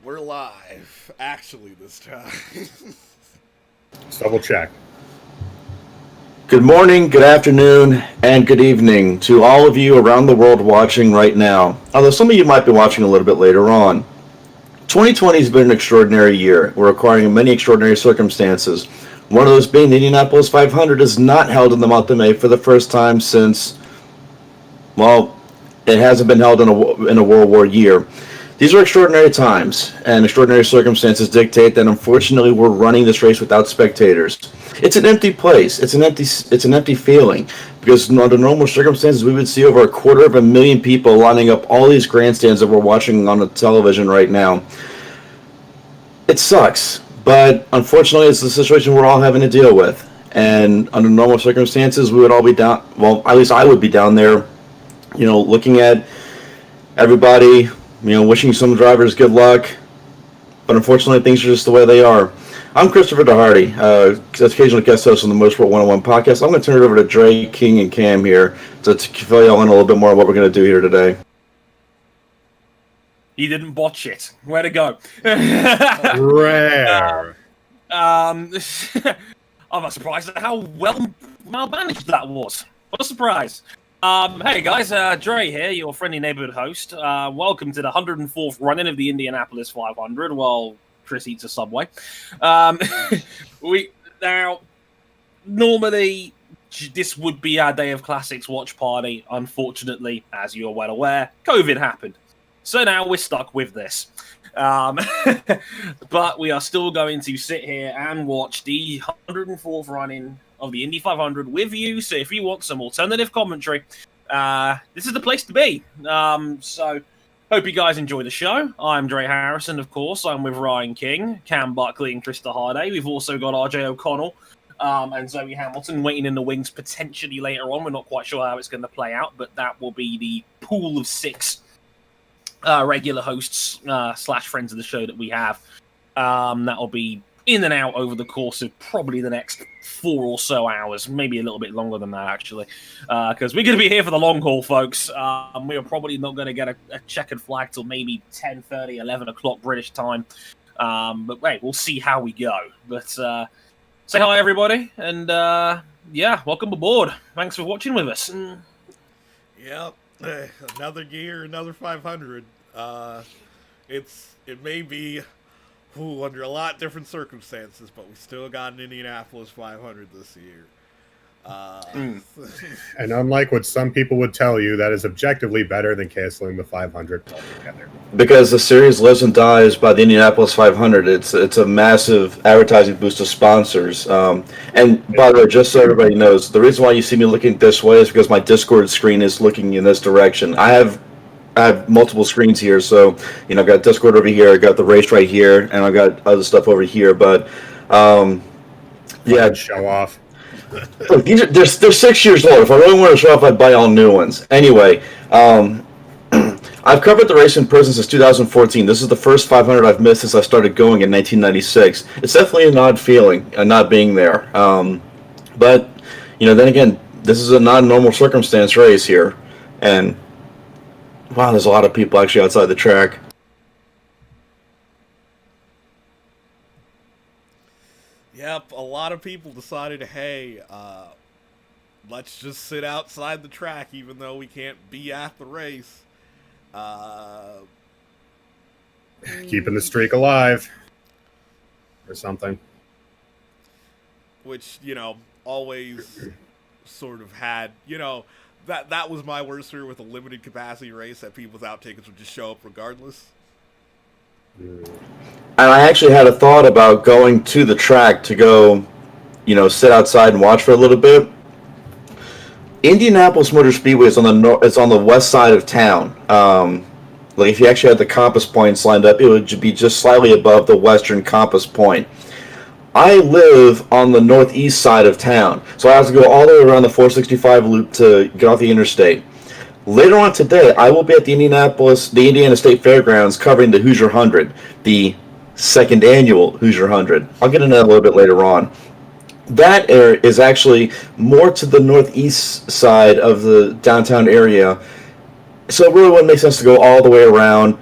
We're live, actually, this time. Let's double check. Good morning, good afternoon, and good evening to all of you around the world watching right now. Although some of you might be watching a little bit later on. 2020 has been an extraordinary year. We're acquiring many extraordinary circumstances. One of those being the Indianapolis 500 is not held in the month of May for the first time since, well, it hasn't been held in a World War year. These are extraordinary times, and extraordinary circumstances dictate that unfortunately we're running this race without spectators. It's an empty place. It's an empty feeling because under normal circumstances we would see over 250,000 people lining up all these grandstands that we're watching on the television right now. It sucks, but unfortunately it's the situation we're all having to deal with. And under normal circumstances we would all be down. Well, at least I would be down there, looking at everybody. Wishing some drivers good luck, but unfortunately things are just the way they are. I'm Christopher DeHardy, occasional guest host on the Motorsport 101 podcast. I'm going to turn it over to Dre, King, and Cam here to fill y'all in a little bit more on what we're going to do here today. He didn't botch it. Where to go? Rare. I'm surprised at how well managed that was. What a surprise. Hey guys, Dre here, your friendly neighborhood host. Welcome to the 104th run-in of the Indianapolis 500 while Chris eats a Subway. Normally this would be our Day of Classics watch party. Unfortunately, as you're well aware, COVID happened. So now we're stuck with this. But we are still going to sit here and watch the 104th run-in of the Indy 500 with you. So if you want some alternative commentary, this is the place to be. So hope you guys enjoy the show. I'm Dre Harrison, of course. I'm with Ryan King, Cam Buckley, and Krista Harday. We've also got RJ O'Connell and Zoe Hamilton waiting in the wings potentially later on. We're not quite sure how it's going to play out, but that will be the pool of 6 regular hosts / friends of the show that we have. That'll be in and out over the course of probably the next 4 or so hours, maybe a little bit longer than that, actually, because we're going to be here for the long haul, folks. We are probably not going to get a checkered flag till maybe 10:30, 11 o'clock British time. But wait, we'll see how we go. But say hi, everybody, and welcome aboard. Thanks for watching with us. Yep, another year, another 500. It may be under a lot different circumstances, but we still got an Indianapolis 500 this year. And unlike what some people would tell you, that is objectively better than canceling the 500 altogether. Because the series lives and dies by the Indianapolis 500. It's a massive advertising boost to sponsors. And by the way, just so everybody knows, the reason why you see me looking this way is because my Discord screen is looking in this direction. I have multiple screens here, so I've got Discord over here, I've got the race right here, and I've got other stuff over here. But show off. Look, they're 6 years old. If I really wanted to show off, I'd buy all new ones. Anyway, I've covered the race in person since 2014. This is the first 500 I've missed since I started going in 1996. It's definitely an odd feeling not being there. But then again, this is a non-normal circumstance race here, and wow, there's a lot of people actually outside the track. Yep, a lot of people decided, hey, let's just sit outside the track even though we can't be at the race. Keeping the streak alive. Or something. Which, always sort of had, that was my worst fear with a limited capacity race, that people without tickets would just show up regardless. And I actually had a thought about going to the track to go, sit outside and watch for a little bit. Indianapolis Motor Speedway is on the west side of town. Like if you actually had the compass points lined up, it would be just slightly above the western compass point. I live on the northeast side of town, so I have to go all the way around the 465 loop to get off the interstate. Later on today, I will be at the Indiana State Fairgrounds covering the Hoosier 100, the second annual Hoosier 100. I'll get into that a little bit later on. That area is actually more to the northeast side of the downtown area, so it really wouldn't make sense to go all the way around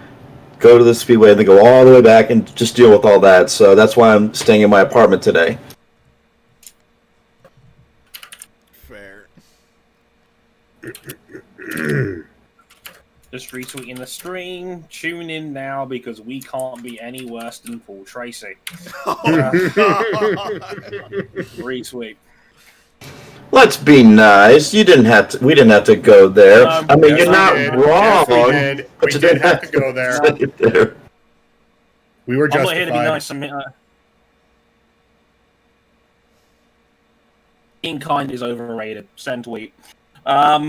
go to the speedway, and then go all the way back and just deal with all that. So that's why I'm staying in my apartment today. Fair. Just retweeting the stream. Tune in now because we can't be any worse than Paul Tracy. Retweet. Let's be nice. You didn't have to. We didn't have to go there. I mean, Yes, you're not we did. wrong. Yes, we did. But We you did didn't have to go there. there. We were I'm not here to be justified. nice. Being kind is overrated. Send tweet. God.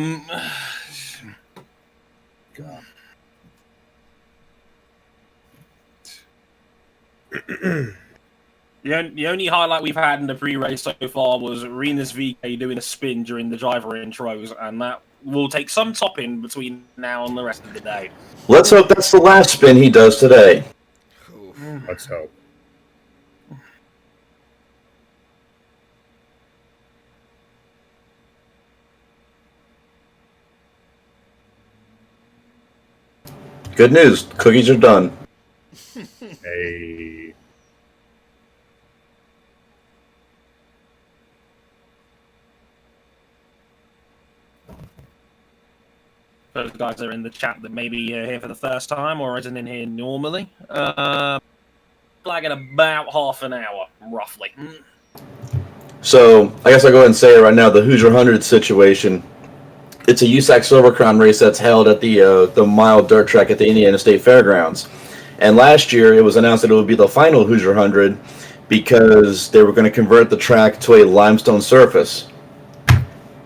The only highlight we've had in the pre-race so far was Arenas VK doing a spin during the driver intros, and that will take some topping between now and the rest of the day. Let's hope that's the last spin he does today. Let's hope. Good news. Cookies are done. Hey. Those guys that are in the chat that may be here for the first time or isn't in here normally. Like in about half an hour, roughly. So I guess I'll go ahead and say it right now. The Hoosier 100 situation. It's a USAC Silver Crown race that's held at the mile dirt track at the Indiana State Fairgrounds. And last year it was announced that it would be the final Hoosier 100 because they were going to convert the track to a limestone surface.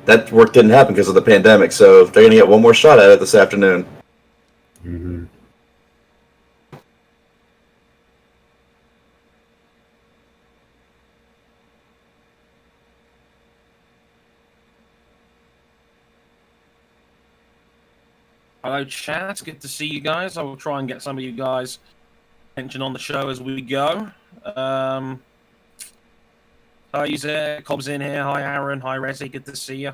That work didn't happen because of the pandemic, so they're going to get one more shot at it this afternoon. Mm-hmm. Hello, chat. Good to see you guys. I will try and get some of you guys attention on the show as we go. Hi, Zach. Cobb's in here. Hi, Aaron. Hi, Resi. Good to see you.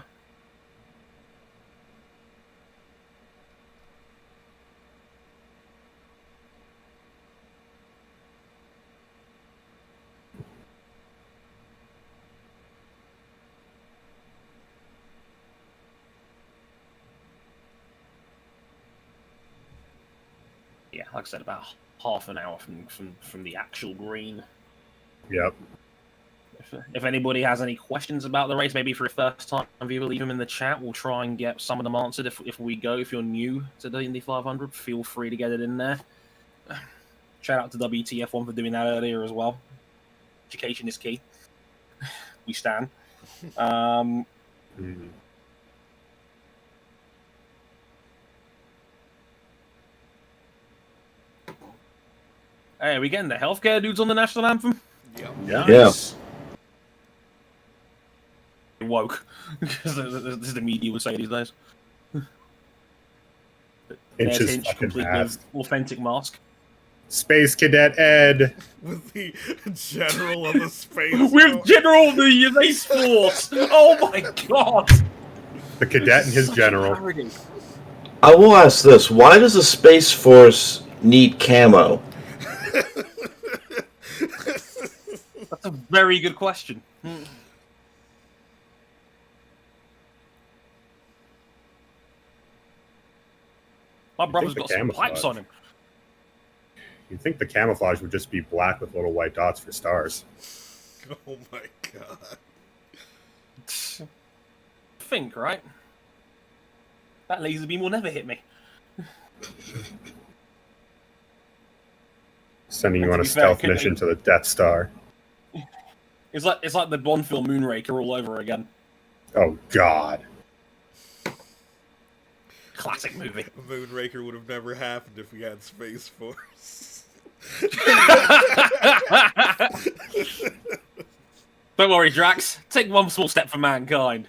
Yeah, like I said, about half an hour from the actual green. Yep. If anybody has any questions about the race, maybe for a first time viewer, leave them in the chat. We'll try and get some of them answered if we go. If you're new to the Indy 500, feel free to get it in there. Shout out to WTF1 for doing that earlier as well. Education is key. We stand. Hey, are we getting the healthcare dudes on the national anthem? Yeah. Yes. Woke. Because this is the media would say these days. Inches There's Hinch, fucking complete fast. with authentic mask. Space Cadet Ed. With the general of the space. With General of the Space Force! Oh my god! The cadet and his Such general. arrogance. I will ask this. Why does the Space Force need camo? That's a very good question. My brother's the got some pipes camouflage. on him. You'd think the camouflage would just be black with little white dots for stars. Oh my god. Think, right? That laser beam will never hit me. Sending you And on to a be fair, stealth couldn't mission it- to the Death Star. It's like the Bond film Moonraker all over again. Oh, God. Classic movie. Moonraker would have never happened if we had Space Force. Don't worry, Drax. Take one small step for mankind.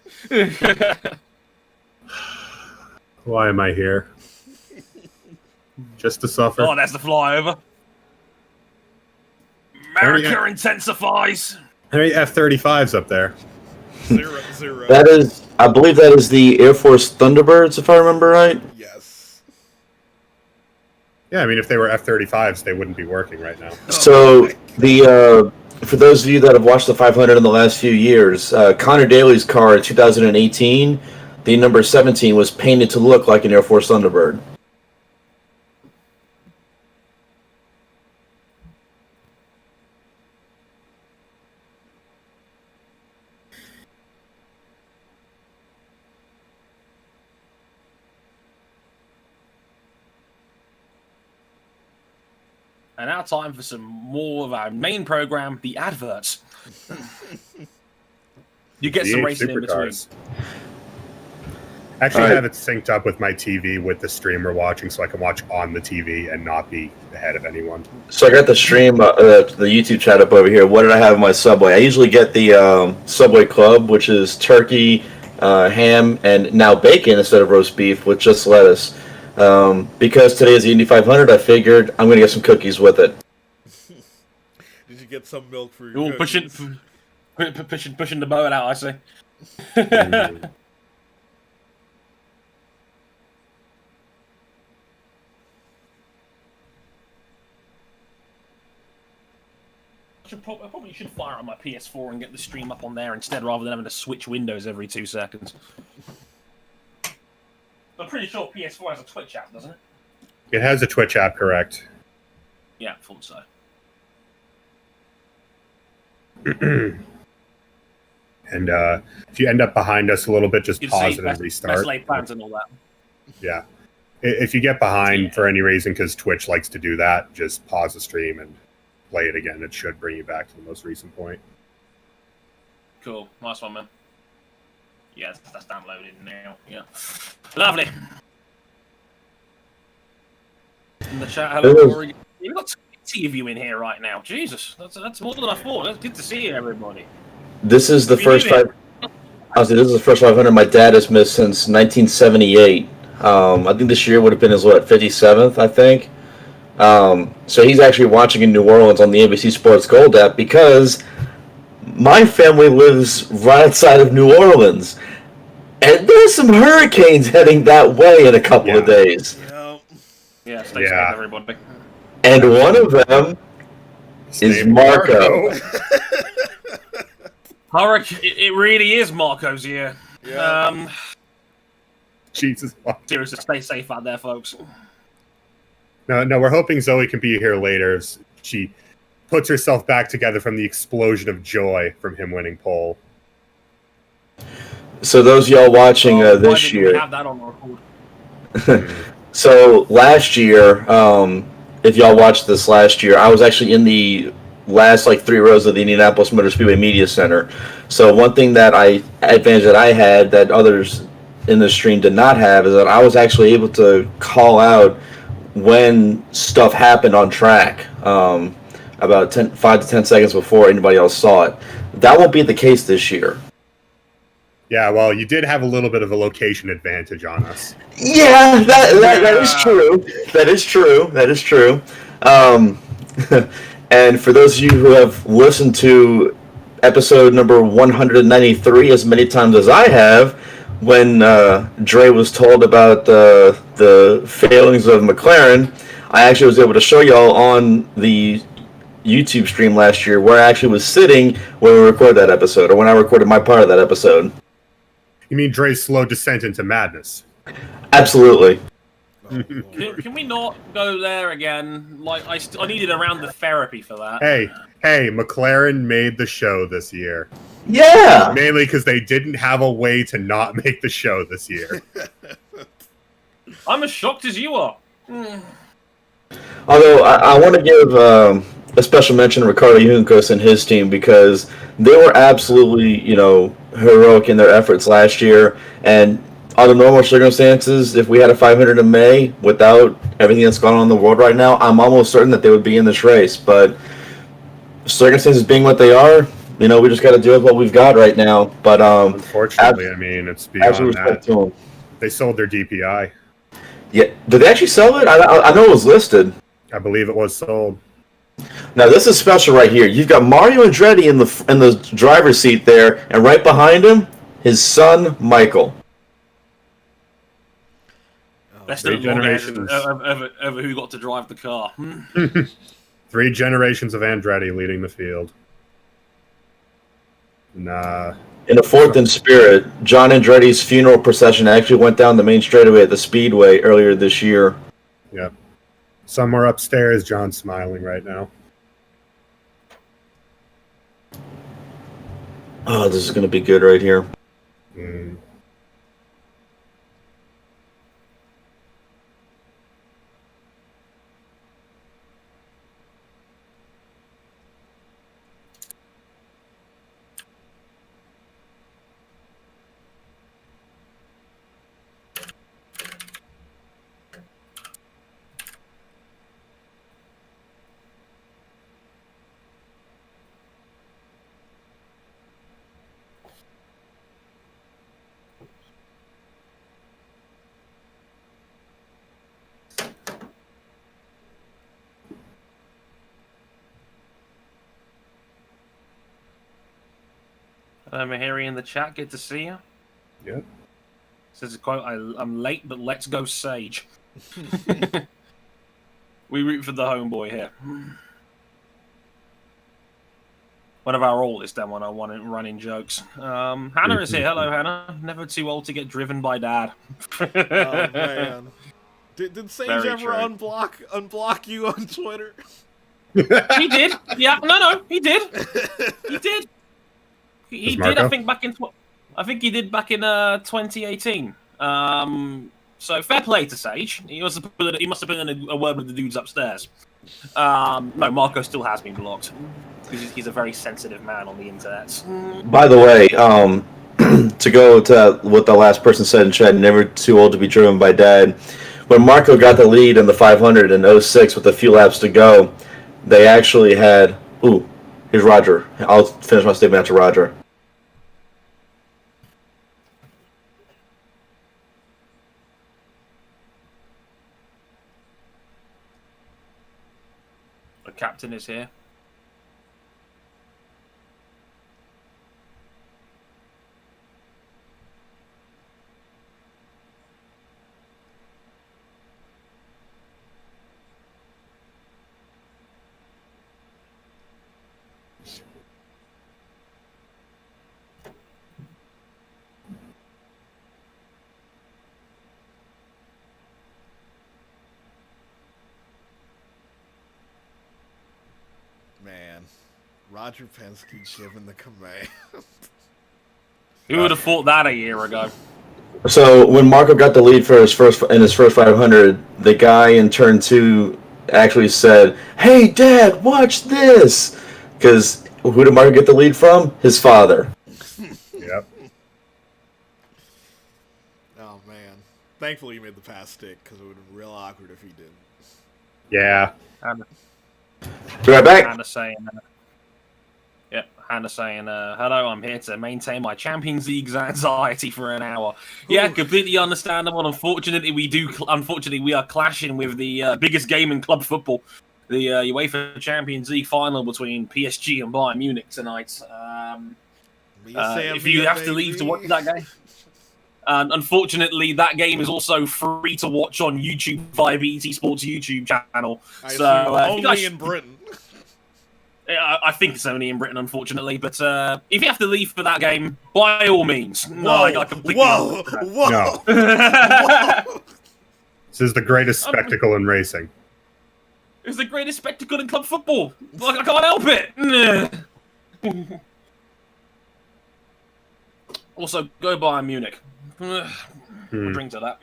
Why am I here? Just to suffer? Oh, there's the flyover. America intensifies. How many F-35s up there? 0-0. That is, I believe that is the Air Force Thunderbirds, if I remember right. Yes. Yeah, I mean, if they were F-35s, they wouldn't be working right now. So for those of you that have watched the 500 in the last few years, Connor Daly's car in 2018, the number 17 was painted to look like an Air Force Thunderbird. And now time for some more of our main program, the adverts. You get some racing in between. Actually, I have it synced up with my TV with the stream we're watching, so I can watch on the TV and not be ahead of anyone. So I got the stream, the YouTube chat up over here. What did I have in my Subway? I usually get the Subway Club, which is turkey, ham, and now bacon instead of roast beef with just lettuce. Because today is the Indy 500, I figured I'm going to get some cookies with it. Did you get some milk for your pushing the boat out, I see. I probably should fire up my PS4 and get the stream up on there instead, rather than having to switch windows every 2 seconds. I'm pretty sure PS4 has a Twitch app, doesn't it? It has a Twitch app, correct? Yeah, thought so. And if you end up behind us a little bit, just pause it and restart. Best laid plans and all that. Yeah. If you get behind for any reason, because Twitch likes to do that, just pause the stream and play it again. It should bring you back to the most recent point. Cool. Nice one, man. Yeah, that's downloaded now. Yeah. Lovely. In the chat, hello, Rory. You've got 20 of you in here right now. Jesus, that's more than I thought. That's good to see you, everybody. This is the first five. This is the first 500 my dad has missed since 1978. I think this year would have been his 57th, I think. So he's actually watching in New Orleans on the ABC Sports Gold app because my family lives right outside of New Orleans, and there's some hurricanes heading that way in a couple of days. Yeah, stay safe, everybody. And one of them is Marco. Hurricane, it really is Marco's year. Yeah. Jesus. Seriously, stay safe out there, folks. No, we're hoping Zoe can be here later as she puts herself back together from the explosion of joy from him winning pole. So those of y'all watching this year. We have that on record. So last year, if y'all watched this last year, I was actually in the last 3 rows of the Indianapolis Motor Speedway Media Center. So one thing advantage that I had that others in the stream did not have is that I was actually able to call out when stuff happened on track about 5 to 10 seconds before anybody else saw it. That won't be the case this year. Yeah, well, you did have a little bit of a location advantage on us. Yeah, that is true. That is true. And for those of you who have listened to episode number 193 as many times as I have, when Dre was told about the failings of McLaren, I actually was able to show y'all on the YouTube stream last year where I actually was sitting when we recorded that episode, or when I recorded my part of that episode. You mean Dre's slow descent into madness? Absolutely. Can we not go there again? I needed a round of therapy for that. Hey, McLaren made the show this year. Yeah! Mainly because they didn't have a way to not make the show this year. I'm as shocked as you are. Although, I want to give a special mention to Ricardo Juncos and his team because they were absolutely, heroic in their efforts last year. And under normal circumstances, if we had a 500 in May without everything that's going on in the world right now, I'm almost certain that they would be in this race. But circumstances being what they are, we just got to deal with what we've got right now. But unfortunately, it's beyond that. They sold their DPI. Yeah, did they actually sell it? I know it was listed. I believe it was sold. Now this is special right here. You've got Mario Andretti in the driver's seat there, and right behind him, his son Michael. Best of generations. ever who got to drive the car. 3 generations of Andretti leading the field. Nah. In a fourth in spirit, John Andretti's funeral procession actually went down the main straightaway at the Speedway earlier this year. Yep. Somewhere upstairs, John's smiling right now. Oh, this is going to be good right here. Mm. Mahiri in the chat, good to see you. Yep. Says a quote, I'm late, but let's go Sage. We root for the homeboy here. One of our oldest then 101 running jokes. Hannah is here. Hello, Hannah. Never too old to get driven by dad. Oh, man. Did Sage Very ever true. unblock you on Twitter? He did. Yeah, no, he did. He did. He did. I think he did back in 2018. So fair play to Sage. He must have put in a word with the dudes upstairs. No, Marco still has been blocked because he's a very sensitive man on the internet. By the way, to go to what the last person said in chat, never too old to be driven by dad. When Marco got the lead in the 500 in 06 with a few laps to go, they actually had... Ooh, here's Roger. I'll finish my statement after Roger. The captain is here. Man, Roger Penske given the command. Who would have thought that a year ago? So when Marco got the lead for his first 500, the guy in turn 2 actually said, "Hey, Dad, watch this," because who did Marco get the lead from? His father. Yep. Oh, man. Thankfully he made the pass stick, because it would have been real awkward if he didn't. Yeah. Be right back. Hannah saying, hello, I'm here to maintain my Champions League anxiety for an hour. Yeah, completely understandable. Unfortunately, we are clashing with the biggest game in club football, the UEFA Champions League final between PSG and Bayern Munich tonight. If you have to leave to watch that game. Unfortunately, that game is also free to watch on YouTube via BT Sports YouTube channel. Only in Britain. I think it's only in Britain, unfortunately. But if you have to leave for that game, by all means. Whoa! No. This is the greatest spectacle in racing. It's the greatest spectacle in club football. Like, I can't help it. Also, go Bayern Munich. We'll drink to that.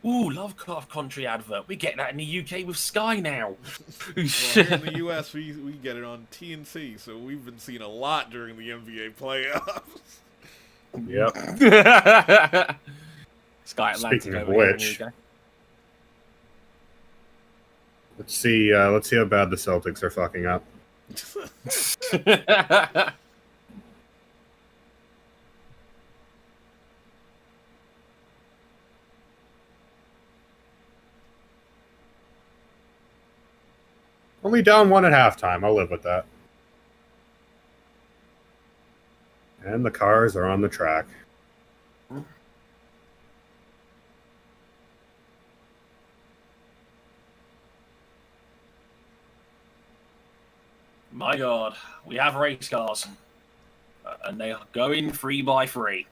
Ooh, Lovecraft Country advert. We get that in the UK with Sky now. Well, here in the US, we get it on TNC, so we've been seeing a lot during the NBA playoffs. Yep. Sky Atlantic. Speaking of over here in which, the UK. let's see how bad the Celtics are fucking up. Only down 1 at halftime. I'll live with that. And the cars are on the track. My God, we have race cars. And they are going 3x3.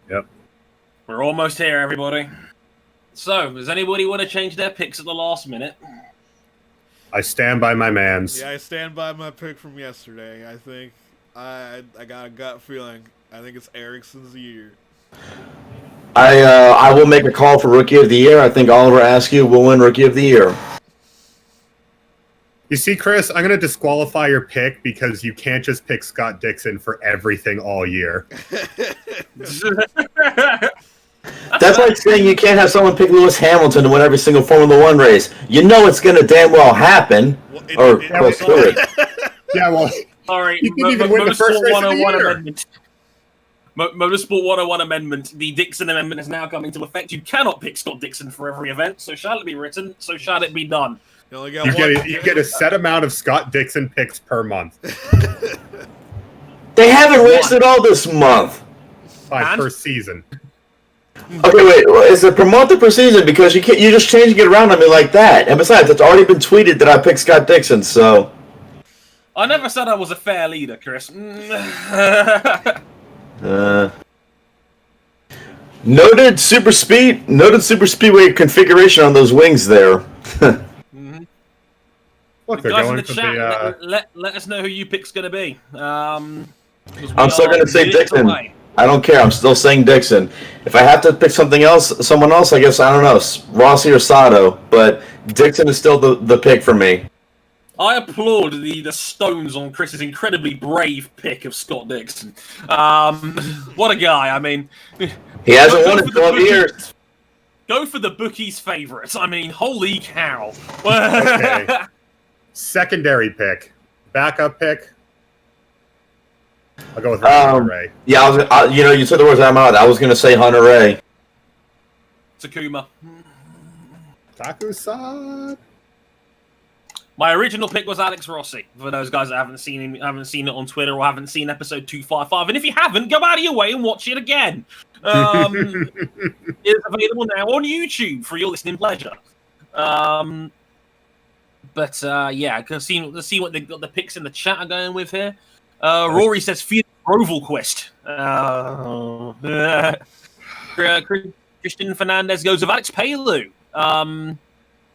Yep. We're almost here, everybody. So, does anybody want to change their picks at the last minute? I stand by my mans. Yeah, I stand by my pick from yesterday. I think I got a gut feeling. I think it's Ericsson's year. I will make a call for Rookie of the Year. I think Oliver Askew will win Rookie of the Year. You see, Chris, I'm going to disqualify your pick because you can't just pick Scott Dixon for everything all year. That's like saying you can't have someone pick Lewis Hamilton to win every single Formula One race. You know it's going to damn well happen. Well, Close to it. Yeah, well, Sorry, you didn't even win the first race of the year. Amendment. Motorsport 101 amendment. The Dixon amendment has now come into effect. You cannot pick Scott Dixon for every event. So shall it be written. So shall it be done. You only got you get a set amount of Scott Dixon picks per month. They haven't raced at all this month. Per season. Okay, wait. Is it per month or per season? Because you just changing it around on me like that. And besides, it's already been tweeted that I picked Scott Dixon. So I never said I was a fair leader, Chris. Noted super speedway configuration on those wings there. Look, they're Guys in going the for chat, the. let us know who you pick's going to be. I'm still going to say Dixon. Away. I don't care. I'm still saying Dixon. If I have to pick someone else, I guess, I don't know, Rossi or Sato. But Dixon is still the pick for me. I applaud the stones on Chris's incredibly brave pick of Scott Dixon. What a guy. I mean... He hasn't won in 12 years. Go for the bookies' favourites. I mean, holy cow. Okay. Secondary pick. Backup pick. I'll go with Hunter Ray. Yeah, you took the words out of my mouth. I was going to say Hunter Ray. Takuma. Taku-san. My original pick was Alex Rossi. For those guys that haven't seen it on Twitter or haven't seen episode 255, and if you haven't, go out of your way and watch it again. It's available now on YouTube for your listening pleasure. Yeah, let's see what the picks in the chat are going with here. Rory says Felix Rovalquist. Christian Fernandez goes with Alex Palou.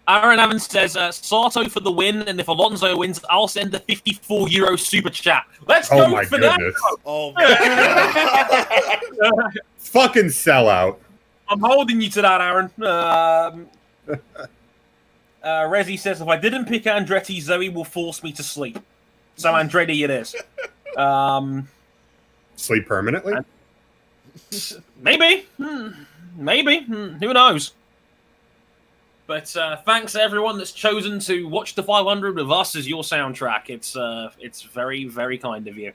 Aaron Evans says Sato for the win, and if Alonso wins, I'll send a €54 super chat. Let's go, my Fernando. goodness. Oh my Fucking sellout. I'm holding you to that, Aaron. Rezi says, if I didn't pick Andretti, Zoe will force me to sleep. So Andretti it is. Sleep permanently? Maybe. Maybe. Who knows? But thanks to everyone that's chosen to watch the 500 with us as your soundtrack. It's very, very kind of you.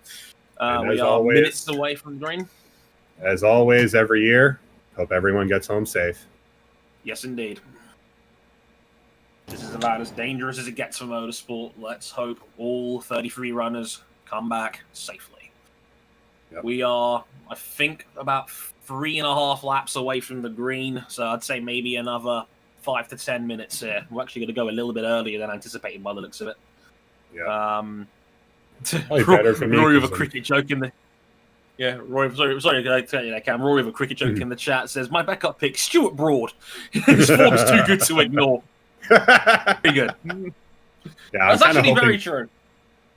We are minutes away from the green. As always, every year, hope everyone gets home safe. Yes, indeed. This is about as dangerous as it gets for motorsport. Let's hope all 33 runners come back safely. Yep. We are, I think, about 3.5 laps away from the green, so I'd say maybe another 5 to 10 minutes here. We're actually going to go a little bit earlier than anticipated by the looks of it. Yeah. Rory with a cricket joke in the... Yeah, Roy. Sorry, can I tell you that, Cam? Rory with a cricket joke in the chat says, my backup pick, Stuart Broad. His form's too good to ignore. Pretty good. Yeah, That's actually very true.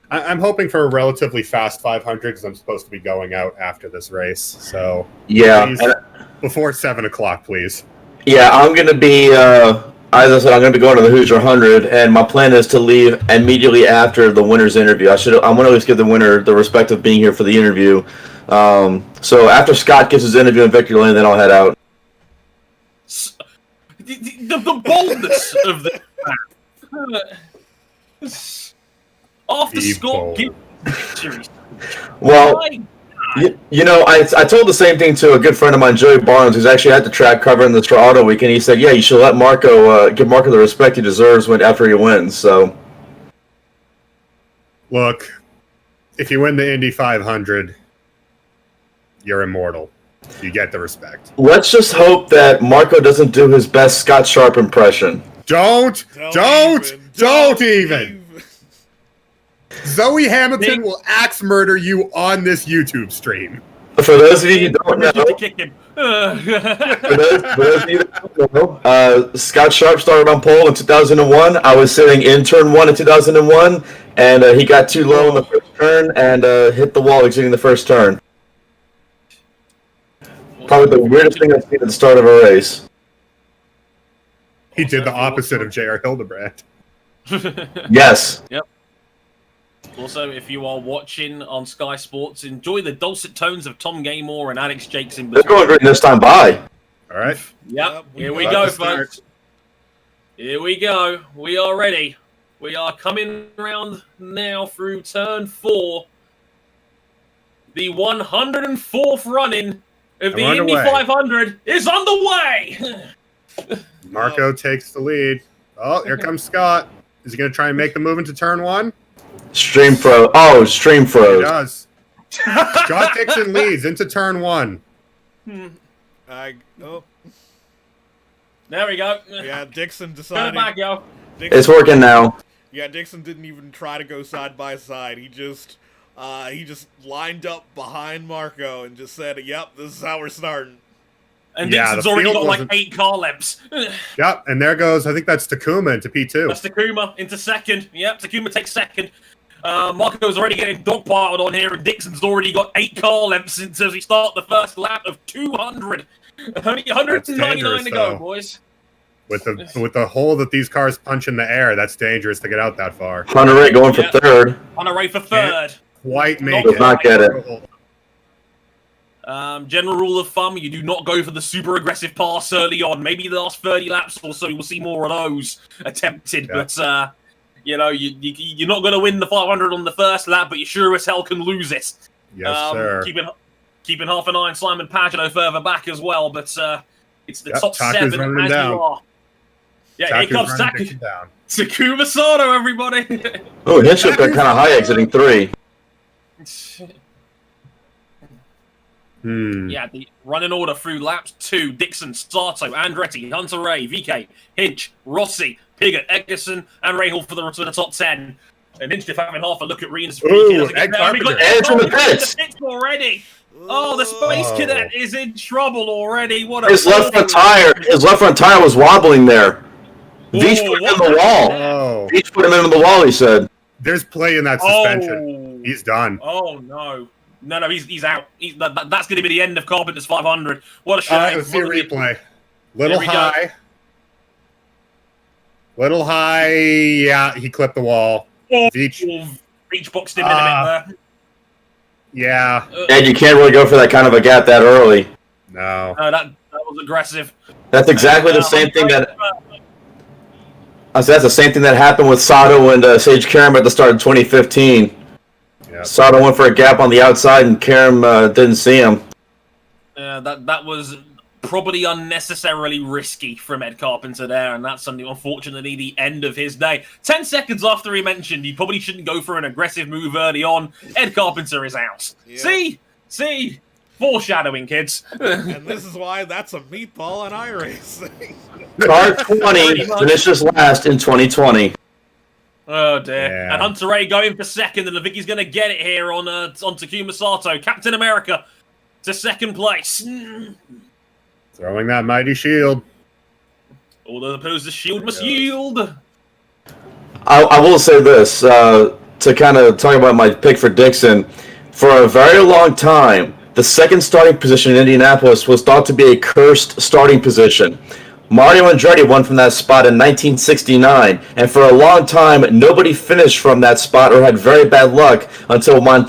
I'm hoping for a relatively fast 500 because I'm supposed to be going out after this race. So, yeah, please, before 7 o'clock, please. Yeah, I'm going to be, as I said, I'm going to be going to the Hoosier 100, and my plan is to leave immediately after the winner's interview. I'm going to at least give the winner the respect of being here for the interview. So after Scott gives his interview in Victory Lane, then I'll head out. The boldness of the after Scott gives victory. Well, You know, I told the same thing to a good friend of mine, Joey Barnes, who's actually at the track covering this for Auto Week, and he said, "Yeah, you should let Marco give Marco the respect he deserves after he wins." So, Look, if you win the Indy 500, you're immortal. You get the respect. let's just hope that Marco doesn't do his best Scott Sharp impression. Don't even. Zoe Hamilton will axe murder you on this YouTube stream. For those of you who don't know, Kick him. for those of you that don't know, Scott Sharp started on pole in 2001. I was sitting in turn 1 in 2001, and he got too low in the first turn and hit the wall exiting the first turn. Probably the weirdest thing I've seen at the start of a race. He did the opposite of J.R. Hildebrand. Yes. Yep. Also, if you are watching on Sky Sports, enjoy the dulcet tones of Tom Gaymore and Alex Jakes in They're between. going great this time by. All right. Yep. Here we About go, to start. folks. Here we go. We are ready. We are coming around now through turn 4. The 104th running of the I'm Indy underway. 500 is underway. Marco takes the lead. Oh, here comes Scott. Is he going to try and make the move into turn 1? Stream froze. Oh, stream He froze. does. Scott Dixon leads into turn 1. Oh, There we go. yeah, Dixon Turn decided. back, yo. It's working now. Yeah, Dixon didn't even try to go side by side. He just lined up behind Marco and just said, "Yep, this is how we're starting." And Yeah, Dixon's the already field got like wasn't- 8 car lengths. Yep, and there goes, I think that's Takuma into P2. That's Takuma into second. Yep, Takuma takes second. Marco's already getting dogpiled on here, and Dixon's already got 8 car lengths since we start the first lap of 200. Only 199 to go, though. boys. With the hole that these cars punch in the air, that's dangerous to get out that far. Hunter Ray going for Yeah. third. On a race for third. Quite make Does it. not get it. General rule of thumb, you do not go for the super aggressive pass early on. Maybe the last 30 laps or so, you'll see more of those attempted. Yeah. But, you're not going to win the 500 on the first lap, but you sure as hell can lose it. Yes, sir. Keeping half an eye on Simon Pagano further back as well, but it's the Yep, top Taku's 7 running as down. you are. Yeah, Taku's here comes running Taku. Dixon down. Takuma Sato, everybody. Oh, Hinchcliffe got kind of high exiting 3. Yeah, the running order through laps 2, Dixon, Sato, Andretti, Hunter Ray, VK, Hinch, Rossi, Piggott, Eggerson, and Rahal for the top 10. And Hinchcliffe having half a look at Reens. Ooh, Ed Carpenter. Ed's in the pits. Already. Oh, the Space Oh. Cadet is in trouble already. What a His left front tire was wobbling there. Veach put him in the wall. Oh, Veach put him into the wall, he said. there's play in that suspension. He's done. Oh no. No, he's out. That's going to be the end of Carpenter's 500. What a shame. All right, let's see a replay. Little Here we go. high. Little high. Yeah, he clipped the wall. Veach. Reach boxed him in a bit Yeah. there. And you can't really go for that kind of a gap that early. No. No, that was aggressive. That's exactly the same thing that that's the same thing that happened with Sato and Sage Karam at the start of 2015. Yeah. Sato went for a gap on the outside, and Karam didn't see him. That was probably unnecessarily risky from Ed Carpenter there, and that's something, unfortunately, the end of his day. 10 seconds after he mentioned you probably shouldn't go for an aggressive move early on, Ed Carpenter is out. Yeah. See? Foreshadowing, kids. And this is why that's a meatball on iRacing. Car 20 finishes last in 2020. Oh dear. Yeah. And Hunter Ray going for second, and I think he's going to get it here on Takuma Sato. Captain America to second place. Throwing that mighty shield. Although opposed, the shield must yield. I will say this to kind of talk about my pick for Dixon. For a very long time, the second starting position in Indianapolis was thought to be a cursed starting position. Mario Andretti won from that spot in 1969, and for a long time, nobody finished from that spot or had very bad luck until Juan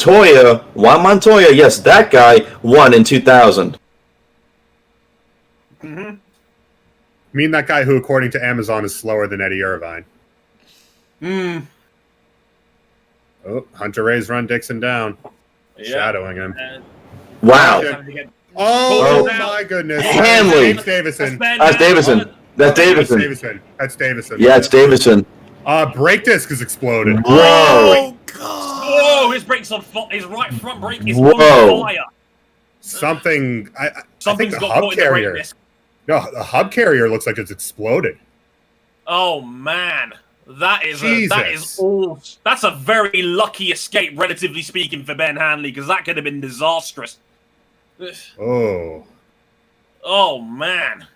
Montoya, yes, that guy, won in 2000. I mean that guy who, according to Amazon, is slower than Eddie Irvine. Oh, Hunter Ray's run Dixon down. Yeah. Shadowing him. Wow. Oh my goodness! Hanley. James Davison. That's Davison. That's Davison. That's Davison. Yeah, it's Davison. Brake disc has exploded. Whoa. Oh god! Whoa! His brakes on fire. His right front brake is Whoa. on fire. Something. I think Something's the got hub caught in the brake carrier. disc. No, the hub carrier looks like it's exploded. Oh man, that is Jesus. that's a very lucky escape, relatively speaking, for Ben Hanley, because that could have been disastrous. Oh, Oh man,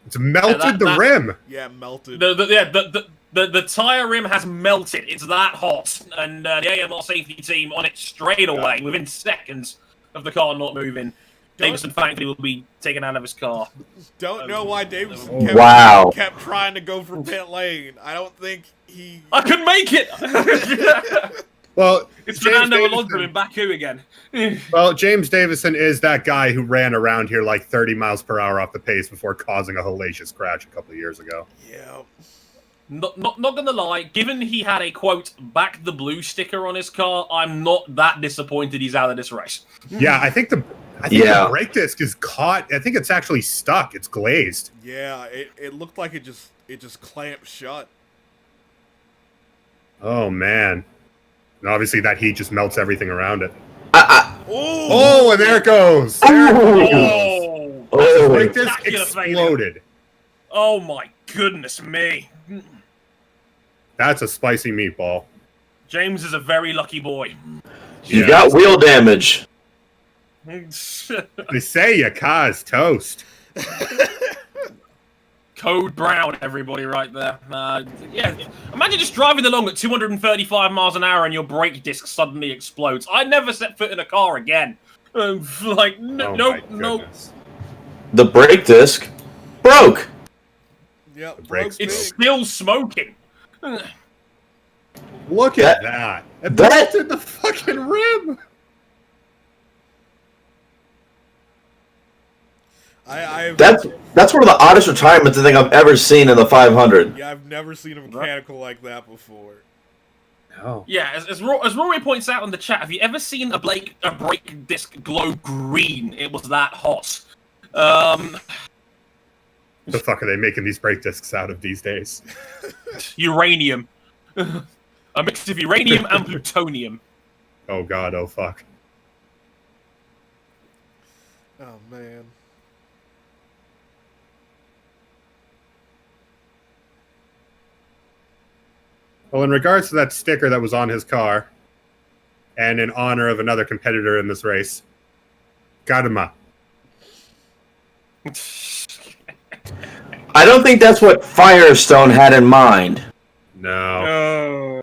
it's melted the rim. Yeah, melted. the tire rim has melted. It's that hot, and the AMR safety team on it straight away within seconds of the car not moving. Davison thankfully will be taken out of his car. Don't know why Davison kept trying to go for pit lane. I don't think he... I could make it! Well, It's James Fernando Davison- Alonso in Baku again. Well, James Davison is that guy who ran around here like 30 miles per hour off the pace before causing a hellacious crash a couple of years ago. Yeah. Not gonna lie, given he had a quote "back the blue" sticker on his car, I'm not that disappointed he's out of this race. Yeah, I think the brake disc is caught. I think it's actually stuck. It's glazed. Yeah, it looked like it just clamped shut. Oh man. And obviously that heat just melts everything around it. Oh, and there it goes. There it goes. Oh, The brake disc spectacular failure. exploded. Oh my goodness me. That's a spicy meatball. James is a very lucky boy. You got wheel damage. They say your car's toast. Code Brown, everybody, right there. Yeah, imagine just driving along at 235 miles an hour and your brake disc suddenly explodes. I never set foot in a car again. No. The brake disc broke. Yep, The brakes broke It's big. still smoking. Look at that. It That- melted the fucking rim. That's one of the oddest retirements I think I've ever seen in the 500. Yeah, I've never seen a mechanical like that before. No. Yeah, as Rory points out in the chat, have you ever seen a brake disc glow green? It was that hot. The fuck are they making these brake discs out of these days? Uranium. A mix of uranium and plutonium. Oh god, oh fuck. Oh man. Well, in regards to that sticker that was on his car, and in honor of another competitor in this race, Gadama. I don't think that's what Firestone had in mind. No.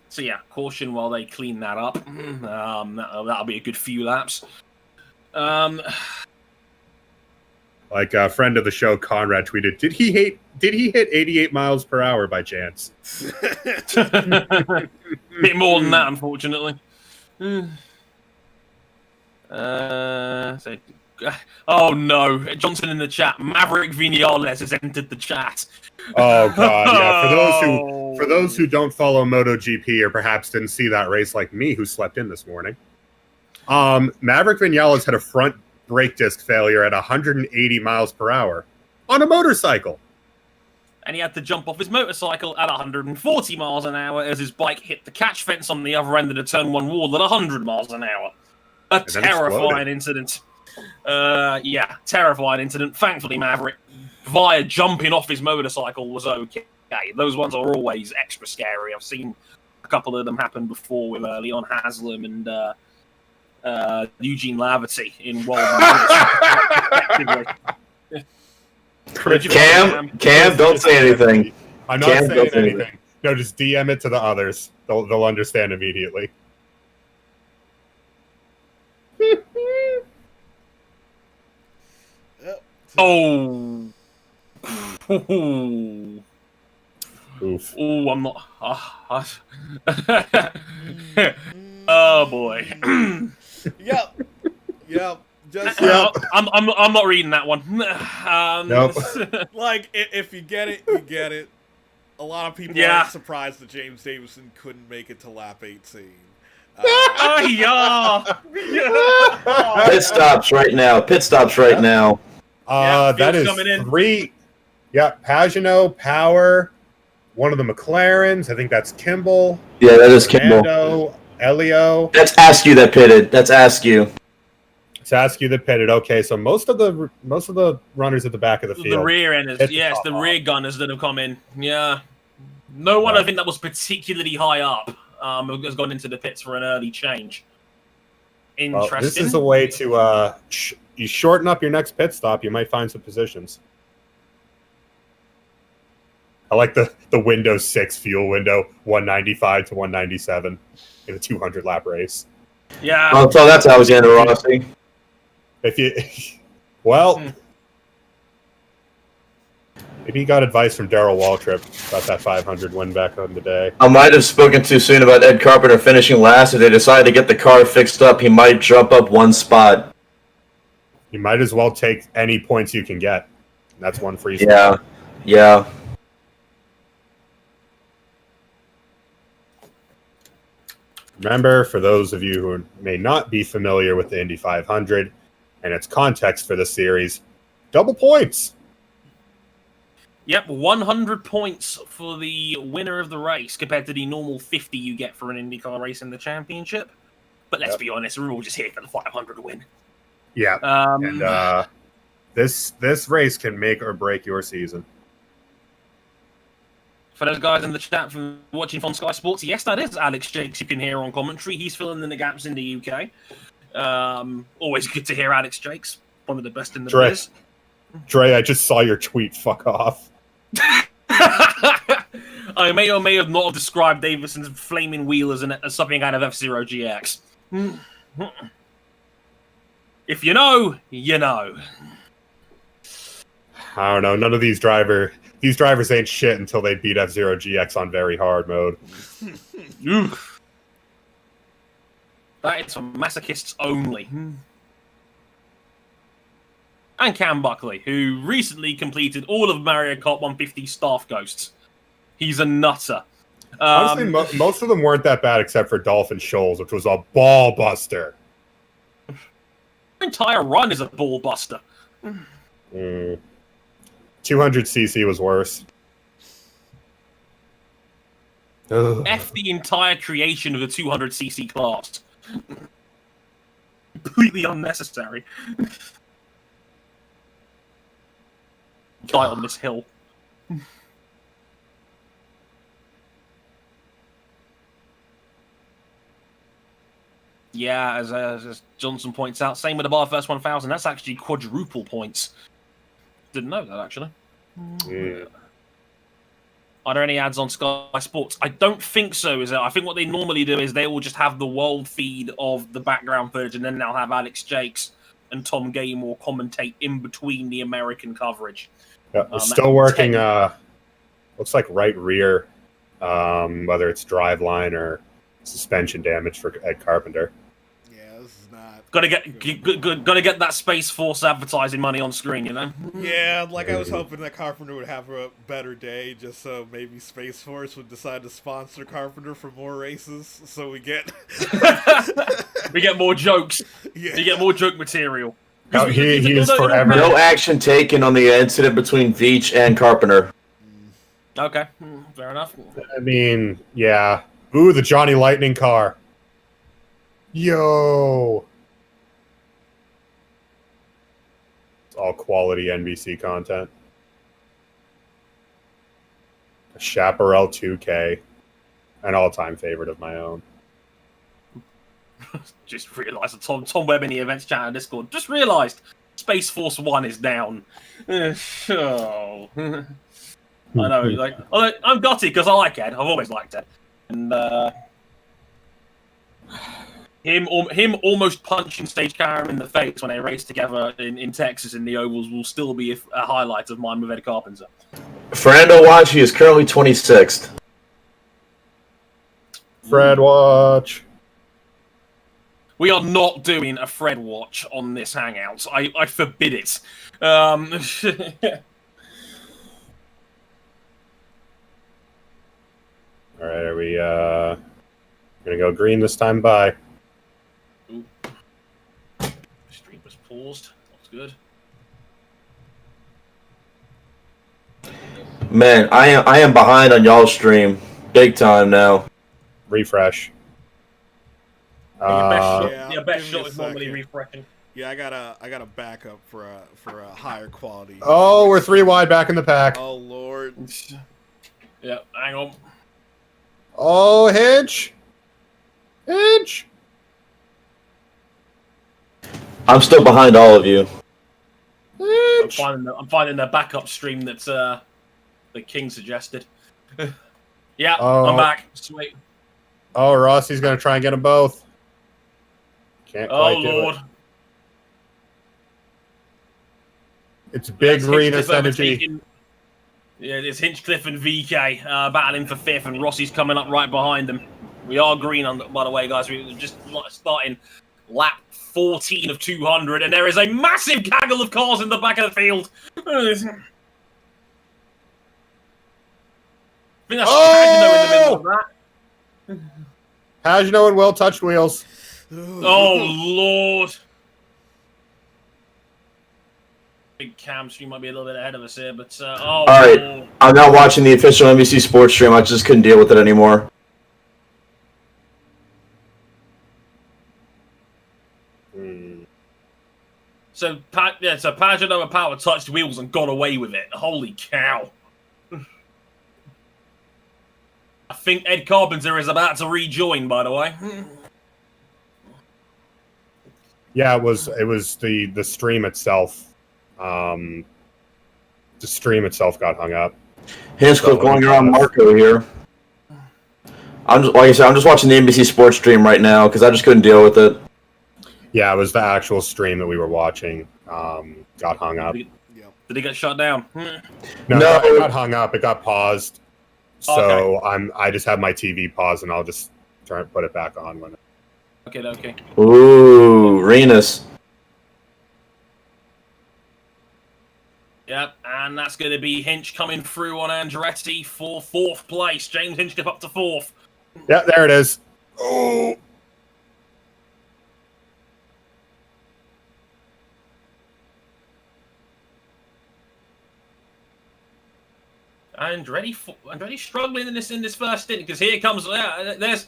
So yeah, caution while they clean that up. That'll be a good few laps. Like a friend of the show, Conrad, tweeted, Did he hit 88 miles per hour by chance? Bit more than that, unfortunately. Oh no, Johnson in the chat. Maverick Vinales has entered the chat. Oh god, yeah. For those who don't follow MotoGP or perhaps didn't see that race like me, who slept in this morning, Maverick Vinales had a front brake disc failure at 180 miles per hour on a motorcycle. And he had to jump off his motorcycle at 140 miles an hour as his bike hit the catch fence on the other end of the turn one wall at 100 miles an hour. A then terrifying incident. Yeah, terrifying incident. Thankfully, Maverick, via jumping off his motorcycle, was okay. Those ones are always extra scary. I've seen a couple of them happen before with Leon Haslam and Eugene Laverty in World Cam, don't say anything. I'm not Cam, saying anything. No, just DM it to the others. They'll understand immediately. Oh. Oof. Oh, I'm not. Oh boy. Yep. Just I'm not reading that one. Nope. like if you get it, you get it. a lot of people Yeah. are surprised that James Davison couldn't make it to lap 18. Oh, yeah. Pit stops right now. Pit stops right now. Yeah, that Field's is coming in. 3. Yeah, Pagano, Power, one of the McLarens. I think that's Kimball. Yeah, that is Kimball. Fernando, Elio. That's Askew that pitted. That's Askew. It's Askew that pitted. Okay, so most of the runners at the back of the field. The rear enders. Hit the Yes, top the off. rear gunners that have come in. Yeah. No one, I think, that was particularly high up has gone into the pits for an early change. Interesting. Well, this is a way to you shorten up your next pit stop. You might find some positions. I like the Windows 6 fuel window, 195 to 197 in a 200 lap race. Yeah. Oh, so that's Alexander Rossi. If you, well, maybe you got advice from Darrell Waltrip about that 500 win back on the day. I might have spoken too soon about Ed Carpenter finishing last. If they decide to get the car fixed up, he might jump up one spot. You might as well take any points you can get. That's one free Yeah, spot. yeah. Remember, for those of you who may not be familiar with the Indy 500 and its context for the series, double points. Yep, 100 points for the winner of the race compared to the normal 50 you get for an IndyCar race in the championship. But let's be honest, we're all just here for the 500 win. Yeah, and this race can make or break your season. For those guys in the chat from watching from Sky Sports, yes, that is Alex Jakes you can hear on commentary. He's filling in the gaps in the UK. Always good to hear Alex Jakes, one of the best in the biz. Dre, I just saw your tweet. Fuck off. I may or may have not described Davison's flaming wheel as something out of F-Zero GX. If you know, you know. I don't know. None of these drivers ain't shit until they beat F-Zero GX on very hard mode. That is for masochists only. And Cam Buckley, who recently completed all of Mario Kart 150 Staff Ghosts. He's a nutter. Honestly, most of them weren't that bad except for Dolphin Shoals, which was a ball buster. The entire run is a ball buster. 200cc was worse. Ugh. F the entire creation of the 200cc class. Completely unnecessary. Die on this hill. Yeah, as Johnson points out, same with the bar first 1000. That's actually quadruple points. Didn't know that, actually. Yeah. Are there any ads on Sky Sports? I don't think so. I think what they normally do is they will just have the world feed of the background footage, and then they'll have Alex Jakes and Tom Gaymore commentate in between the American coverage. Yeah, we're still working, looks like right rear, whether it's driveline or suspension damage for Ed Carpenter. Yeah, this is not... Gotta get that Space Force advertising money on screen, you know? Yeah, like I was hoping that Carpenter would have a better day, just so maybe Space Force would decide to sponsor Carpenter for more races, so we get... we get more jokes. Yeah. You get more joke material. No, he is forever. No action taken on the incident between Veach and Carpenter. Okay, fair enough. I mean, yeah. Ooh, the Johnny Lightning car. Yo. It's all quality NBC content. A Chaparral 2K. An all-time favorite of my own. Just realised that Tom Webb in the events chat and Discord just realised Space Force 1 is down. Oh. I know, like I'm gutty because I like Ed. I've always liked Ed, and him almost punching Stage Karen in the face when they race together in Texas in the ovals will still be a highlight of mine with Ed Carpenter. Fernando Wachi is currently 26th. Fred Watch. We are not doing a Fred watch on this hangout. I forbid it. All right, are we gonna go green this time? Bye. Ooh. Stream was paused. That's good. Man, I am behind on y'all's stream, big time now. Refresh. Your best shot, Yeah, your best give me a shot is normally second. refreshing. Yeah, I gotta back up for a higher quality. Oh, we're 3 wide back in the pack. Oh Lord. Yeah, hang on. Oh, Hinch. Hinch. I'm still behind all of you. I'm finding the backup stream that the King suggested. Yeah, Oh. I'm back. Sweet. Oh, Rossi's gonna try and get them both. Can't Oh quite do Lord. it. It's big That's Renus Hinchcliffe energy. overtaking- Yeah, it's Hinchcliffe and VK battling for 5th, and Rossi's coming up right behind them. We are green, by the way, guys. We're just starting lap 14 of 200, and there is a massive gaggle of cars in the back of the field. I think that's Pagano in the middle of that. Pagano and Will touched wheels. Oh, Lord. Big Cam stream might be a little bit ahead of us here, but oh, All right, Lord. I'm not watching the official NBC Sports stream. I just couldn't deal with it anymore. So Pagano and Power touched wheels and got away with it. Holy cow. I think Ed Carpenter is about to rejoin, by the way. Yeah, it was the stream itself. The stream itself got hung up. Hinchcliffe going around Marco here. Like I said, I'm just watching the NBC Sports stream right now because I just couldn't deal with it. Yeah, it was the actual stream that we were watching. Got hung up. Did he get shut down? No, it got hung up. It got paused. So Okay. I just have my TV paused, and I'll just try and put it back on when. Okay. Ooh, Renus. Yep, and that's going to be Hinch coming through on Andretti for 4th place. James Hinchcliffe up to 4th. Yeah, there it is. Oh. Andretti struggling in this first stint because here comes there's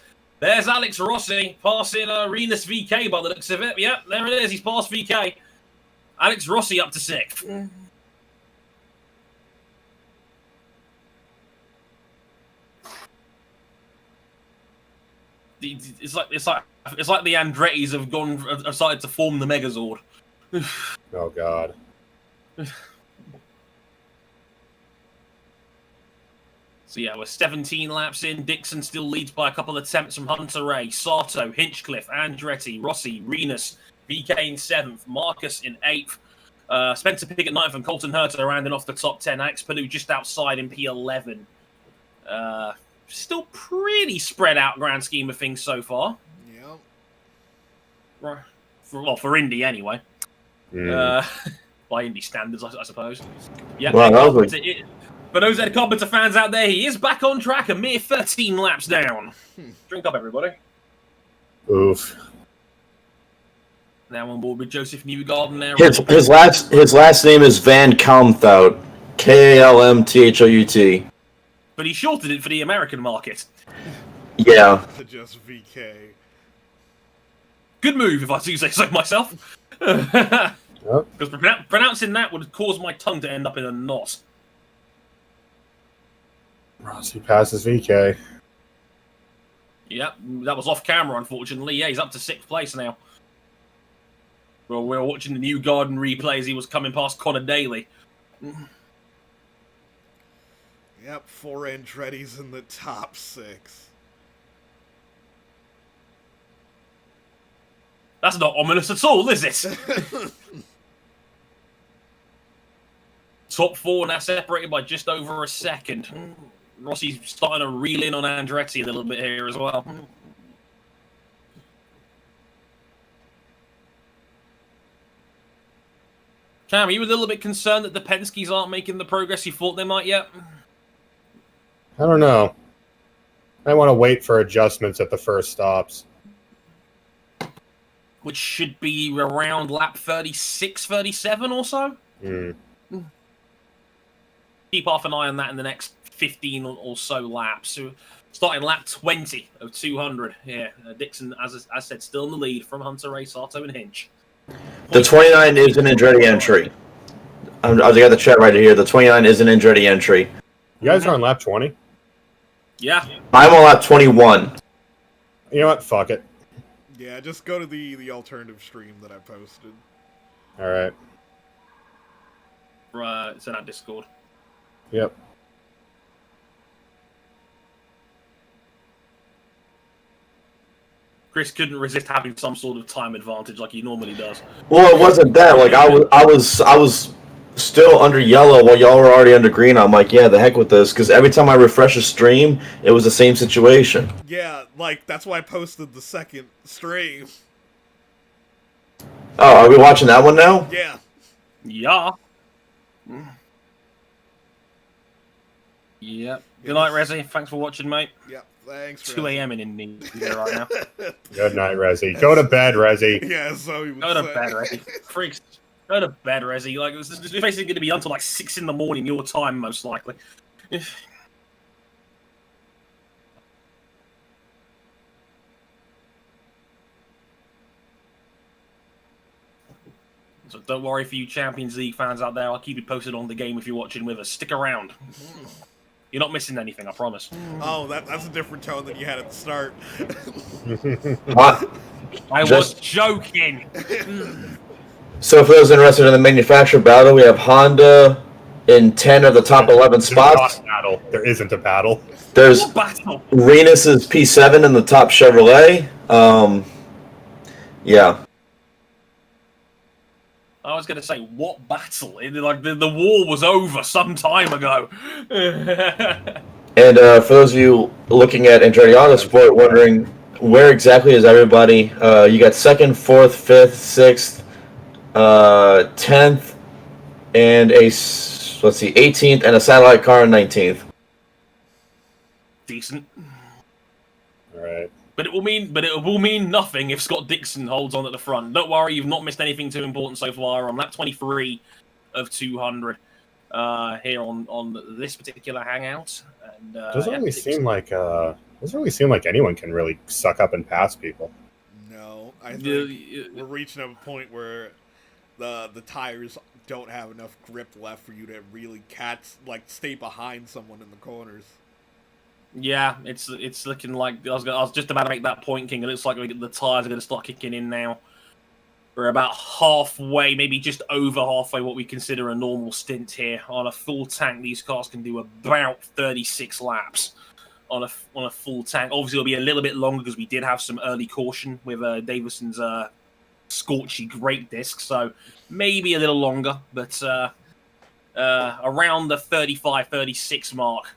Alex Rossi passing Renus VK by the looks of it. Yep, there it is. He's passed VK. Alex Rossi up to 6th. It's like the Andrettis have decided to form the Megazord. Oh God. So yeah, we're 17 laps in. Dixon still leads by a couple of attempts from Hunter Ray, Sato, Hinchcliffe, Andretti, Rossi, Renus, VK in 7th, Marcus in 8th, Spencer Pickett 9th, and Colton Herter rounding off the top 10. Alex Padu just outside in P11. Still pretty spread out grand scheme of things so far. Yep. Right. For Indy anyway. By Indy standards, I suppose. Yeah. Wow, For those Ed Carpenter fans out there, he is back on track, a mere 13 laps down. Drink up, everybody. Oof. Now on board with Joseph Newgarden there. His last name is Van Kalmthout. Kalmthout. But he shortened it for the American market. Yeah. To just VK. Good move, if I do say so myself. Because pronouncing that would cause my tongue to end up in a knot. Rossi passes VK. Yep, that was off camera, unfortunately. Yeah, he's up to 6th place now. Well, we were watching the Newgarden replays. He was coming past Connor Daly. Yep, 4 Andretti's in the top 6. That's not ominous at all, is it? Top 4 now separated by just over a second. Rossi's starting to reel in on Andretti a little bit here as well. Cam, are you a little bit concerned that the Penske's aren't making the progress you thought they might yet? I don't know. I want to wait for adjustments at the first stops. Which should be around lap 36, 37 or so. Mm. Keep half an eye on that in the next 15 or so laps. So starting lap 20 of 200 here. Dixon, as I said, still in the lead from Hunter Ray, Sato, and Hinch. The 29 is an Andretti entry. I got the chat right here. The 29 is an Andretti entry. You guys are on lap 20? Yeah. I'm on lap 21. You know what? Fuck it. Yeah, just go to the alternative stream that I posted. All right. It's in our Discord. Yep. Chris couldn't resist having some sort of time advantage like he normally does. Well, it wasn't that. Like I was still under yellow while y'all were already under green. I'm like, yeah, the heck with this, because every time I refresh a stream, it was the same situation. Yeah, like, that's why I posted the second stream. Oh, are we watching that one now? Yeah. Yeah. Yep. Good night, Rezi. Thanks for watching, mate. Yep, thanks. 2 a.m. in India right now. Good night, Rezi. Go to bed, Rezi. Yeah, so he would Go to say. bed, Rezi. Freaks. Go to bed, Rezi. Like, it's basically going to be until like 6 in the morning, your time, most likely. So don't worry for you Champions League fans out there. I'll keep you posted on the game if you're watching with us. Stick around. You're not missing anything, I promise. Oh, that's a different tone than you had at the start. What? I was joking. So for those interested in the manufacturer battle, we have Honda in 10 of the top 11 spots. There's not a battle. There isn't a battle. There's What battle? Renus's P7 in the top Chevrolet. Yeah. I was going to say, what battle? Like the war was over some time ago. And for those of you looking at Andretti Autosport, wondering where exactly is everybody, you got 2nd, 4th, 5th, 6th, 10th, and let's see, 18th, and a satellite car in 19th. Decent. All right. But it will mean nothing if Scott Dixon holds on at the front. Don't worry, you've not missed anything too important so far. On lap 23 of 200 here on this particular hangout. And Doesn't really seem like anyone can really suck up and pass people. No, I think we're reaching a point where the tires don't have enough grip left for you to really stay behind someone in the corners. Yeah, it's looking like I was just about to make that point, King. It looks like the tires are going to start kicking in now. We're about halfway, maybe just over halfway, what we consider a normal stint here. On a full tank, these cars can do about 36 laps on a full tank. Obviously, it'll be a little bit longer because we did have some early caution with Davison's scorchy brake disc, so maybe a little longer, but around the 35, 36 mark.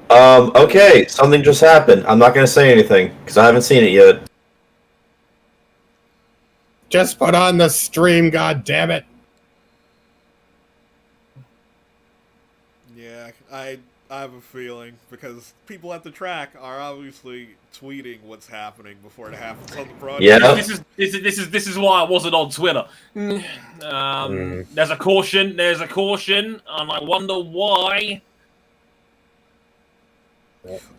Okay, something just happened. I'm not going to say anything because I haven't seen it yet. Just put on the stream, god damn it. Yeah, I have a feeling because people at the track are obviously tweeting what's happening before it happens on the broadcast. Yeah. This is why I wasn't on Twitter. There's a caution, and I wonder why.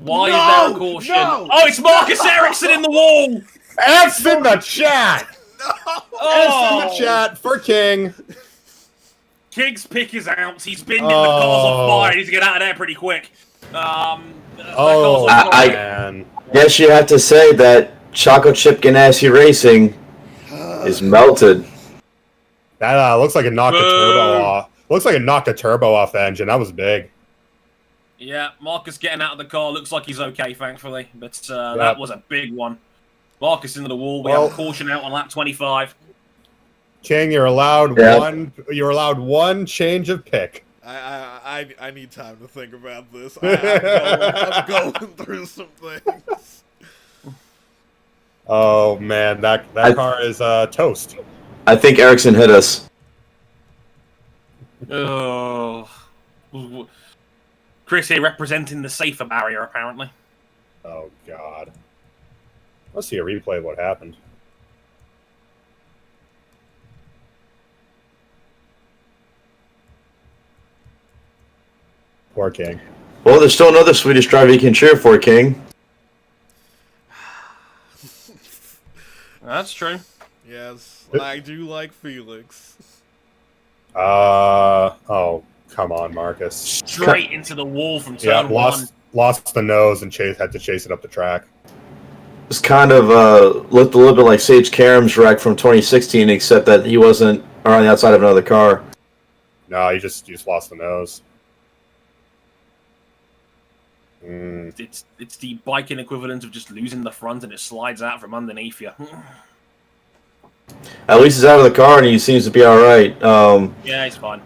Why is there a caution? No! Oh, it's Marcus Ericsson in the wall! F's in the chat! Oh! F's in the chat for King. King's pick is out. He's been getting the cars on fire. He needs to get out of there pretty quick. Man. Guess you have to say that Choco Chip Ganassi Racing is melted. That looks like it knocked the turbo off. Looks like it knocked the turbo off the engine. That was big. Yeah, Marcus getting out of the car. Looks like he's okay, thankfully. But that was a big one. Marcus into the wall. We have a caution out on lap 25. King, you're allowed one. You're allowed one change of pick. I need time to think about this. I'm going through some things. Oh man, that car is toast. I think Ericsson hit us. Oh. Chris here representing the safer barrier, apparently. Oh, God. Let's see a replay of what happened. Poor King. Well, there's still another Swedish driver you can cheer for, King. That's true. Yes, I do like Felix. Oh, come on, Marcus. Straight into the wall from turn one. Lost the nose and had to chase it up the track. It's kind of looked a little bit like Sage Karam's wreck from 2016, except that he wasn't on the outside of another car. No, you just lost the nose. It's the biking equivalent of just losing the front and it slides out from underneath you. At least he's out of the car and he seems to be all right. Yeah, he's fine.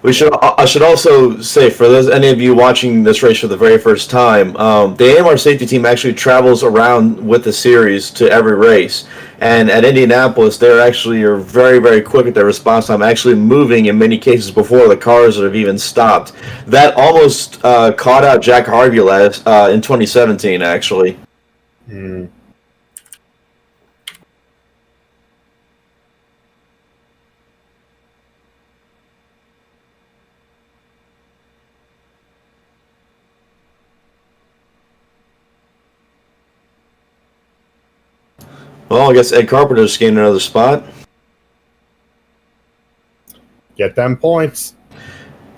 I should also say, for any of you watching this race for the very first time, the AMR safety team actually travels around with the series to every race. And at Indianapolis, they are very, very quick at their response time, actually moving in many cases before the cars have even stopped. That almost caught out Jack Harvey in 2017, actually. Well, I guess Ed Carpenter's gained another spot. Get them points.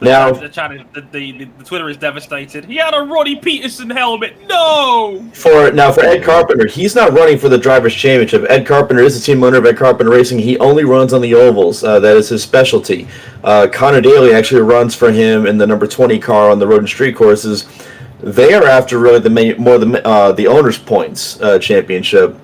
Now, the Twitter is devastated. He had a Roddy Peterson helmet. No. For Ed Carpenter, he's not running for the Drivers' Championship. Ed Carpenter is the team owner of Ed Carpenter Racing. He only runs on the ovals. That is his specialty. Connor Daly actually runs for him in the number 20 car on the road and street courses. They are after really the owners' points championship.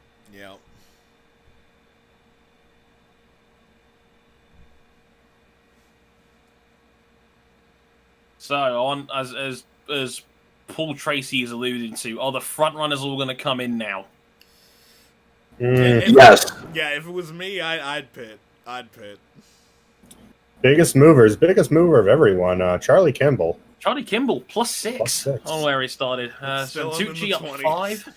So as Paul Tracy is alluding to, are the front runners all going to come in now? Yes. If it was me, I'd pit. Biggest mover of everyone, Charlie Kimball. Charlie Kimball, +6 on where he started. Santucci up 5.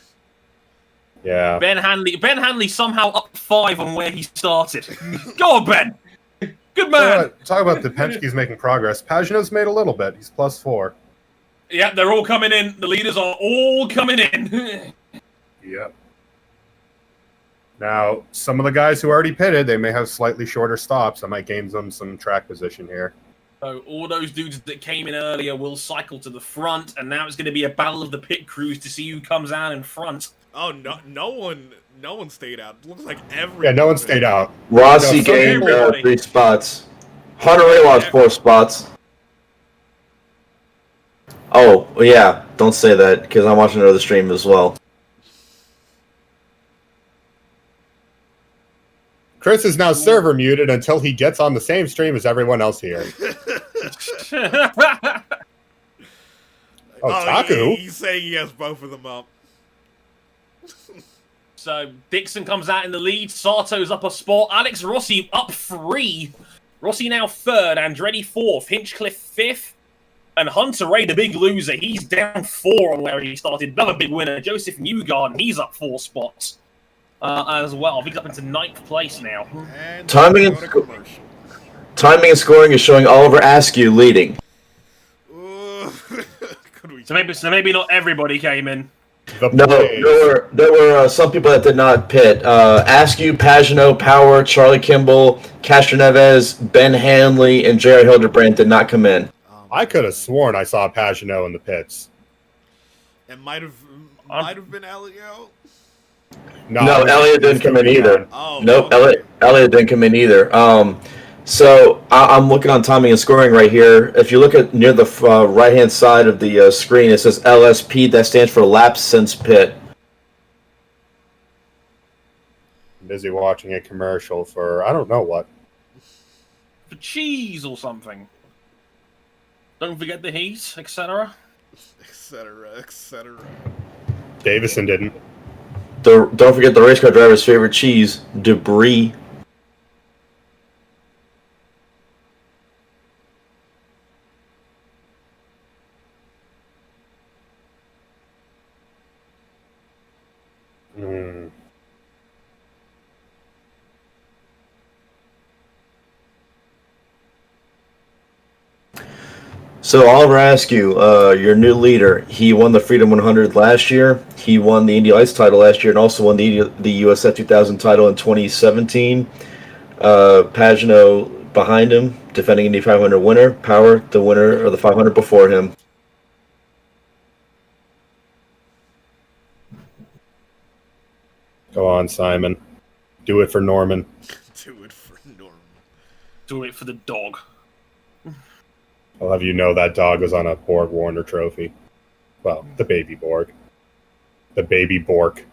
Yeah. Ben Hanley somehow up 5 on where he started. Go on, Ben. Good man. Talk about the Penske's making progress. Pagenaud's made a little bit. He's +4. Yeah, they're all coming in. The leaders are all coming in. Yep. Now, some of the guys who already pitted, they may have slightly shorter stops. That might gain them some track position here. So all those dudes that came in earlier will cycle to the front, and now it's going to be a battle of the pit crews to see who comes out in front. Oh, no one stayed out. It looks like everyone. Yeah, no one stayed out. Rossi gained 3 spots. Hunter Ray lost 4 spots. Oh, yeah. Don't say that, because I'm watching another stream as well. Chris is now server muted until he gets on the same stream as everyone else here. Taku? He's saying he has both of them up. So Dixon comes out in the lead. Sato's up a spot. Alex Rossi up 3. Rossi now 3rd. Andretti 4th. Hinchcliffe 5th. And Hunter Ray, the big loser, he's down 4 on where he started. Another big winner. Joseph Newgarden, he's up 4 spots as well. He's up into 9th place now. Timing and scoring is showing Oliver Askew leading. So maybe not everybody came in. No, there were some people that did not pit. Askew, Pagenaud, Power, Charlie Kimball, Castro Neves, Ben Hanley, and Jared Hildebrand did not come in. I could have sworn I saw Pagenaud in the pits. It might have been Elio. No, Elliott didn't come in either. Oh, nope, Elliott didn't come in either. So I'm looking on timing and scoring right here. If you look at near the right-hand side of the screen, it says LSP. That stands for Laps Since Pit. I'm busy watching a commercial for I don't know what. For cheese or something. Don't forget the heat, etc. etc. Davison didn't. Don't forget the race car driver's favorite cheese, debris. So I'll ask you, your new leader, he won the Freedom 100 last year. He won the Indy Lights title last year and also won the USF 2000 title in 2017. Pagano behind him, defending Indy 500 winner. Power, the winner of the 500 before him. Go on, Simon. Do it for Norman. Do it for Norman. Do it for the dog. I'll have you know that dog was on a Borg Warner trophy. Well, the baby Borg. The baby Borg.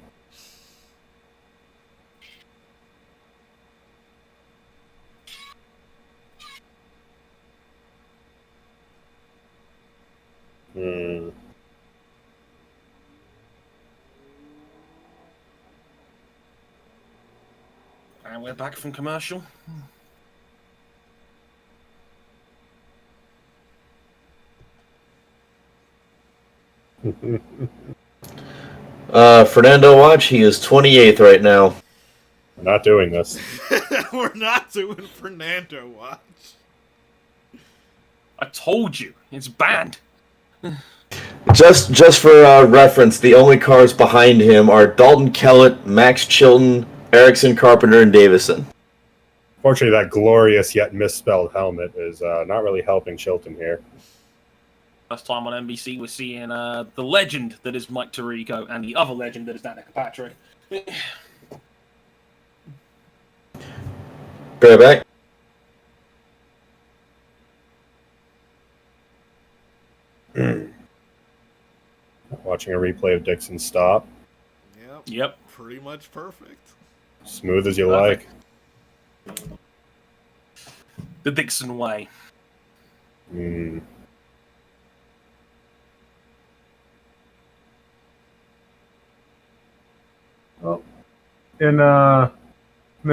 Hmm. And we're back from commercial. Fernando Watch, he is 28th right now. We're not doing this. We're not doing Fernando Watch. I told you, it's banned. Just for reference, the only cars behind him are Dalton Kellett, Max Chilton, Erickson, Carpenter, and Davison. Fortunately, that glorious yet misspelled helmet is not really helping Chilton here. Last time on NBC, we're seeing the legend that is Mike Tirico and the other legend that is Danica Patrick. Bear back. Watching a replay of Dixon's stop. Yep. Pretty much perfect. Smooth as you Perfect. like. The Dixon way. Hmm. Well, in the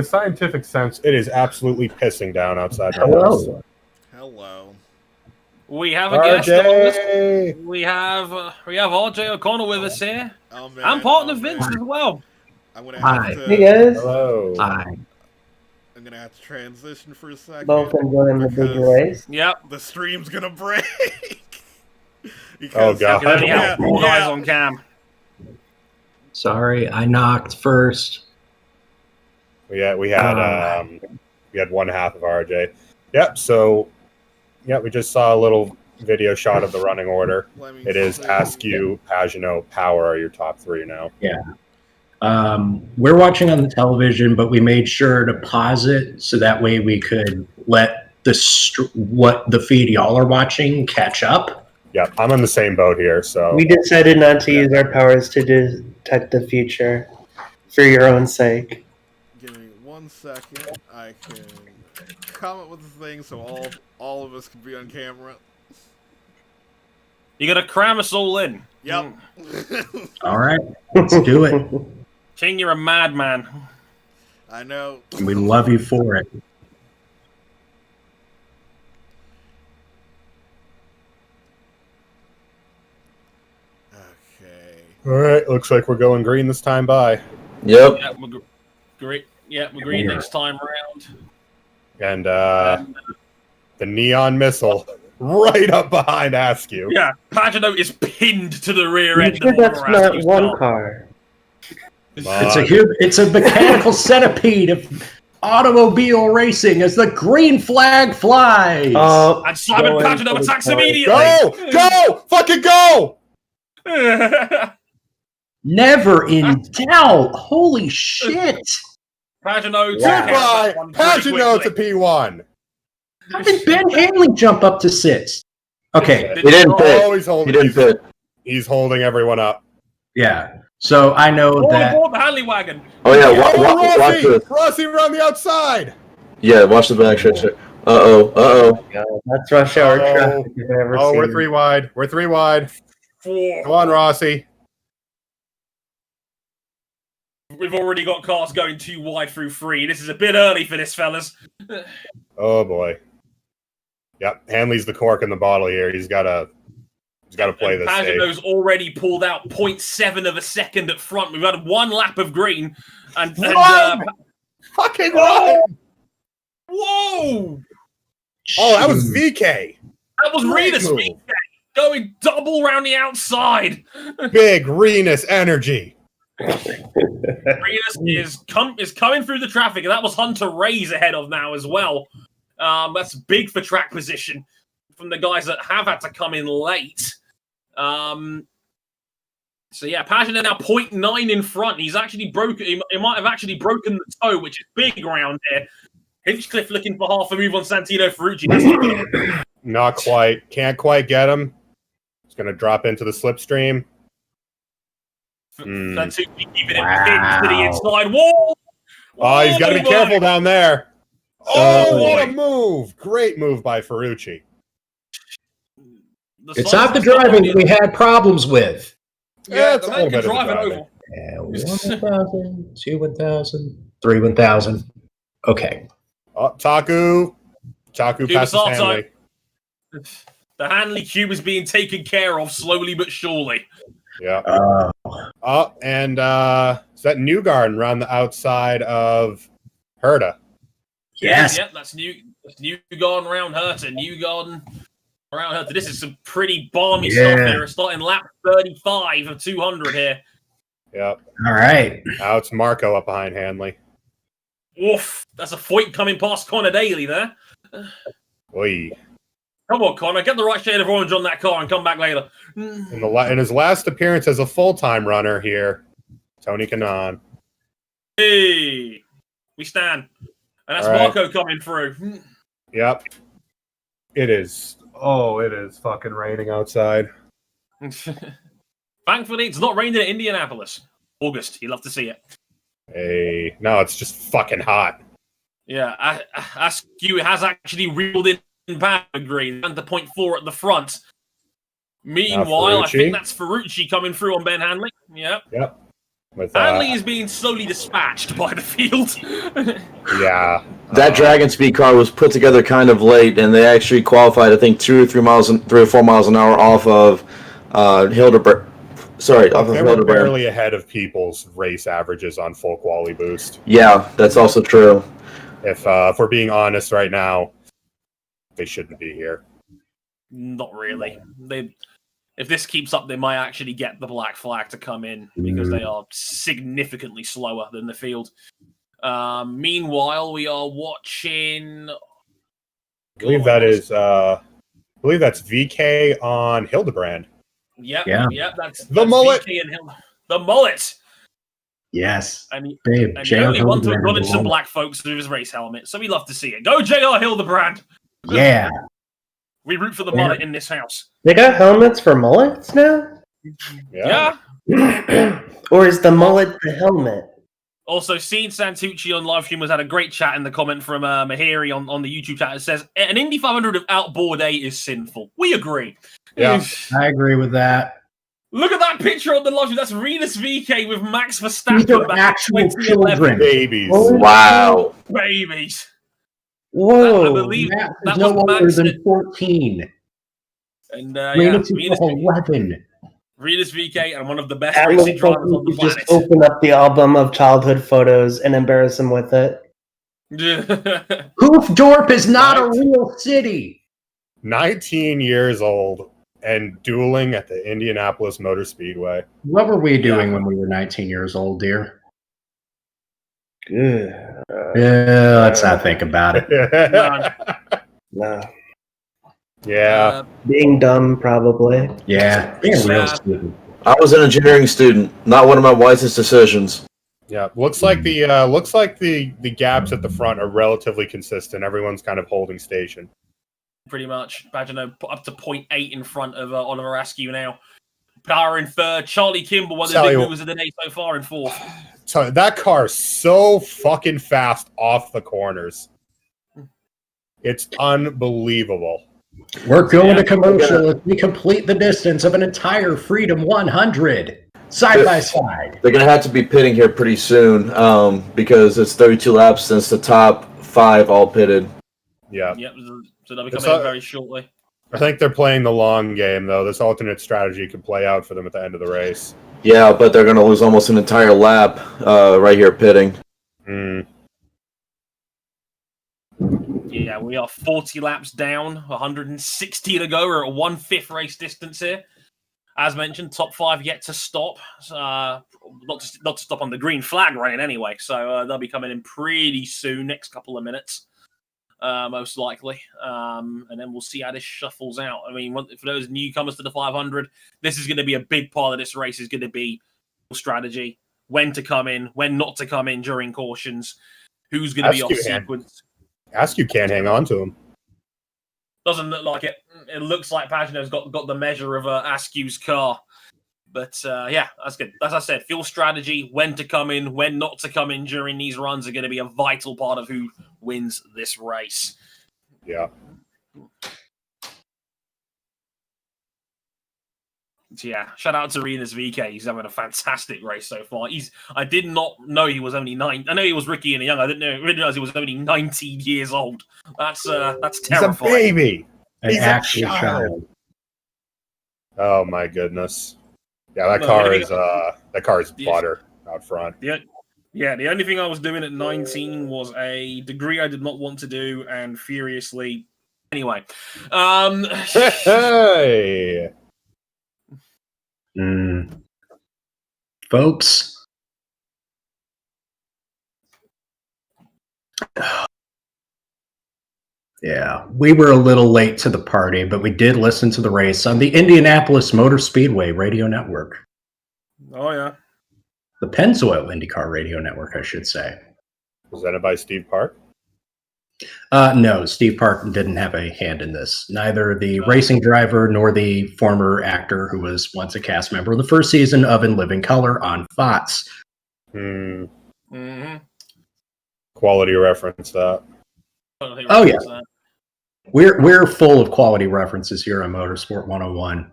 scientific sense, it is absolutely pissing down outside my house. Hello. We have a guest on this. RJ! We have RJ O'Connell with us here. Oh, man. And partner Oh, Vince man. as well. I'm gonna Hi. have to. Hey guys. Hello. Hi. I'm gonna have to transition for a second. Both enjoying the big because race. Yep. The stream's gonna break. Oh, God. You can only have four guys yeah. on cam. Sorry, I knocked first. We had one half of RJ. Yep. So, yeah, we just saw a little video shot of the running order. Let me It is see. Askew, Pagano, Power are your top three now. We're watching on the television, but we made sure to pause it so that way we could let what the feed y'all are watching catch up. Yep, I'm on the same boat here. So We decided not to use our powers to detect the future for your own sake. Give me 1 second. I can comment with the thing so all of us can be on camera. You gotta cram us all in. Yep. All right, let's do it. King, you're a madman. I know. We love you for it. Okay. all right, looks like we're going green this time. Bye. Yep. Yeah, we're great. Yeah, we're green next time round. And the neon missile right up behind Askew. Yeah, Pagano is pinned to the rear You end sure of that's Oliver not Askew's one car. car? It's a mechanical centipede of automobile racing as the green flag flies. And Simon going Pagano for the attacks car. immediately. Go! Fucking go! Never in doubt. Holy shit. Pagano Goodbye! Pagano to quickly. P1. How did Ben Hanley jump up to sixth? Okay, He didn't fit. Oh, he's holding. He didn't fit. He's holding everyone up. yeah. So I know All that. aboard the Hanley wagon. Oh yeah, Oh, watch Rossi! this. Rossi around the outside. Yeah, watch the back stretch. Uh-oh. God, that's rush hour Uh-oh. traffic if I've ever Oh, seen. we're three wide. We're three wide. Four. Come on, Rossi. We've already got cars going too wide through three. This is a bit early for this, fellas. Oh boy. Yep, Hanley's the cork in the bottle here. He's got to play this safe. Pagano's already pulled out 0.7 of a second at front. We've had one lap of green. And Fucking run! whoa! Oh, that was VK. That was Renus VK going double round the outside. Big Renus energy. Renus is coming through the traffic, and that was Hunter Ray's ahead of now as well. That's big for track position from the guys that have had to come in late. So yeah, Pagina now 0.9 in front. He's actually broken. He might have actually broken the toe, which is big around here. Hinchcliffe looking for half a move on Santino Ferrucci. Not quite. Can't quite get him. He's going to drop into the slipstream. Santucci keeping it pinned to the inside wall. Oh, he's got to be careful down there. Oh, what a move. Great move by Ferrucci. It's not the driving that we had problems with. Yeah, the man can drive it over. 1,000, 2 1,000, 3 1,000. Okay. Oh, Taku passes Hanley. The Hanley cube is being taken care of slowly but surely. Yeah. And is that Newgarden around the outside of Herta? Yes. Yep, that's Newgarden around Herta. Newgarden around Herta. This is some pretty balmy stuff here. Starting lap 35 of 200 here. Yep. All right. Now it's Marco up behind Hanley. Oof. That's a fight coming past Connor Daly there. Oy. Come on, Connor. Get the right shade of orange on that car and come back later. In his last appearance as a full-time runner here, Tony Kanaan. Hey. We stand. And that's Marco coming through. Yep. It is. Oh, it is fucking raining outside. Thankfully, it's not raining in Indianapolis. August. You'd love to see it. Hey, no, it's just fucking hot. Yeah, Askew has actually reeled in power green and the 0.4 at the front. Meanwhile, I think that's Ferrucci coming through on Ben Hanley. Yep. Hanley is being slowly dispatched by the field. Yeah. That Dragon Speed car was put together kind of late, and they actually qualified, I think, 3 or 4 miles an hour off of Hildebrand. Sorry, off of They were Hildebrand. barely ahead of people's race averages on full quality boost. Yeah, that's also true. If we're being honest right now, they shouldn't be here. Not really. If this keeps up, they might actually get the black flag to come in because they are significantly slower than the field. Meanwhile, we are watching. I believe that's VK on Hildebrand. Yep, that's the mullet. VK and the mullet. Yes. And Babe, he only wants to acknowledge some black folks with his race helmet, so we love to see it. Go, JR Hildebrand. Yeah. We root for the mullet in this house. They got helmets for mullets now? Yeah. Or is the mullet the helmet? Also, seeing Santucci on live stream has had a great chat in the comment from Mahiri on the YouTube chat. It says, an Indy 500 of outboard A is sinful. We agree. Yeah. I agree with that. Look at that picture on the live stream. That's Renus VK with Max Verstappen. These are actual children. Babies. Wow. Babies. Whoa. I believe Matt that is no was older Max than 14. And Renus is 11. Renus VK and one of the best That racing looks like drivers on the you could just planet. open up the album of childhood photos and embarrass him with it. Hoofdorp is not a real city. 19 years old and dueling at the Indianapolis Motor Speedway. What were we doing when we were 19 years old, dear? Yeah, Let's not think about it. no. Yeah. Being dumb, probably. Yeah, being real stupid. I was an engineering student. Not one of my wisest decisions. Yeah. Looks like the gaps at the front are relatively consistent. Everyone's kind of holding station. Pretty much. Badgeno up to 0.8 in front of Oliver Askew now. Power in third. Charlie Kimball, one of the big movers of the day so far, in fourth. So that car's so fucking fast off the corners. It's unbelievable. We're going to commercial as we complete the distance of an entire Freedom 100 side by side. They're going to have to be pitting here pretty soon because it's 32 laps since the top 5 all pitted. Yeah. Yep. So they'll be coming in very shortly. I think they're playing the long game, though. This alternate strategy could play out for them at the end of the race. Yeah, but they're going to lose almost an entire lap right here pitting. Yeah, we are 40 laps down, 160 to go. We're at 1/5 race distance here. As mentioned, top 5 yet to stop. Not to stop on the green flag running anyway. So they'll be coming in pretty soon, next couple of minutes, most likely. And then we'll see how this shuffles out. I mean, for those newcomers to the 500, this is going to be a big part of this race. Is going to be strategy, when to come in, when not to come in during cautions, who's going to be off sequence. Askew can't hang on to him. Doesn't look like it. It looks like Pagano's got the measure of Askew's car. But yeah, that's good. As I said, fuel strategy, when to come in, when not to come in during these runs are going to be a vital part of who wins this race. Yeah. So yeah, shout out to Renus VK. He's having a fantastic race so far. I did not know he was only 9. I know he was rookie and young. I didn't realize he was only 19 years old. That's terrifying. He's a baby. He's a child. Oh my goodness. Yeah, that car is butter out front. Yeah, the only thing I was doing at 19 was a degree I did not want to do, and furiously. Anyway, Hey. Folks, yeah, we were a little late to the party, but we did listen to the race on the Indianapolis Motor Speedway radio network. Oh, yeah. The Pennzoil IndyCar radio network, I should say. Presented by Steve Park? No, Steve Park didn't have a hand in this. Neither the racing driver nor the former actor who was once a cast member of the first season of In Living Color on Fox. Mm-hmm. Quality reference that. Oh, yeah. We're full of quality references here on Motorsport 101.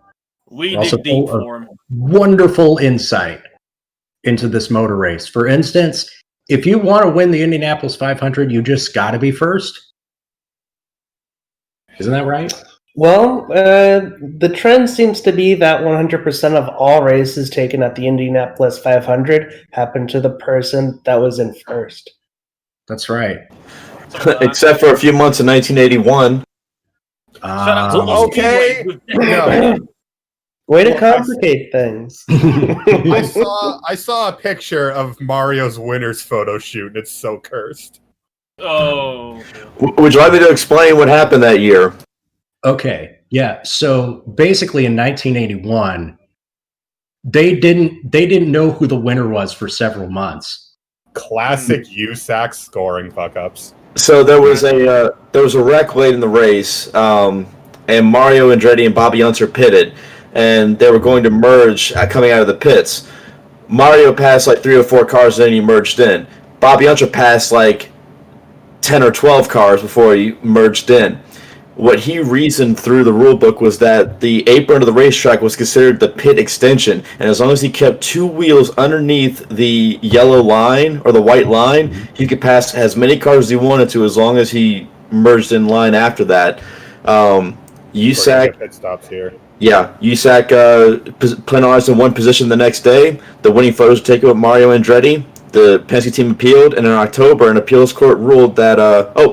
We dig deep for him. Wonderful insight into this motor race. For instance, if you want to win the Indianapolis 500, you just got to be first. Isn't that right? Well, the trend seems to be that 100% of all races taken at the Indianapolis 500 happened to the person that was in first. That's right. Except for a few months in 1981. Okay. No. Way to complicate things. I saw a picture of Mario's winner's photo shoot, and it's so cursed. Oh. Would you like me to explain what happened that year? Okay. Yeah. So basically, in 1981, they didn't know who the winner was for several months. Classic USAC scoring fuck-ups. So there was a wreck late in the race, and Mario Andretti and Bobby Unser pitted, and they were going to merge coming out of the pits. Mario passed like 3 or 4 cars, and then he merged in. Bobby Unser passed like 10 or 12 cars before he merged in. What he reasoned through the rule book was that the apron of the racetrack was considered the pit extension, and as long as he kept 2 wheels underneath the yellow line or the white line, he could pass as many cars as he wanted to, as long as he merged in line after that. USAC pit stops here. Yeah, USAC penalized in one position the next day. The winning photos were taken with Mario Andretti. The Penske team appealed, and in October, an appeals court ruled that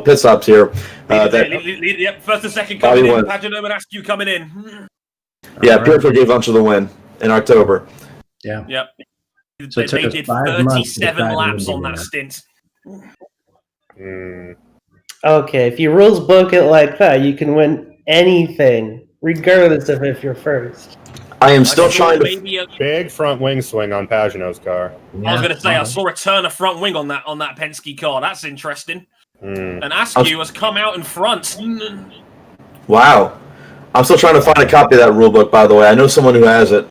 pit stops here. Yep, first and second coming in. Pagano and Askew coming in. Yeah, Pierre gave Unser the win in October. Yeah. Yep. So they did 37 laps on that stint. Okay, if you rules book it like that, you can win anything, regardless of if you're first. I am still trying to... Big front wing swing on Pagano's car. I was going to say, I saw a turn of front wing on that Penske car. That's interesting. And Askew has come out in front. Wow. I'm still trying to find a copy of that rule book, by the way. I know someone who has it.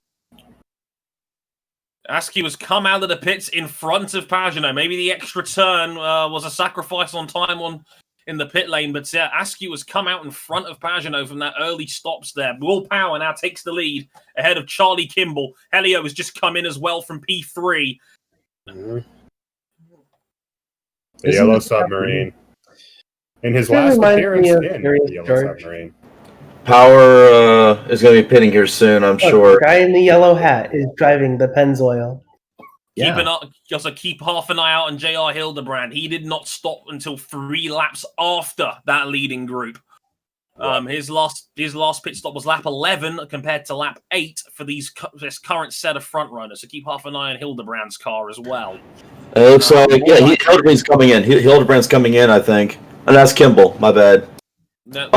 Askew has come out of the pits in front of Pagano. Maybe the extra turn was a sacrifice on time in the pit lane, but Askew has come out in front of Pagano from that early stops there. Will Power now takes the lead ahead of Charlie Kimball. Helio has just come in as well from P3. The Yellow Submarine. In his last appearance in the Yellow Submarine. Power is going to be pitting here soon, I'm sure. The guy in the yellow hat is driving the Pennzoil. Keep half an eye out on J.R. Hildebrand. He did not stop until 3 laps after that leading group. His last pit stop was lap 11 compared to lap 8 for this current set of front runners. So keep half an eye on Hildebrand's car as well. It looks like Hildebrand's coming in. Hildebrand's coming in, I think, and that's Kimball. My bad. That's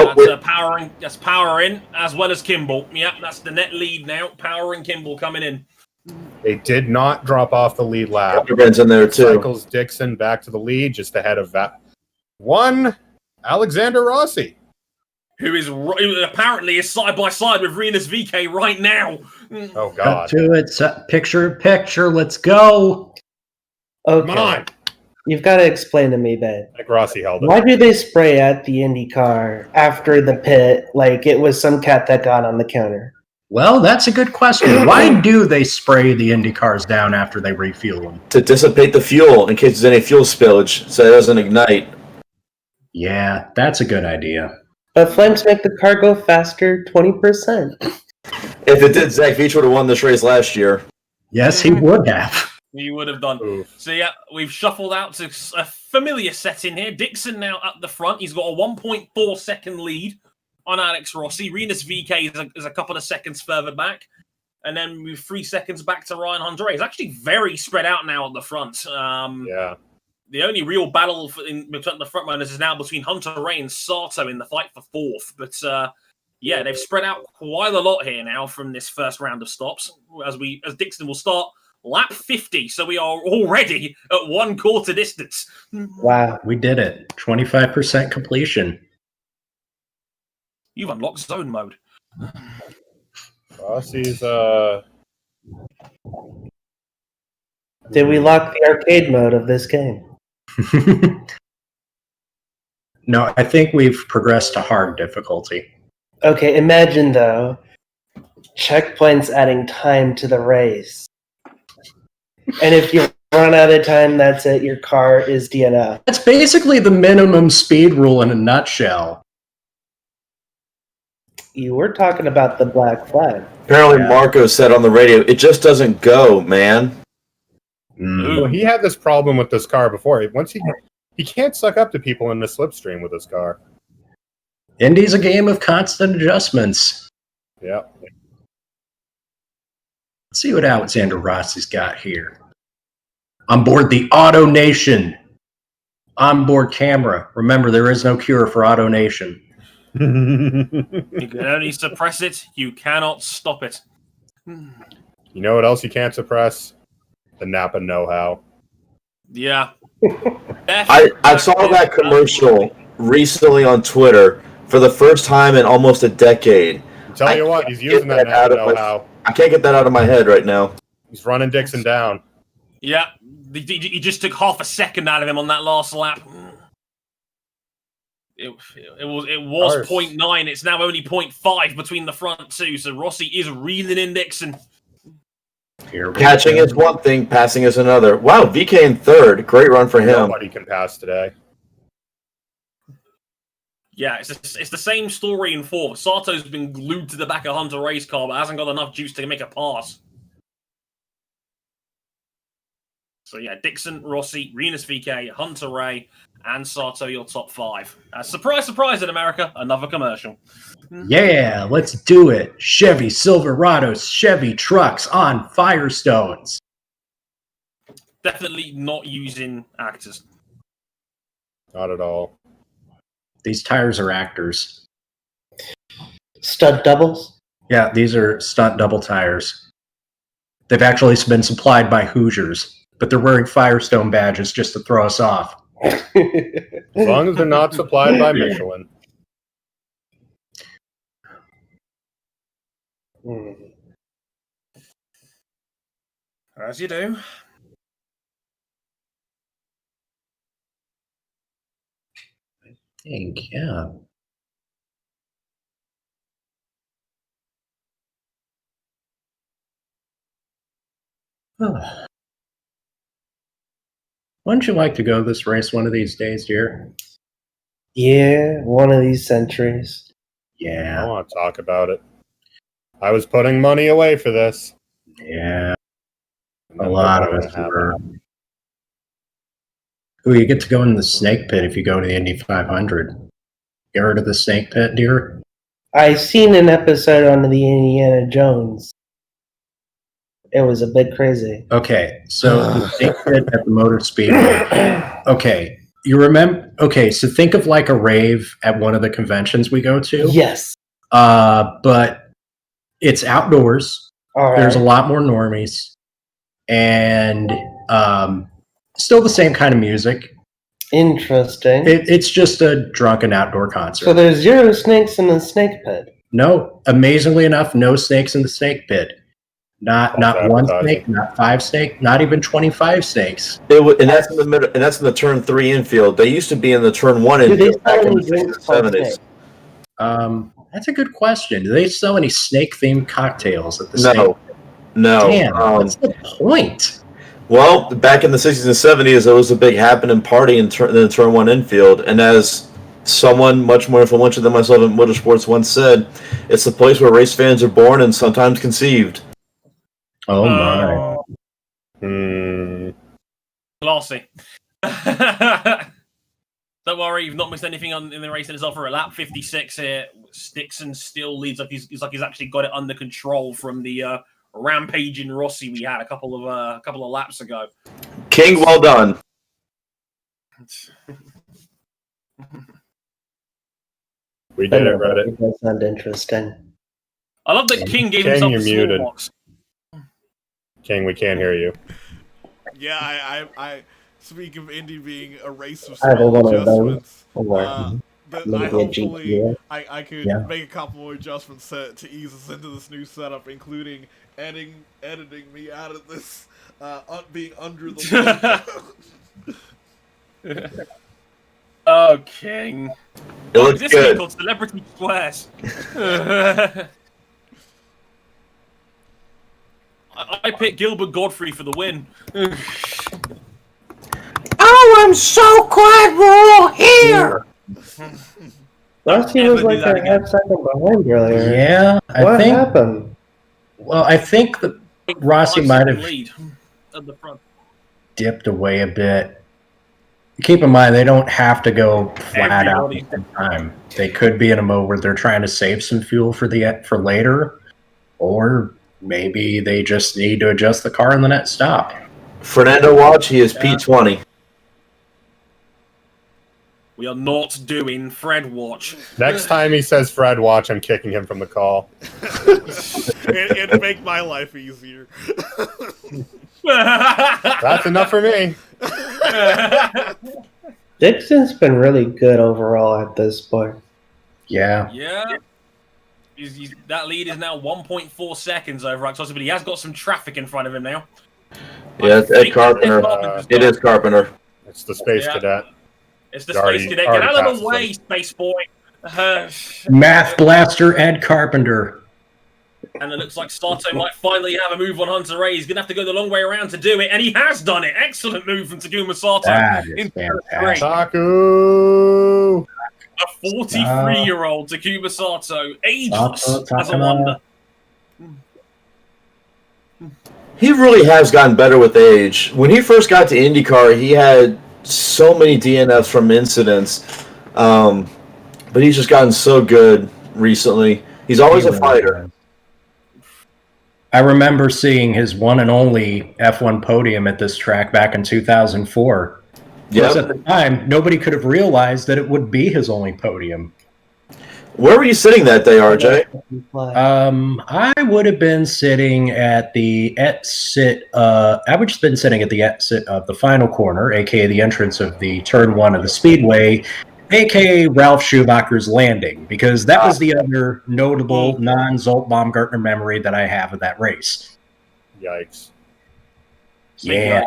Power in as well as Kimball. Yeah, that's the net lead now. Power and Kimball coming in. They did not drop off the lead lap. Hildebrand's in there too. Cycles Dixon back to the lead, just ahead of that one Alexander Rossi, who apparently is side by side with Rinus VK right now. Oh God! Up to it, picture. Let's go. Okay. Come on. You've got to explain to me, Ben. Like Rossi held it. Why do they spray at the Indy car after the pit like it was some cat that got on the counter? Well, that's a good question. Why do they spray the Indy cars down after they refuel them? To dissipate the fuel in case there's any fuel spillage, so it doesn't ignite. Yeah, that's a good idea. But flames make the car go faster 20%. If it did, Zach Veach would have won this race last year. Yes, he would have. He would have done. Oof. So yeah, we've shuffled out to a familiar setting here. Dixon now at the front. He's got a 1.4 second lead on Alex Rossi. Rinus VK is a couple of seconds further back. And then we've 3 seconds back to Ryan Hunter-Reay. It's actually very spread out now at the front. Yeah. The only real battle between the front runners is now between Hunter-Reay and Sato in the fight for 4th. But yeah, they've spread out quite a lot here now from this first round of stops. As Dixon will start lap 50, so we are already at 1/4 distance. Wow. We did it. 25% completion. You've unlocked zone mode. Rossi's Did we lock the arcade mode of this game? No, I think we've progressed to hard difficulty. Okay, imagine though, checkpoints adding time to the race. And if you run out of time, that's it, your car is DNF. That's basically the minimum speed rule in a nutshell. You were talking about the black flag. Apparently, Marco said on the radio, it just doesn't go, man. Well, he had this problem with this car before. Once he can't suck up to people in the slipstream with this car. Indy's a game of constant adjustments. Yeah. Let's see what Alexander Rossi's got here. On board the Auto Nation. Onboard camera. Remember, there is no cure for Auto Nation. You can only suppress it. You cannot stop it. You know what else you can't suppress? The Napa know-how. Yeah. I saw that commercial recently on Twitter for the first time in almost a decade. Tell you what, he's using that Napa know-how. I can't get that out of my head right now. He's running Dixon down. Yeah. He just took half a second out of him on that last lap. It was 0.9. It's now only 0.5 between the front two. So Rossi is reeling in Dixon. Catching is one thing, passing is another. Wow, VK in third. Great run for him. Nobody can pass today. Yeah, it's the same story in 4th. Sato's been glued to the back of Hunter-Reay's car, but hasn't got enough juice to make a pass. So yeah, Dixon, Rossi, Rinus VK, Hunter-Reay, and Sato, your top 5. Surprise, surprise in America, another commercial. Yeah, let's do it. Chevy Silverados, Chevy trucks on Firestones. Definitely not using actors. Not at all. These tires are actors. Stunt doubles? Yeah, these are stunt double tires. They've actually been supplied by Hoosiers, but they're wearing Firestone badges just to throw us off. As long as they're not supplied by Michelin. As you do. I think, yeah. Wouldn't you like to go this race one of these days, dear? Yeah, one of these centuries. I Yeah. don't want to talk about it. I was putting money away for this. Yeah. And A then lot nobody of would us have were. it. Ooh, you get to go in the snake pit if you go to the Indy 500. You heard of the snake pit, dear? I seen an episode on the Indiana Jones. It was a bit crazy. Okay, so the snake pit at the Motor Speedway. Okay, you remember? Okay, so think of like a rave at one of the conventions we go to. Yes. But it's outdoors. All right. There's a lot more normies, and still the same kind of music. Interesting. It's just a drunken outdoor concert. So there's 0 snakes in the snake pit. No, amazingly enough, no snakes in the snake pit. Not one snake, not 5 snakes, not even 25 snakes. And that's in the middle, and that's in the turn 3 infield. They used to be in the turn 1 infield back in the 60s and 70s. That's a good question. Do they sell any snake-themed cocktails at the No. snake? No. Damn, what's the point? Well, back in the 60s and 70s, there was a big happening party in the turn 1 infield, and as someone much more influential than myself in motorsports once said, it's the place where race fans are born and sometimes conceived. Oh my. Classy. Don't worry, you've not missed anything in the race itself. For a lap 56 here, Stixon still leads. Like he's actually got it under control from the rampaging Rossi we had a couple of laps ago. King, well done. We did it, Reddit. It does sound interesting. I love that King gave King, himself you're a small muted. box. King, we can't hear you. Yeah, I speak of Indy being a race of I have a small one of those. adjustments. Or But maybe I a hopefully GPU. I could Yeah. make a couple more adjustments to ease us into this new setup, including editing me out of this being under the Oh, King. It looks This good. thing called Celebrity Squares. I picked Gilbert Godfrey for the win. Oh, I'm so glad we're all here. Rossi Never was do like that a again. half second behind earlier. Yeah, What happened? Well, I think that Rossi 5 might second have lead at the front. dipped away a bit. Keep in mind, they don't have to go flat out Everybody. at the time. They could be in a mode where they're trying to save some fuel for later, or maybe they just need to adjust the car in the next stop. Fernando Watch, he is P20. We are not doing Fred Watch. Next time he says Fred watch, I'm kicking him from the call. It'd make my life easier. That's enough for me. Dixon's been really good overall at this point. Yeah. Yeah. That lead is now 1.4 seconds over Axel, but he has got some traffic in front of him now. Yeah, it's Ed Ed Carpenter. Carpenter's It is Carpenter. It's the space Yeah. cadet. It's the Already- space cadet. Get already out of passed the way, them. space boy. Math blaster Ed Carpenter. And it looks like Sato might finally have a move on Hunter Ray. He's going to have to go the long way around to do it, and he has done it. Excellent move from Takuma Sato. That is In fantastic. Taku! A 43-year-old Takuma Sato, ageless Sato as a Takuma. wonder. He really has gotten better with age. When he first got to IndyCar, he had so many DNFs from incidents. But he's just gotten so good recently. He's always a fighter. I remember seeing his one and only F1 podium at this track back in 2004. Because at Yep. the time, nobody could have realized that it would be his only podium. Where were you sitting that day, RJ? I would have been sitting at the exit. I would have been sitting at the exit of the final corner, aka the entrance of the turn 1 of the speedway, aka Ralph Schumacher's landing, because that was the other notable non-Zolt Baumgartner memory that I have of that race. Yikes. Yeah.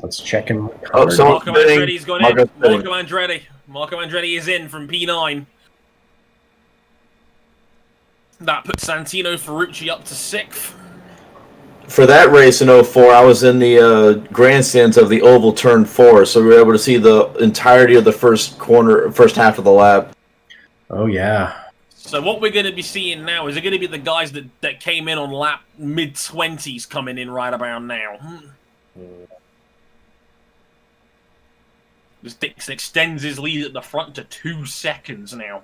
Let's check him. Oh, so- Marco Andretti's gone in. Marco's spinning. Marco Andretti is in from P9. That puts Santino Ferrucci up to 6th. For that race in 04, I was in the grandstands of the Oval Turn 4, so we were able to see the entirety of the first half of the lap. Oh, yeah. So what we're going to be seeing now is they're going to be the guys that came in on lap mid-20s coming in right about now. As Dixon extends his lead at the front to 2 seconds now.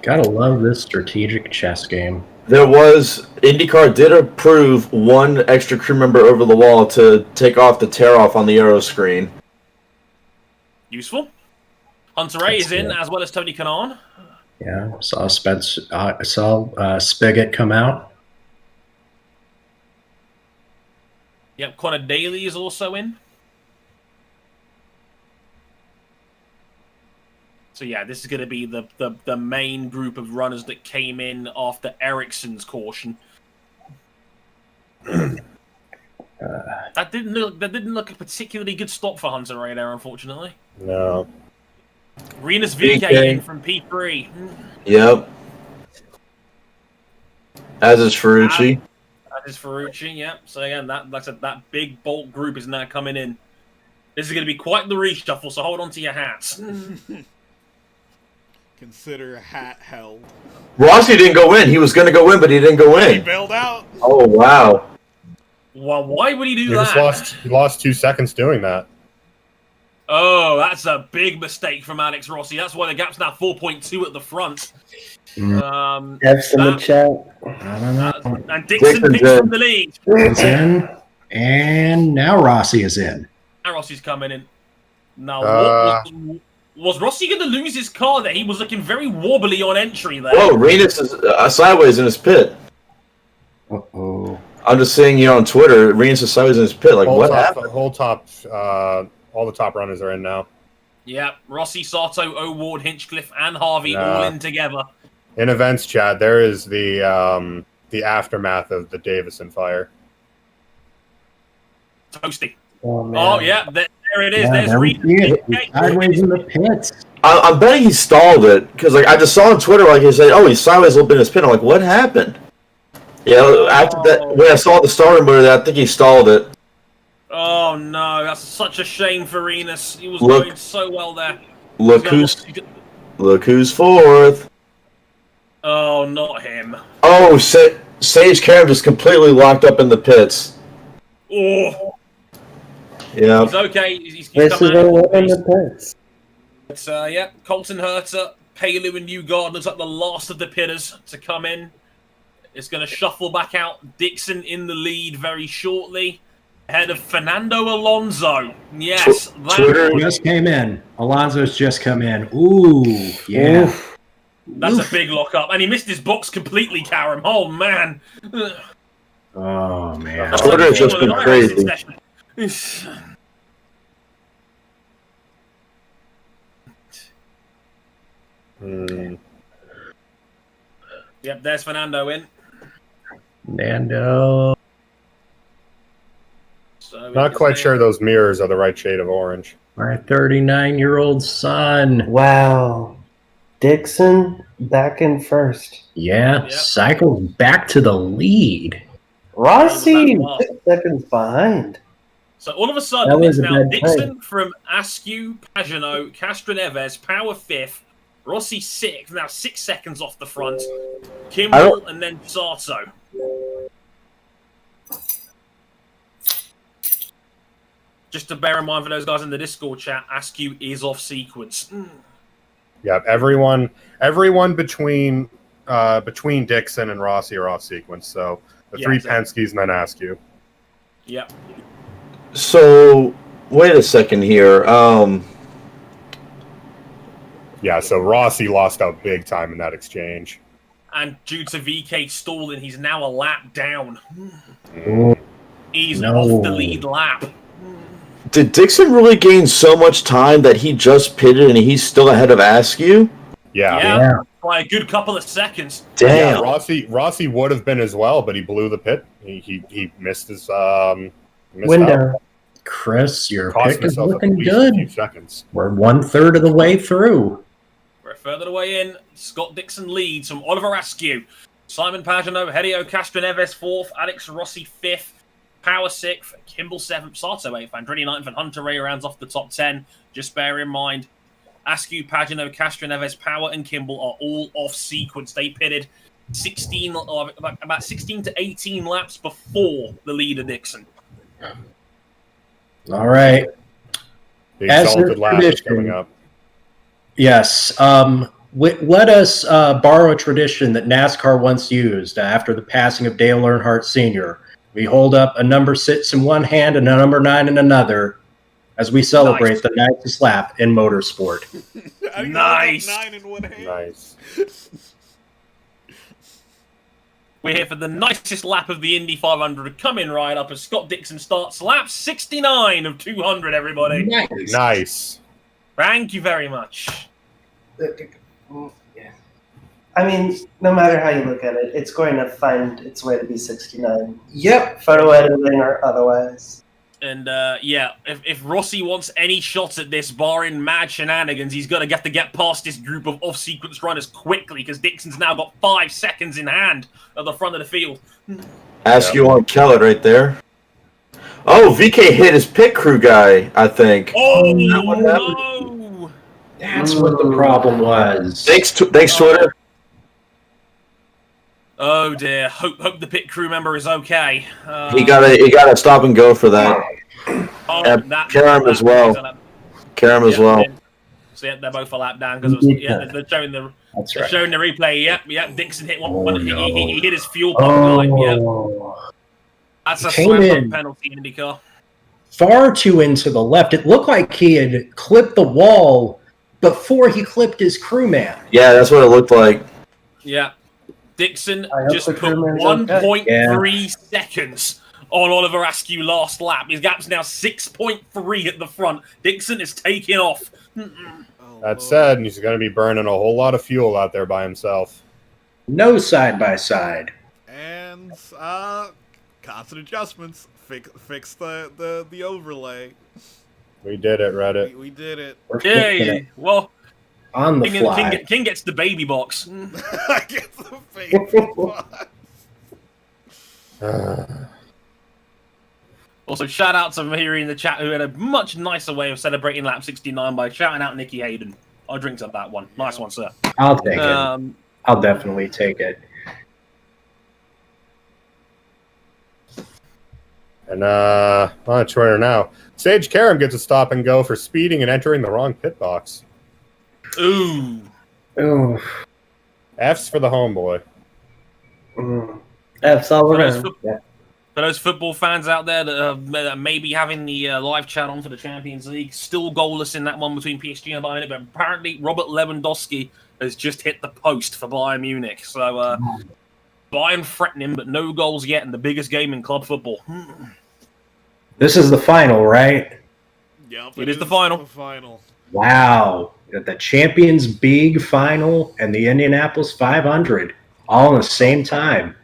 Gotta love this strategic chess game. IndyCar did approve one extra crew member over the wall to take off the tear-off on the aero screen. Useful. Hunter Ray is in, as well as Tony Kanaan. Yeah, saw Spigot come out. Yep, Connor Daly is also in. So yeah, this is going to be the main group of runners that came in after Ericsson's caution. That didn't look a particularly good stop for Hunter Ray there, unfortunately. No. Renus VK in from P3. Yep. As is Ferrucci. That is Ferrucci, yep. So again, that big bolt group is now coming in. This is going to be quite the reshuffle, so hold on to your hats. Consider hat held. Rossi didn't go in. He was going to go in, but he didn't go He in. bailed out. Oh, wow. Well, why would he do He that? just lost 2 seconds doing that. Oh, that's a big mistake from Alex Rossi. That's why the gap's now 4.2 at the front. F's in the chat. I don't know. And Dixon picks from the lead. Is in, and now Rossi is in. And Rossi's coming in. Now, was Rossi going to lose his car there? He was looking very wobbly on entry there. Whoa, Renus is sideways in his pit. Uh-oh. I'm just seeing on Twitter, Renus is sideways in his pit. Like, what happened? All the top runners are in now. Yeah, Rossi, Sato, O'Ward, Hinchcliffe, and Harvey all in together. In events chat, there is the aftermath of the Davison fire. Toasty. Oh, yeah, there it is. Yeah, There's there we see it. He's sideways in the pits. I'm betting he stalled it because I just saw on Twitter he said, "Oh, he's sideways a little bit in his pit." I'm like, "What happened?" Yeah, after that, when I saw the starter motor, I think he stalled it. Oh no, that's such a shame for Renus. He was going so well there. Look who's fourth. Oh, not him. Oh, Sage Karam just completely locked up in the pits. Oh. Yeah. He's okay. He's This is coming out. in the pits. It's, yeah, Colton Herter, Palu, and Newgard looks like the last of the pitters to come in. It's going to shuffle back out. Dixon in the lead very shortly. Ahead of Fernando Alonso. Yes. Twitter just came in. Alonso's just come in. Ooh, yeah. Oof. That's a big lockup. And he missed his box completely, Karam. Oh, man. Oh, man. Twitter has just been crazy. Yep, there's Fernando in. Nando. So Not quite sure those mirrors are the right shade of orange. My 39-year-old son. Wow. Dixon back in first. Yeah, Yep. cycles back to the lead. Rossi Wow. 6 seconds behind. So all of a That sudden, was it's a now bad Dixon from Askew, Pagano, Castroneves, Power 5th, Rossi 6th, now 6 seconds off the front, Kimball, and then Sato. Just to bear in mind for those guys in the Discord chat, Askew is off sequence. Yeah, everyone between Dixon and Rossi are off sequence. So the three exactly. Penske's and then Askew. Yep. So, wait a second here. Yeah, so Rossi lost out big time in that exchange. And due to VK stalling, he's now a lap down. He's No. off the lead lap. Did Dixon really gain so much time that he just pitted and he's still ahead of Askew? Yeah. By a good couple of seconds. Damn. Yeah, Rossi would have been as well, but he blew the pit. He missed his Window. Chris, your Cost pick is himself at looking least a good. few seconds. We're 1/3 of the way through. We're further away in. Scott Dixon leads from Oliver Askew. Simon Pagano, Helio Castroneves 4th, Alex Rossi 5th, Power 6th, Kimball 7th, Sato 8th, Andretti 9th, and Hunter Ray rounds off the top 10. Just bear in mind, Askew, Pagano, Castro, Neves, Power, and Kimball are all off sequence. They pitted about 16 to 18 laps before the leader Dixon. All right. The As exalted is lap is tradition. coming up. Yes. Let us borrow a tradition that NASCAR once used after the passing of Dale Earnhardt Sr. We hold up a number 6 in one hand and a number 9 in another as we celebrate the nicest lap in motorsport. Nice. 9 in one hand. Nice. We're here for the nicest lap of the Indy 500 coming right up as Scott Dixon starts lap 69 of 200, everybody. Nice. Thank you very much. Yeah. I mean, no matter how you look at it, it's going to find its way to be 69. Yep. Photo editing or otherwise. And if Rossi wants any shots at this, barring mad shenanigans, he's going to get past this group of off-sequence runners quickly because Dixon's now got 5 seconds in hand at the front of the field. Askew on Kellett right there. Oh, VK hit his pit crew guy, I think. Oh, no! That's what the problem was. Thanks, Twitter. Oh dear. Hope the pit crew member is okay. He got a stop and go for that. Karam as well. Karam as well. So yeah, they're both a lap down because they're showing the showing the replay. Yep. Dixon hit one. He hit his fuel pump line. Yep. That's a slam penalty in IndyCar. Far too into the left. It looked like he had clipped the wall before he clipped his crewman. Yeah, that's what it looked like. Yeah. Dixon just put 1.3 seconds on Oliver Askew last lap. His gap's now 6.3 at the front. Dixon is taking off. That said, he's going to be burning a whole lot of fuel out there by himself. No side-by-side. And constant adjustments. Fix the overlay. We did it, Reddit. We did it. Yeah, well, on the fly. King gets the baby box. I get the baby box. Also, shout out to Mahiri in the chat who had a much nicer way of celebrating lap 69 by shouting out Nicky Hayden. I'll drink to that one. Nice one, sir. I'll take it. I'll definitely take it. And on Twitter now, Sage Karam gets a stop and go for speeding and entering the wrong pit box. Ooh. F's for the homeboy. F's all around. For those football fans out there that may be having the live chat on for the Champions League, still goalless in that one between PSG and Bayern Munich, but apparently Robert Lewandowski has just hit the post for Bayern Munich. So Bayern threatening, but no goals yet in the biggest game in club football. This is the final, right? Yep, it is the final. Wow. The Champions League final and the Indianapolis 500 all in the same time.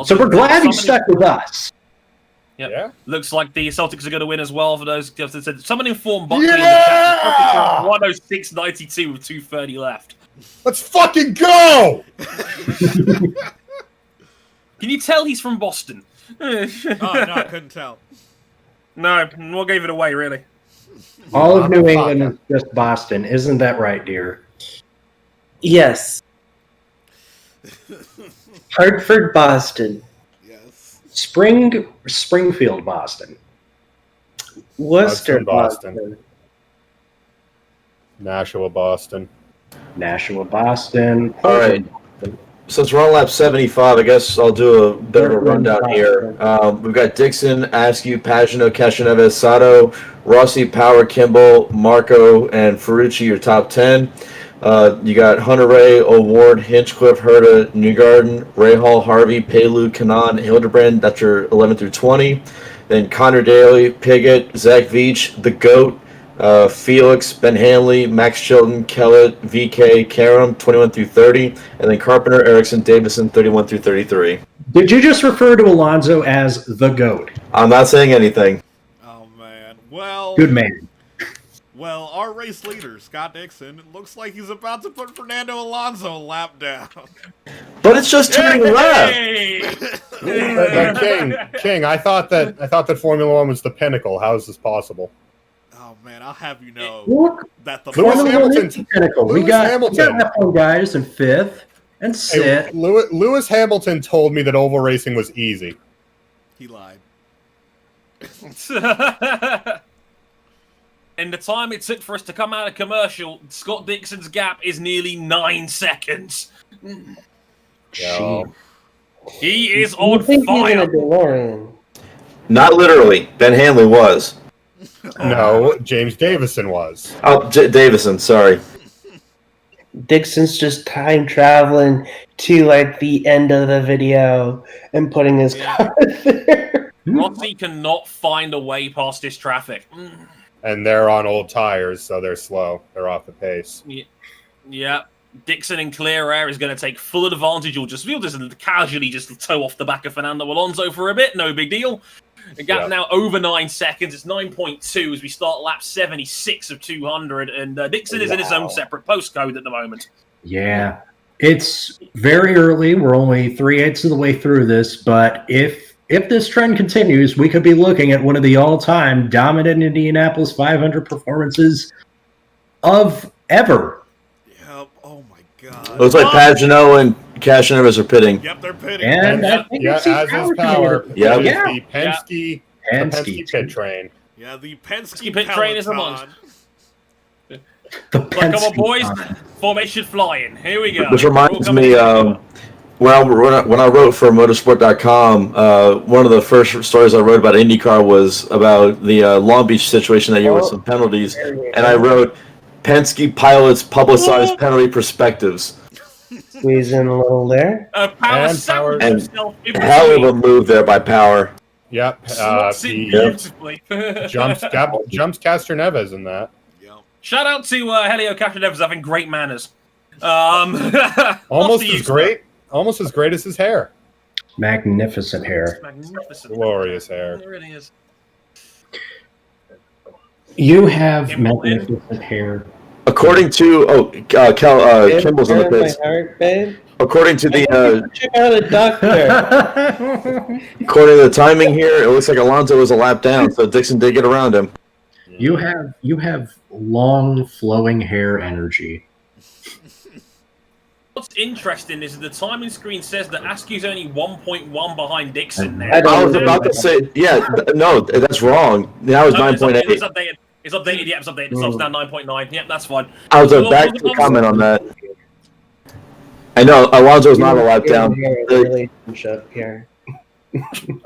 So we're glad you stuck with us. Yep. Yeah. Looks like the Celtics are going to win as well for those. Someone informed Buckley in the chat. 106.92 with 2:30 left. Let's fucking go! Can you tell he's from Boston? Oh, no, I couldn't tell. No, what gave it away, really? All of New England is just Boston. Isn't that right, dear? Yes. Hartford, Boston. Yes. Springfield, Boston. Worcester, Boston. Nashua, Boston. Boston. All right. Since we're on lap 75, I guess I'll do a bit of a rundown here. We've got Dixon, Askew, Pagano, Castroneves, Sato, Rossi, Power, Kimball, Marco, and Ferrucci, your top 10. You got Hunter Ray, O'Ward, Hinchcliffe, Herta, Newgarden, Rahal, Harvey, Palu, Kanan, Hildebrand. That's your 11 through 20. Then Connor Daly, Piggott, Zach Veach, The GOAT, Felix, Ben Hanley, Max Chilton, Kellett, VK, Karam, 21 through 30. And then Carpenter, Erickson, Davison, 31 through 33. Did you just refer to Alonso as the GOAT? I'm not saying anything. Oh, man. Well... Good man. Well, our race leader, Scott Dixon, it looks like he's about to put Fernando Alonso a lap down. But it's just turning left. King, I thought that Formula One was the pinnacle. How is this possible? Oh man, I'll have you know Look, that the Lewis Formula Hamilton- One is technical. We Lewis got Hamilton. F1 guys in 5th and 6th. Lewis Hamilton told me that oval racing was easy. He lied. In the time it took for us to come out of commercial, Scott Dixon's gap is nearly 9 seconds. Yeah. He is You on think he's in fire. a DeLorean? Not literally. Ben Hanley was. No, James Davison was. Oh, Davison, sorry. Dixon's just time traveling to like the end of the video and putting his car there. Rossi cannot find a way past this traffic. And they're on old tires, so they're slow. They're off the pace. Yeah. Dixon in clear air is going to take full advantage. We'll just casually just tow off the back of Fernando Alonso for a bit. No big deal. The gap now over 9 seconds. It's 9.2 as we start lap 76 of 200. And Dixon is in his own separate postcode at the moment. Yeah. It's very early. We're only 3/8 of the way through this, but if this trend continues, we could be looking at one of the all-time dominant Indianapolis 500 performances of ever. Yep. Oh my god. Looks like Pagano and Castroneves are pitting. Yep, they're pitting. And I think Yeah, I see as is coming power. here. Yeah. It is Yeah. the Penske, Penske pit train. Yeah, the Penske pit train is Peloton. amongst. The Like, come on, Penske boys. line. Formation flying. Here we go. Which We're all reminds coming me, together. when I wrote for Motorsport.com, one of the first stories I wrote about IndyCar was about the Long Beach situation that year with some penalties, and I wrote Penske pilots publicized penalty perspectives. Squeeze in a little there. Power And sandwiched and himself in Hell of a between. move there by Power. Yep. Slots it He beautifully. jumps Castroneves in that. Yep. Shout out to Helio Castroneves having great manners. Almost as great. Almost as great as his hair. Magnificent hair. Magnificent. Glorious hair. It really is. You have Kimball in. magnificent hair. According to Kimball's in the My pits. heart, babe. According to the Check out a doctor. according to the timing here, it looks like Alonso was a lap down, so Dixon did get around him. You have long flowing hair energy. What's interesting is that the timing screen says that Askew's only 1.1 behind Dixon I now. don't I was about to say, no, that's wrong. Now it's No, it's 9.8. updated. It's updated. Yeah, it's updated. So it's now 9.9. Yep, that's fine. I was back to comment on that. I know Alonso's not a lap down. Relationship here.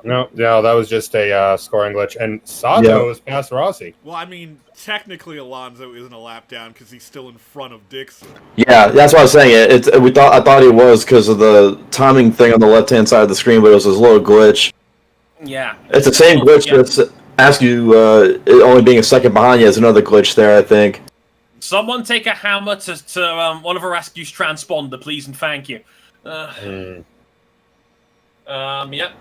No, that was just a scoring glitch. And Sato is past Rossi. Well, I mean, technically Alonso isn't a lap down because he's still in front of Dixon. Yeah, that's what I was saying. I thought he was because of the timing thing on the left hand side of the screen, but it was this little glitch. Yeah. It's the same glitch that's Askew only being a second behind you. Is another glitch there, I think. Someone take a hammer to one of our Askew's transponder, please, and thank you. Yep,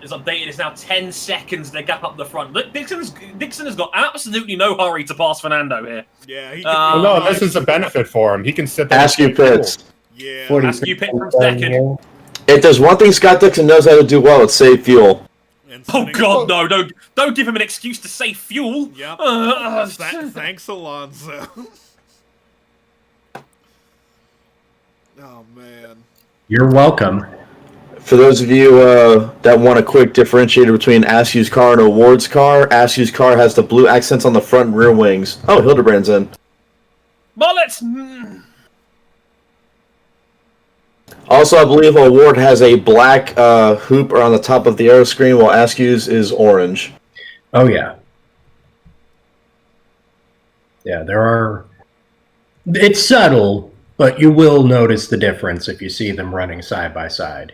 it's updated. It's now 10 seconds. They gap up the front. Look, Dixon has got absolutely no hurry to pass Fernando here. Yeah, he No, this is a benefit for him. He can sit there. Askew pits. Yeah. Askew pit from second. If there's one thing Scott Dixon knows how to do well, it's save fuel. And Oh sending- God, no! Don't give him an excuse to save fuel. Yep. Thanks, Alonso. Oh man. You're welcome. For those of you that want a quick differentiator between Askew's car and Award's car, Askew's car has the blue accents on the front and rear wings. Oh, Hildebrand's in. Bullets. Also, I believe Award has a black hoop around the top of the aero screen, while Askew's is orange. Oh yeah. Yeah, there are. It's subtle, but you will notice the difference if you see them running side by side.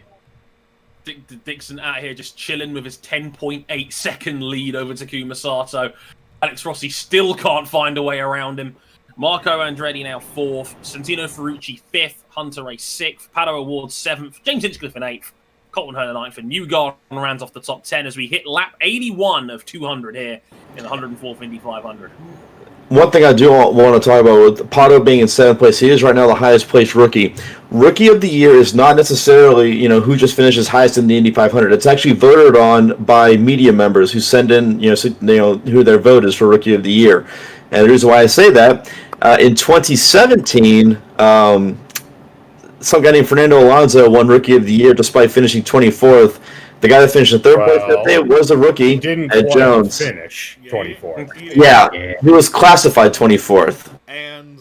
Dixon out here just chilling with his 10.8 second lead over Takuma Sato. Alex Rossi still can't find a way around him. Marco Andretti now 4th. Santino Ferrucci 5th. Hunter Ray 6th. Pato Award 7th. James Hinchcliffe in 8th. Colton Herner 9th. And Newgarden rounds off the top 10 as we hit lap 81 of 200 here in the 104th Indy 500. One thing I do want to talk about with Pato being in 7th place, he is right now the highest placed rookie. Rookie of the year is not necessarily, who just finishes highest in the Indy 500. It's actually voted on by media members who send in, who their vote is for rookie of the year. And the reason why I say that, in 2017, some guy named Fernando Alonso won Rookie of the Year despite finishing 24th. The guy that finished in third place that day was a rookie, He didn't Ed Jones. finish 24th. Yeah, he was classified 24th. And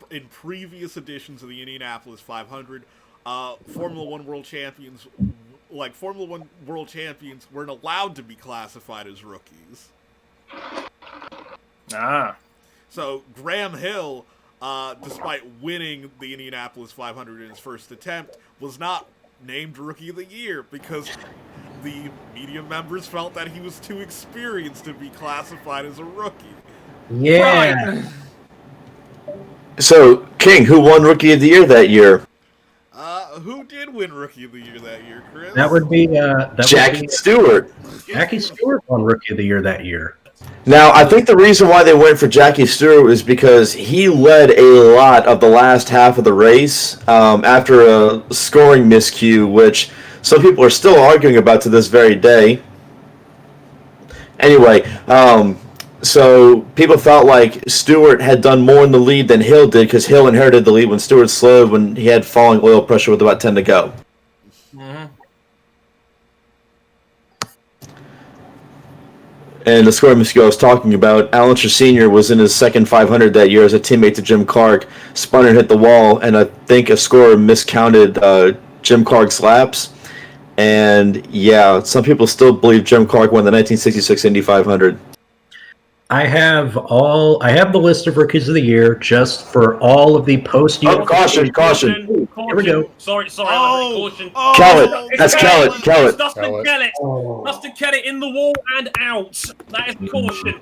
in previous editions of the Indianapolis 500, Formula One world champions weren't allowed to be classified as rookies. So Graham Hill, despite winning the Indianapolis 500 in his first attempt, was not named Rookie of the Year because the media members felt that he was too experienced to be classified as a rookie. Yeah. Right. So, King, who won Rookie of the Year that year? Who did win Rookie of the Year that year, Chris? That would be Jackie Stewart. Jackie Stewart won Rookie of the Year that year. Now, I think the reason why they went for Jackie Stewart was because he led a lot of the last half of the race after a scoring miscue, which some people are still arguing about to this very day. Anyway, so people felt like Stewart had done more in the lead than Hill did because Hill inherited the lead when Stewart slowed when he had falling oil pressure with about 10 to go. Mm-hmm. And the scoring miscue I was talking about, Alan Sr. was in his second 500 that year as a teammate to Jim Clark, spun and hit the wall, and I think a scorer miscounted Jim Clark's laps. And yeah, some people still believe Jim Clark won the 1966 Indy 500. I have the list of rookies of the year just for all of the post. Oh, caution! Here we go. Sorry. Caution. Kellett. That's Kellett. It's Dustin Kellett. Kellett. Oh. Dustin Kellett in the wall and out. That is caution.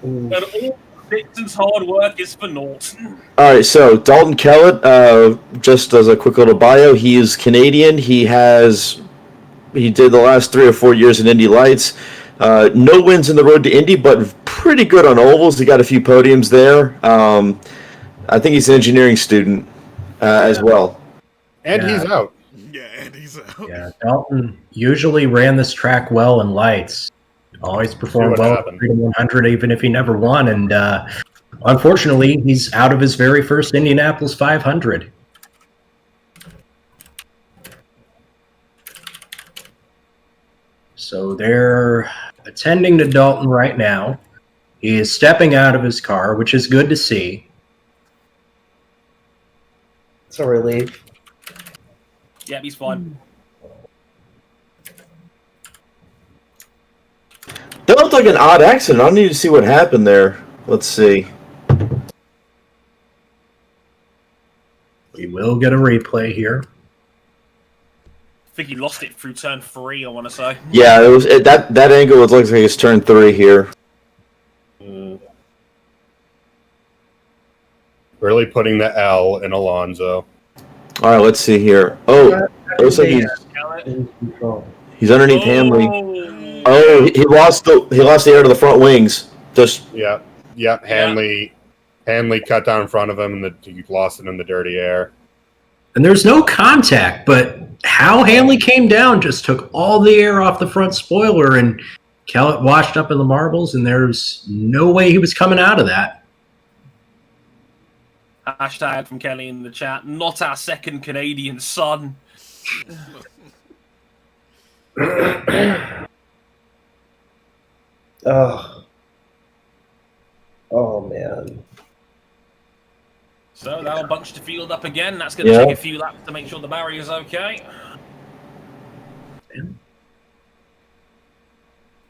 And all Dixon's hard work is for naught. All right, so Dalton Kellett, just as a quick little bio, he is Canadian. He did the last 3 or 4 years in Indy Lights. No wins in the road to Indy, but pretty good on ovals. He got a few podiums there. I think he's an engineering student as well. And Yeah. he's out. Yeah, and he's out. Yeah, Dalton usually ran this track well in lights. Always performed what well at happened. 100, even if he never won. And unfortunately, he's out of his very first Indianapolis 500. So they're attending to Dalton right now. He is stepping out of his car, which is good to see. It's a relief. Yeah, he's fine. That looked like an odd accident. I need to see what happened there. Let's see. We will get a replay here. I think he lost it through turn 3, I want to say. Yeah, that angle looks like it's turn 3 here. Really putting the L in Alonso. All right, let's see here. Oh, looks like In control. he's underneath Hanley. Oh, Oh, he lost the air to the front wings. Just Yep. Hanley cut down in front of him, and he lost it in the dirty air. And there's no contact, but how Hanley came down just took all the air off the front spoiler, and Kellett washed up in the marbles, and there's no way he was coming out of that. hashtag from Kelly in the chat. Not our second Canadian son. Oh man. So that'll bunch the field up again. That's going to take a few laps to make sure the barrier's okay.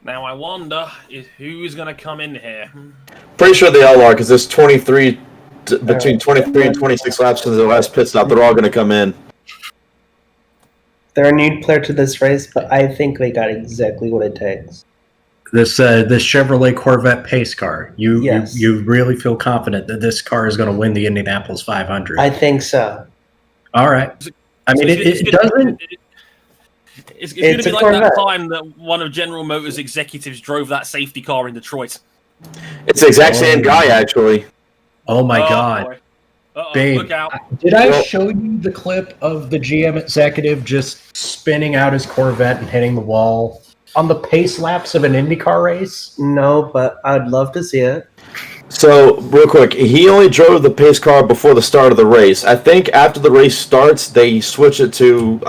Now I wonder who's going to come in here. pretty sure they all are because there's 23 between 23 and 26 laps to the last pit stop. They're all going to come in. They're a new player to this race, but I think they got exactly what it takes. This Chevrolet Corvette pace car. Yes. You really feel confident that this car is going to win the Indianapolis 500. I think so. All right. I mean, it doesn't. It's going to be a like that Corvette. time that one of General Motors' executives drove that safety car in Detroit. It's the exact same guy, actually. Oh my God. Boy. Uh-oh, Babe, look out. did I show you the clip of the GM executive just spinning out his Corvette and hitting the wall? on the pace laps of an IndyCar race? No, but I'd love to see it. So, real quick, he only drove the pace car before the start of the race. I think after the race starts, they switch it to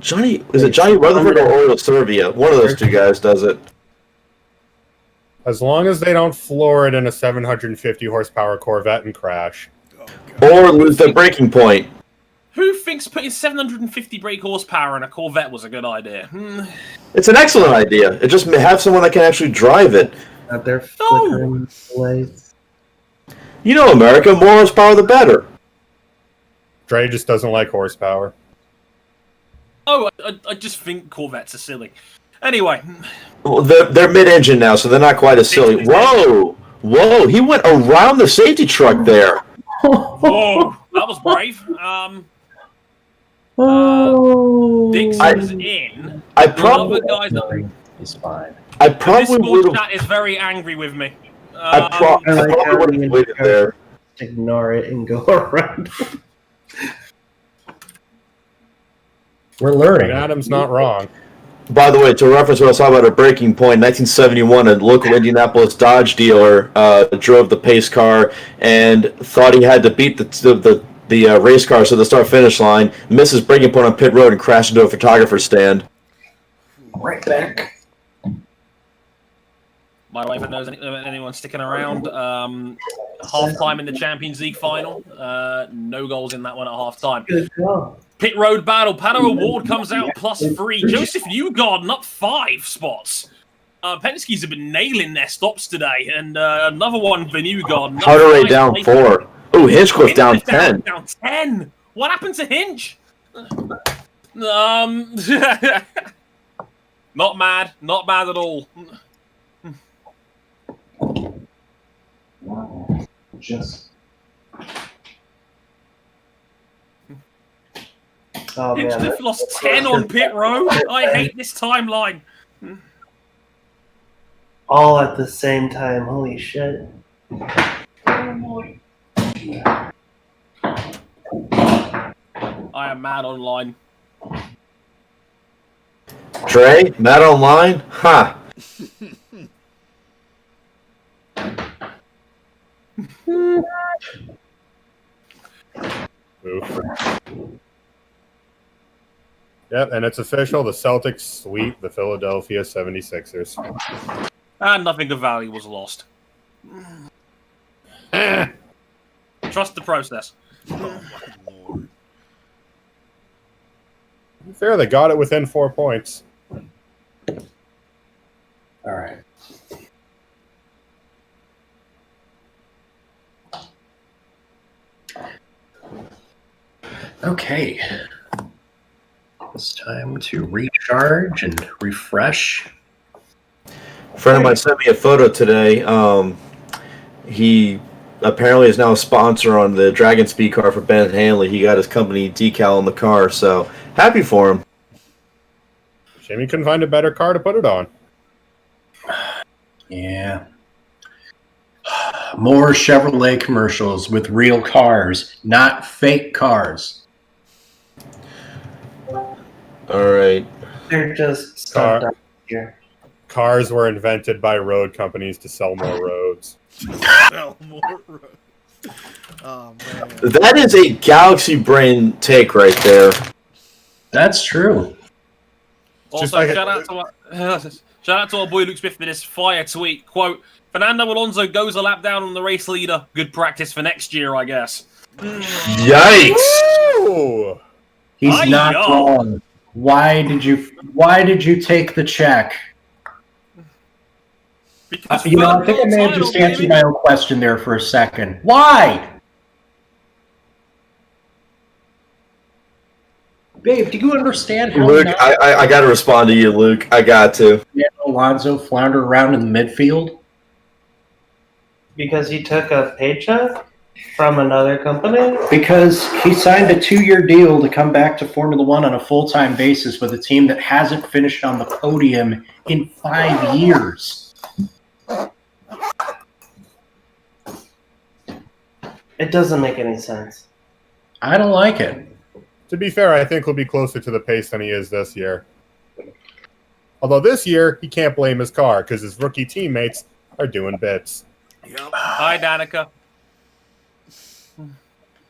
Johnny. Is it Johnny Rutherford or Oriol Servia? One of those two guys does it. As long as they don't floor it in a 750 horsepower Corvette and crash. Or lose their braking point. Who thinks putting 750 brake horsepower in a Corvette was a good idea? It's an excellent idea. It just have someone that can actually drive it. Out there flickering lights. You know, America, more horsepower the better. Dre just doesn't like horsepower. Oh, I just think Corvettes are silly. Anyway. Well, they're mid-engine now, so they're not quite as silly. Whoa! Whoa, he went around the safety truck there. Whoa, that was brave. Dixon's in. I probably... He's fine. I probably This would have... chat is very angry with me. I probably would have waited there. Ignore it and go around. We're learning. Adam's not wrong. By the way, to reference what I was talking about a breaking point, 1971, a local Indianapolis Dodge dealer drove the pace car and thought he had to beat the race car to the start-finish line, missed his breaking point on pit road, and crashed into a photographer's stand. Right back. By the way, for those anyone sticking around, half-time in the Champions League final. No goals in that one at half-time. Good job. Pit road battle. Pato Award comes out +3. Joseph Newgarden up 5 spots. Penske's have been nailing their stops today, and another one for Newgarden. Carteret down 4. Oh, Hinchcliffe down 10. Down 10. What happened to Hinch? Not mad. Not bad at all. Just Oh, man. Hinchcliffe lost 10 on pit road. I hate this timeline. All at the same time. Holy shit. I am mad online. Trey, Matt online? Ha! Oof. Yep, and it's official. The Celtics sweep the Philadelphia 76ers. And nothing of value was lost. Trust the process. Oh my lord. Fair, they got it within 4 points. all right. Okay. It's time to recharge and refresh. A friend of mine sent me a photo today. He apparently is now a sponsor on the Dragon Speed car for Ben Hanley. He got his company decal on the car, so happy for him. Shame he couldn't find a better car to put it on. Yeah. More Chevrolet commercials with real cars, not fake cars. All right. They're just stuck down here. Cars were invented by road companies to sell more roads. Sell more roads. Oh man. That is a Galaxy Brain take right there. That's true. Also, like shout out to our boy Luke Smith for this fire tweet. Quote, Fernando Alonso goes a lap down on the race leader. Good practice for next year, I guess. Yikes! Ooh. He's Aye, not yo. wrong. Why did you take the check? Because I think I may have title, just answered baby. my own question there for a second. Why? Babe, do you understand how Luke, I got to respond to you, Luke. I got to. Alonso flounder around in the midfield? Because he took a paycheck from another company? Because he signed a 2-year deal to come back to Formula One on a full-time basis with a team that hasn't finished on the podium in 5 years. It doesn't make any sense. I don't like it. To be fair, I think he'll be closer to the pace than he is this year. Although this year, he can't blame his car because his rookie teammates are doing bits. Yep. Hi, Danica.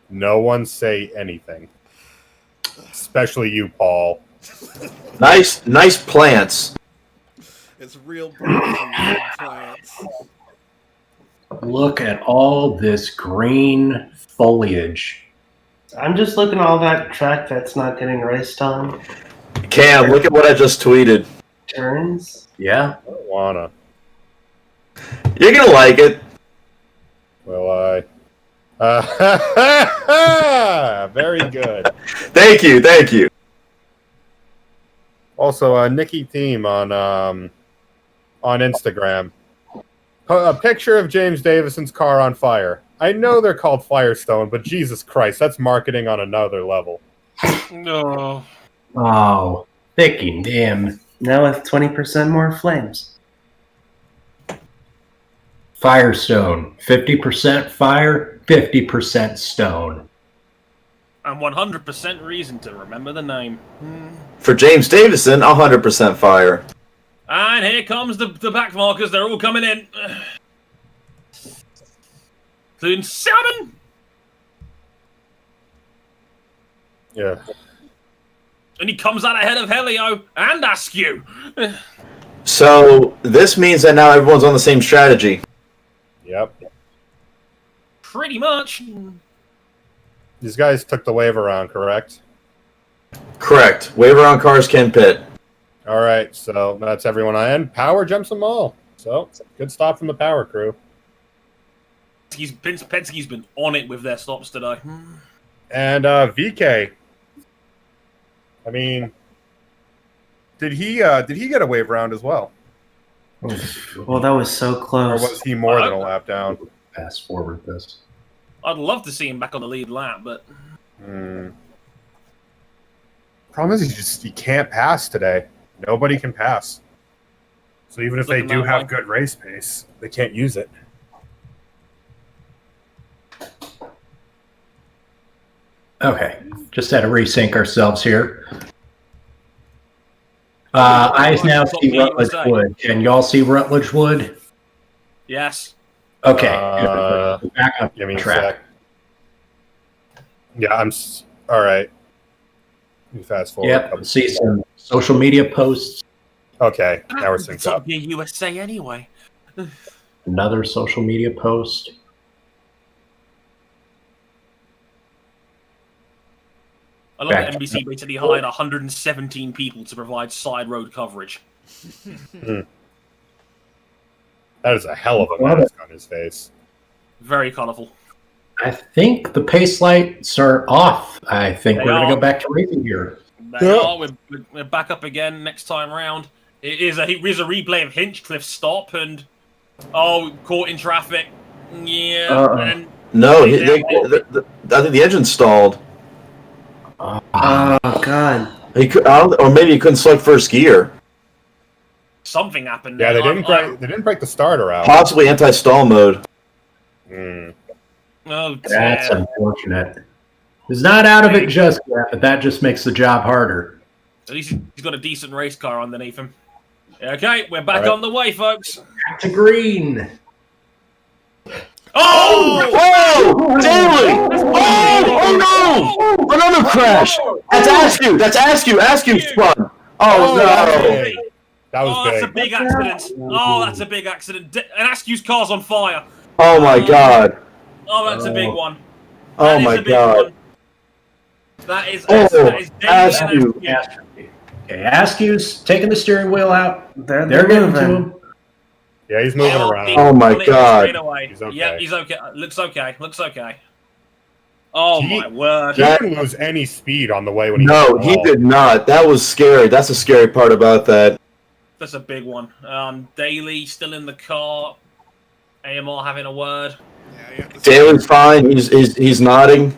No one say anything. Especially you, Paul. Nice plants. It's real big plants. Look at all this green foliage. I'm just looking at all that track that's not getting raced on. Cam, look at what I just tweeted. Turns. Yeah. I don't wanna. You're gonna like it. Will I? Very good. Thank you. Also, Nikki Thiem on Instagram. A picture of James Davison's car on fire. I know they're called Firestone, but Jesus Christ, that's marketing on another level. No. Oh, thicky damn. Now with 20% more flames. Firestone. 50% fire, 50% stone. And 100% reason to remember the name. For James Davison, 100% fire. And here comes the back markers. They're all coming in. Including Salmon. Yeah. And he comes out ahead of Helio and Askew. So this means that now everyone's on the same strategy. Yep. Pretty much. These guys took the wave around, correct? Correct. Wave around cars can pit. All right, so that's everyone on end. Power jumps them all. So, good stop from the power crew. Penske's been on it with their stops today. And VK. I mean, did he get a wave round as well? Well, that was so Or close. was he more than a lap down? Fast forward this. I'd love to see him back on the lead lap, but Problem is, he can't pass today. Nobody can pass. So even if they do have good race pace, they can't use it. Okay, just had to resync ourselves here. I now see Rutledge Wood. Can y'all see Rutledge Wood? yes. Okay, back up Give me a track. sec. Yeah, all right. Let me fast forward. Yep, see some social media posts. Okay, now we're synced It's up. up near USA anyway. Another social media post. I love that NBC basically hired 117 people to provide side road coverage. That is a hell of a mask on his face. Very colourful. I think the pace lights are off. I think They we're going are. to go back to racing here. They are. We're back up again next time round. It is a replay of Hinchcliffe's stop and caught in traffic. Yeah. And No, I think the engine stalled. Oh God! Or maybe he couldn't select first gear. something happened. Yeah, there. they didn't break the starter out. Possibly anti-stall mode. Oh, That's dear. unfortunate. He's not out of it just yet, but that just makes the job harder. At least he's got a decent race car underneath him. Okay, we're back All right. on the way, folks. Back to green. Oh! Whoa! Daily! Oh no! Another crash! That's Askew spun! Oh no! That was That's a big. big accident. Oh, that's a big accident. And Askew's car's on fire. Oh my god! Oh, that's a big one. Oh That is my a big god! one. That is Oh, Daily and Askew. Okay, Askew's taking the steering wheel out. They're getting moving. to him. Yeah, he's moving around. Oh my on it God. straight away. He's okay. Yeah, he's okay. Looks okay. Looks okay. Oh He- my word. He didn't lose any speed on the way when he No, hit the he wall. did not. That was scary. That's the scary part about that. That's a big one. Daly still in the car. AMR having a word. Yeah, you have to see- Daly's fine. He's nodding.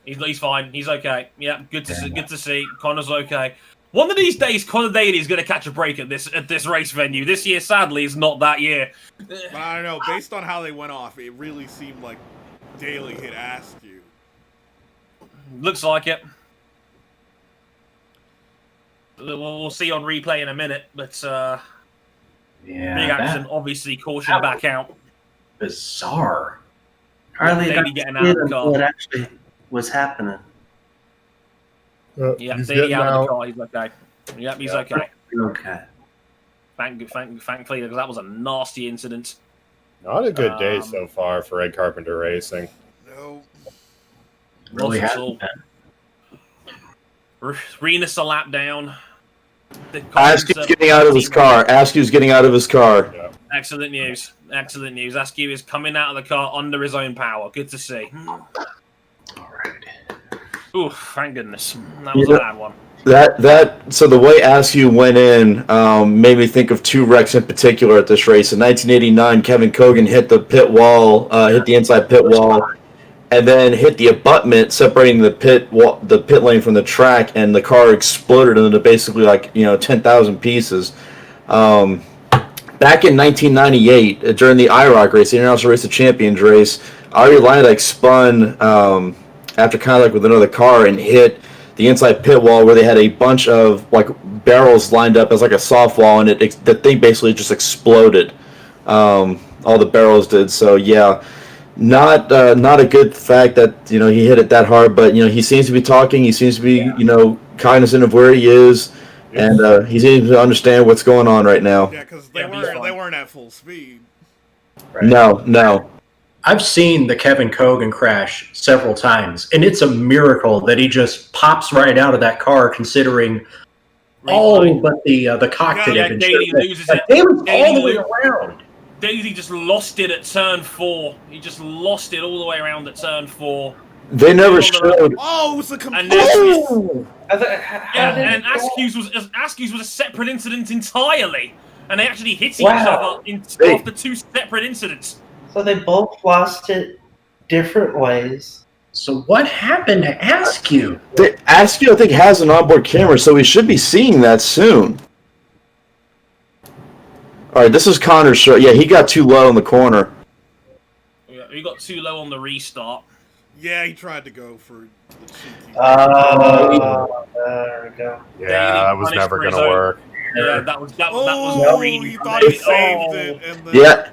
He's fine. He's okay. Yeah, good to see. Connor's okay. One of these days, Connor Daly is going to catch a break at this race venue. This year, sadly, is not that year. But I don't know. Based on how they went off, it really seemed like Daly hit Askew. Looks like it. we'll see on replay in a minute, but Yeah, big accident, that obviously caution back out. bizarre. Hardly Daly got getting to out see of the car. what actually was happening. Yeah, He's Daly getting out of the out. car. He's okay. Yep, he's okay. Okay. Thankfully, because that was a nasty incident. Not a good day so far for Ed Carpenter Racing. No. Really Not at hasn't all. been. Renus a lap down. Askew's getting out of his car. Askew's getting out of his car. Yeah. Excellent news. Excellent news. Askew is coming out of the car under his own power. Good to see. All right. Ooh, thank goodness. That was a bad one. So the way Askew went in made me think of two wrecks in particular at this race. In 1989, Kevin Cogan hit the pit wall, hit the inside pit wall, and then hit the abutment separating the pit lane from the track, and the car exploded into basically 10,000 pieces. Back in 1998, during the IROC race, the International Race of Champions race, Ari Landak spun after with another car and hit the inside pit wall where they had a bunch of barrels lined up as a softball, and the thing basically just exploded. All the barrels did. So yeah, not a good fact that he hit it that hard. But he seems to be talking. He seems to be cognizant of where he is, and he seems to understand what's going on right now. Yeah, because they weren't at full speed. Right. No. I've seen the Kevin Cogan crash several times, and it's a miracle that he just pops right out of that car, considering all but the cockpit. Yeah, had been Daly stripped. loses Like, it. they was Daly all the way lo- around. Daly just lost it at turn 4. He just lost it all the way around at turn 4. They never showed. Oh, it was a complete. And then, And Askew's was a separate incident entirely, and they actually hit each Wow. other after 2 separate incidents. So they both lost it different ways. So what happened to Askew? Askew, I think, has an onboard camera, so we should be seeing that soon. All right, this is Connor's show. Yeah, he got too low in the corner. Yeah, he got too low on the restart. Yeah, he tried to go for the cheeky. There we go. Yeah, Daly that was punished never for his going to own- work. Yeah, that was Oh, greedy. he thought he saved it. And then, Yeah,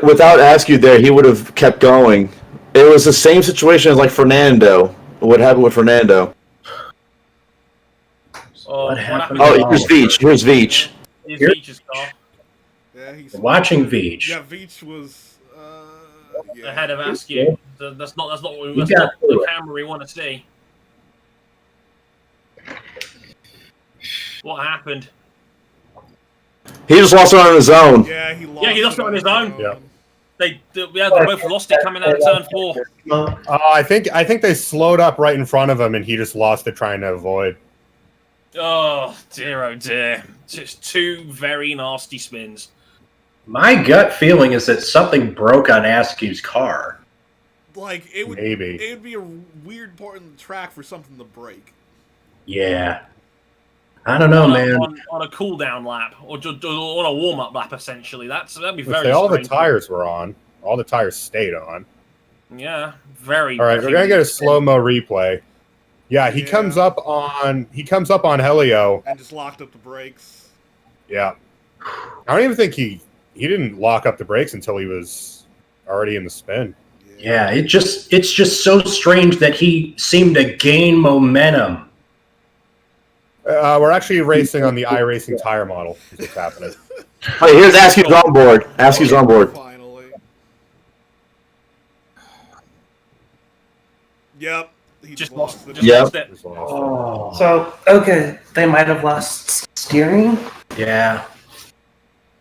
without Askew there, he would have kept going. It was the same situation as Fernando. What happened with Fernando? What happened? Oh, here's Veach. Here's Veach. Here's Veach's car yeah, he's Watching Veach. Yeah, Veach was yeah. ahead of Askew. That's not got the through it. camera we want to see. What happened? He just lost it on his own. Yeah, he lost. Yeah, he lost it on his own. Yeah. They both lost it coming out of turn 4. I think they slowed up right in front of him, and he just lost it trying to avoid. Oh dear. Just 2 very nasty spins. My gut feeling is that something broke on Askew's car. Like it would Maybe. It'd be a weird part in the track for something to break. Yeah. I don't know, man. On a cool down lap or on a warm up lap, essentially. That'd be Let's very. say all the strange. tires were on. All the tires stayed on. Yeah, very. All right, we're gonna get a slow mo replay. Yeah, he comes up on Helio. And just locked up the brakes. Yeah, I don't even think he didn't lock up the brakes until he was already in the spin. Yeah, it's just so strange that he seemed to gain momentum. We're actually racing on the iRacing tire model. Is what's happening. Hey, here's Askew's on board. Askew's on board. Finally. Yep. He Just lost lost. it. Yep. Lost it. Just lost. So, okay, they might have lost steering. Yeah.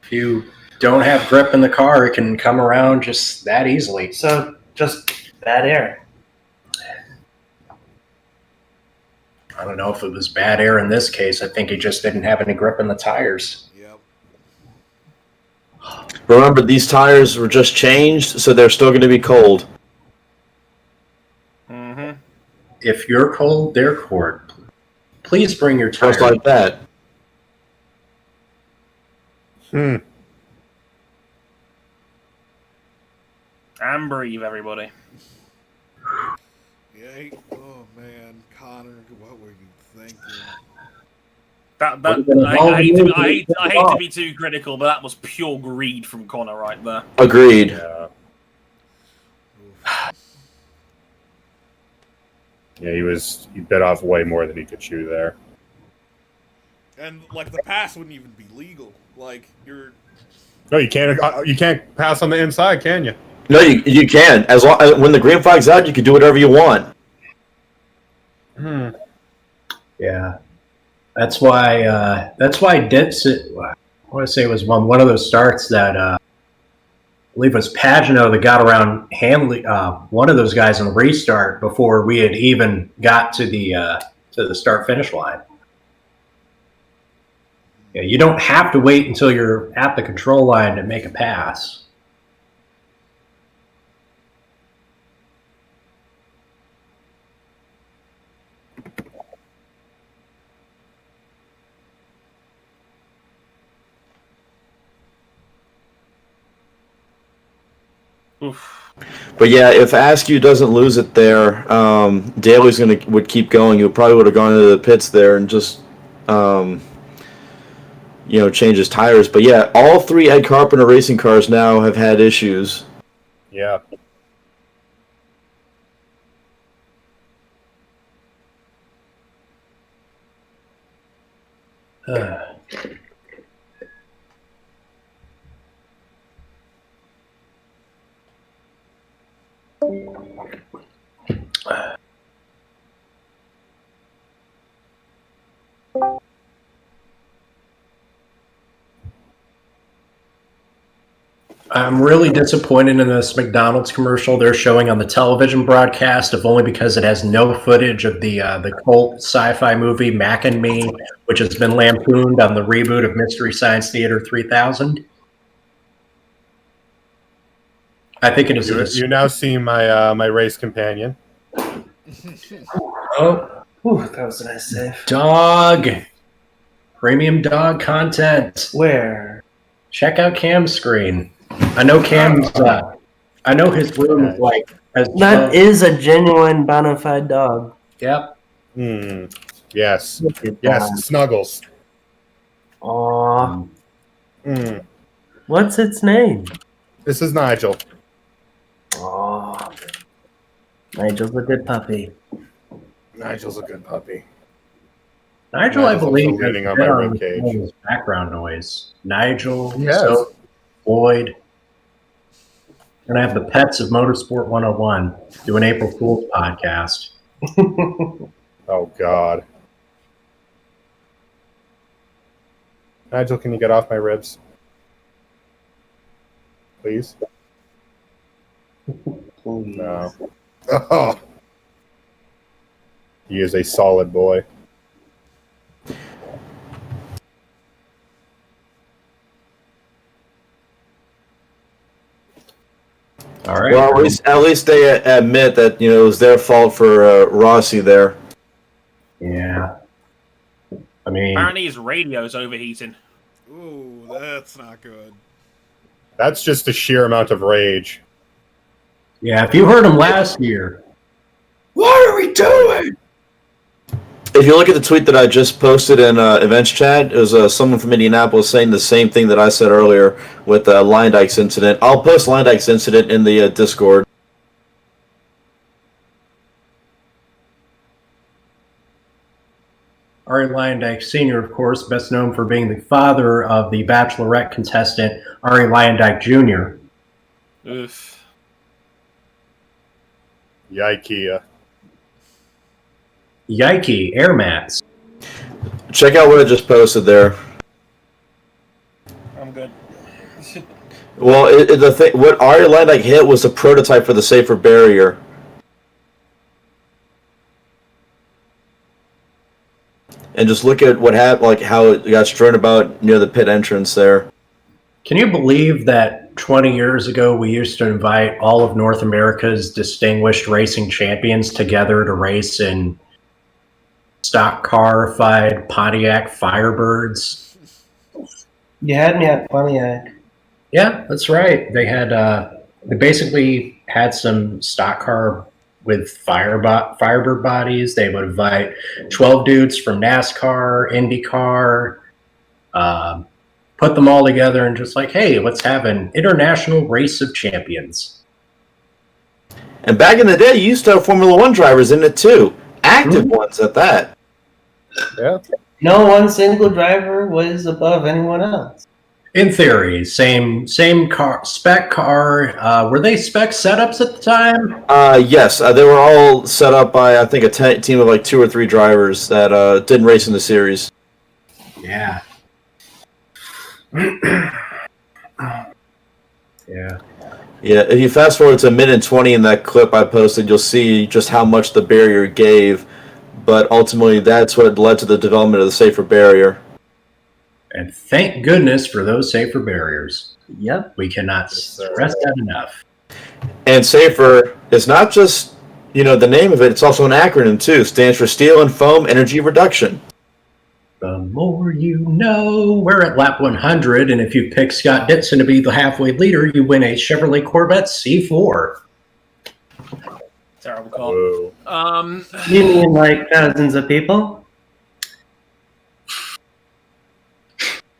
If you don't have grip in the car, it can come around just that easily. So, just bad air. I don't know if it was bad air in this case. I think he just didn't have any grip in the tires. Yep. Remember, these tires were just changed, so they're still going to be cold. Mm-hmm. If you're cold, they're cold. Please bring your tires. Just like that. And breathe, everybody. Yeah. Oh man, Connor, what were you thinking? I hate to be too critical, but that was pure greed from Connor right there. Agreed. Yeah. Yeah, he bit off way more than he could chew there. And like the pass wouldn't even be legal. Like you're. No, you can't. You can't pass on the inside, can you? No, you can. As long when the green flag's out, you can do whatever you want. Yeah, that's why Dipset. I want to say it was one of those starts that I believe it was Pagano that got around Hanley, one of those guys in the restart before we had even got to the start finish line. Yeah, you don't have to wait until you're at the control line to make a pass. Oof. But yeah, if Askew doesn't lose it there, Daly's would keep going. He probably would have gone into the pits there and just change his tires. But yeah, all three Ed Carpenter racing cars now have had issues. Yeah. I'm really disappointed in this McDonald's commercial they're showing on the television broadcast, if only because it has no footage of the cult sci-fi movie Mac and Me, which has been lampooned on the reboot of Mystery Science Theater 3000. I think it is. You now see my my race companion. Oh, Ooh, that was a nice save. dog! Premium dog content. Where? Check out Cam's screen. I know Cam's. I know his room is like. That is a genuine bona fide dog. Yep. Yes. Look at Yes. that. Snuggles. Aw. Mm. What's its name? This is Nigel. Aw. Nigel's a good puppy. Nigel's a good puppy. Nigel, I Nigel's believe, also leaning has on my been ribcage. his background noise. Nigel, Yes. so Floyd. And I have the Pets of Motorsport 101 do an April Fool's podcast. Oh God. Nigel, can you get off my ribs? Please? No. Oh. He is a solid boy. All right. Well, at least they admit that it was their fault for Rossi there. Yeah. I mean, Apparently his radio's overheating. Ooh, that's not good. That's just a sheer amount of rage. yeah, if you heard him last year. What are we doing? If you look at the tweet that I just posted in events chat, it was someone from Indianapolis saying the same thing that I said earlier with the Leindykes incident. I'll post Leindykes incident in the Discord. Ari Leyendyke Sr., of course, best known for being the father of the Bachelorette contestant Ari Leyendyke Jr. Oof. Yikes. Yikey, air mats. Check out what I just posted there. I'm good. Well, what Ari Leyendyke hit was a prototype for the safer barrier. And just look at what happened, like how it got strewn about near the pit entrance there. Can you believe that 20 years ago we used to invite all of North America's distinguished racing champions together to race in stock car-fied Pontiac Firebirds? You had me at Pontiac. Yeah, that's right. They had they basically had some stock car with Firebird bodies. They would invite 12 dudes from NASCAR, IndyCar, put them all together and just like, hey, let's have an international race of champions. And back in the day, you used to have Formula One drivers in it too, active ones at that. Yeah. No one single driver was above anyone else. In theory, same car, spec car. Were they spec setups at the time? Yes, they were all set up by, I think, a team of like 2 or 3 drivers that didn't race in the series. Yeah. Yeah. Yeah, if you fast forward to a minute and 20 in that clip I posted, you'll see just how much the barrier gave. But ultimately, that's what led to the development of the safer barrier. And thank goodness for those safer barriers. Yep. We cannot stress that enough. And safer is not just, the name of it, it's also an acronym too. Stands for Steel and Foam Energy Reduction. The more you know. We're at lap 100, and if you pick Scott Dixon to be the halfway leader, you win a Chevrolet Corvette C4. Terrible call. You mean like thousands of people?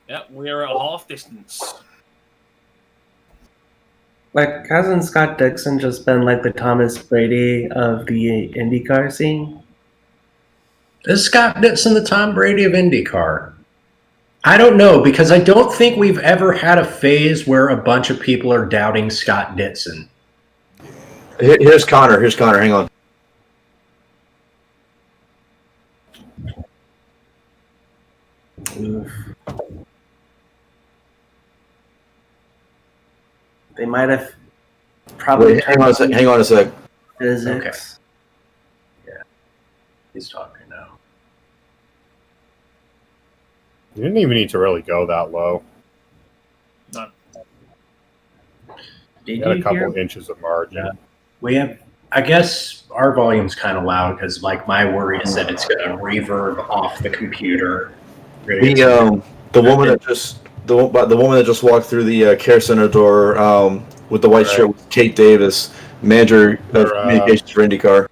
Yeah, we're at half distance. Like, hasn't Scott Dixon just been like the Thomas Brady of the IndyCar scene? Is Scott Dixon the Tom Brady of IndyCar? I don't know, because I don't think we've ever had a phase where a bunch of people are doubting Scott Dixon. Here's Connor. Hang on. Oof. They might have probably. Wait, hang on a sec. Physics. Okay. Yeah. He's talking now. You didn't even need to really go that low. None. You got a couple inches of margin. Yeah. We have, I guess our volume's kind of loud because, like, my worry is that it's going to reverb off the computer. The woman that just walked through the care center door with the white shirt with Kate Davis, manager of communications for IndyCar.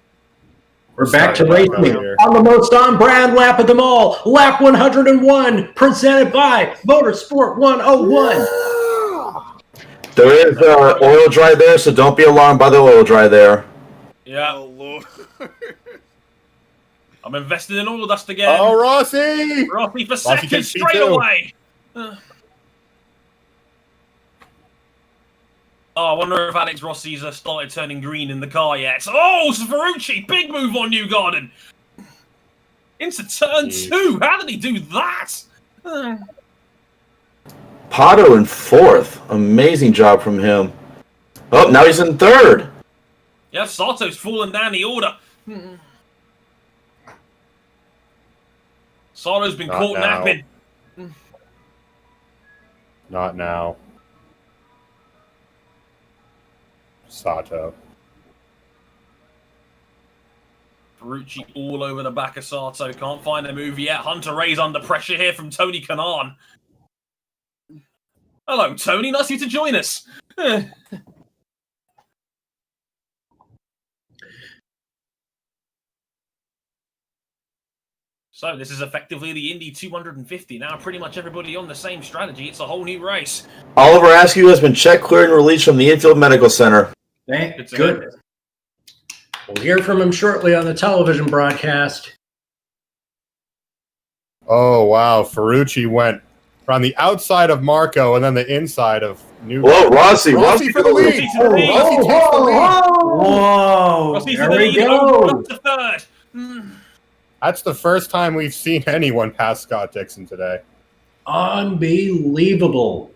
We're back to racing on the most on-brand lap of them all, lap 101, presented by Motorsport 101. There is oil dry there, so don't be alarmed by the oil dry there. Yeah. Oh, Lord. I'm invested in oil dust again. Oh, Rossi! Rossi for Rossi second gets straight P2. away. I wonder if Alex Rossi's started turning green in the car yet. Oh, Ferrucci, big move on New Garden. Into turn 2. How did he do that? Pato in 4th. Amazing job from him. Oh, now he's in 3rd. Yeah, Sato's fallen down the order. Sato's been Not caught now. napping. Not now. Sato. Ferrucci all over the back of Sato. Can't find a move yet. Hunter Ray's under pressure here from Tony Kanaan. Hello, Tony. Nice of you to join us. So this is effectively the Indy 250. Now pretty much everybody on the same strategy. It's a whole new race. Oliver Askew has been checked, cleared, and released from the infield medical center. Thank goodness. We'll hear from him shortly on the television broadcast. Oh, wow. Ferrucci went from the outside of Marco and then the inside of New. Whoa, Rossi for the lead. Rossi to the lead. Rossi takes the lead. Whoa! Rossi's there in the we lead. go. Up to 3rd. That's the first time we've seen anyone pass Scott Dixon today. Unbelievable.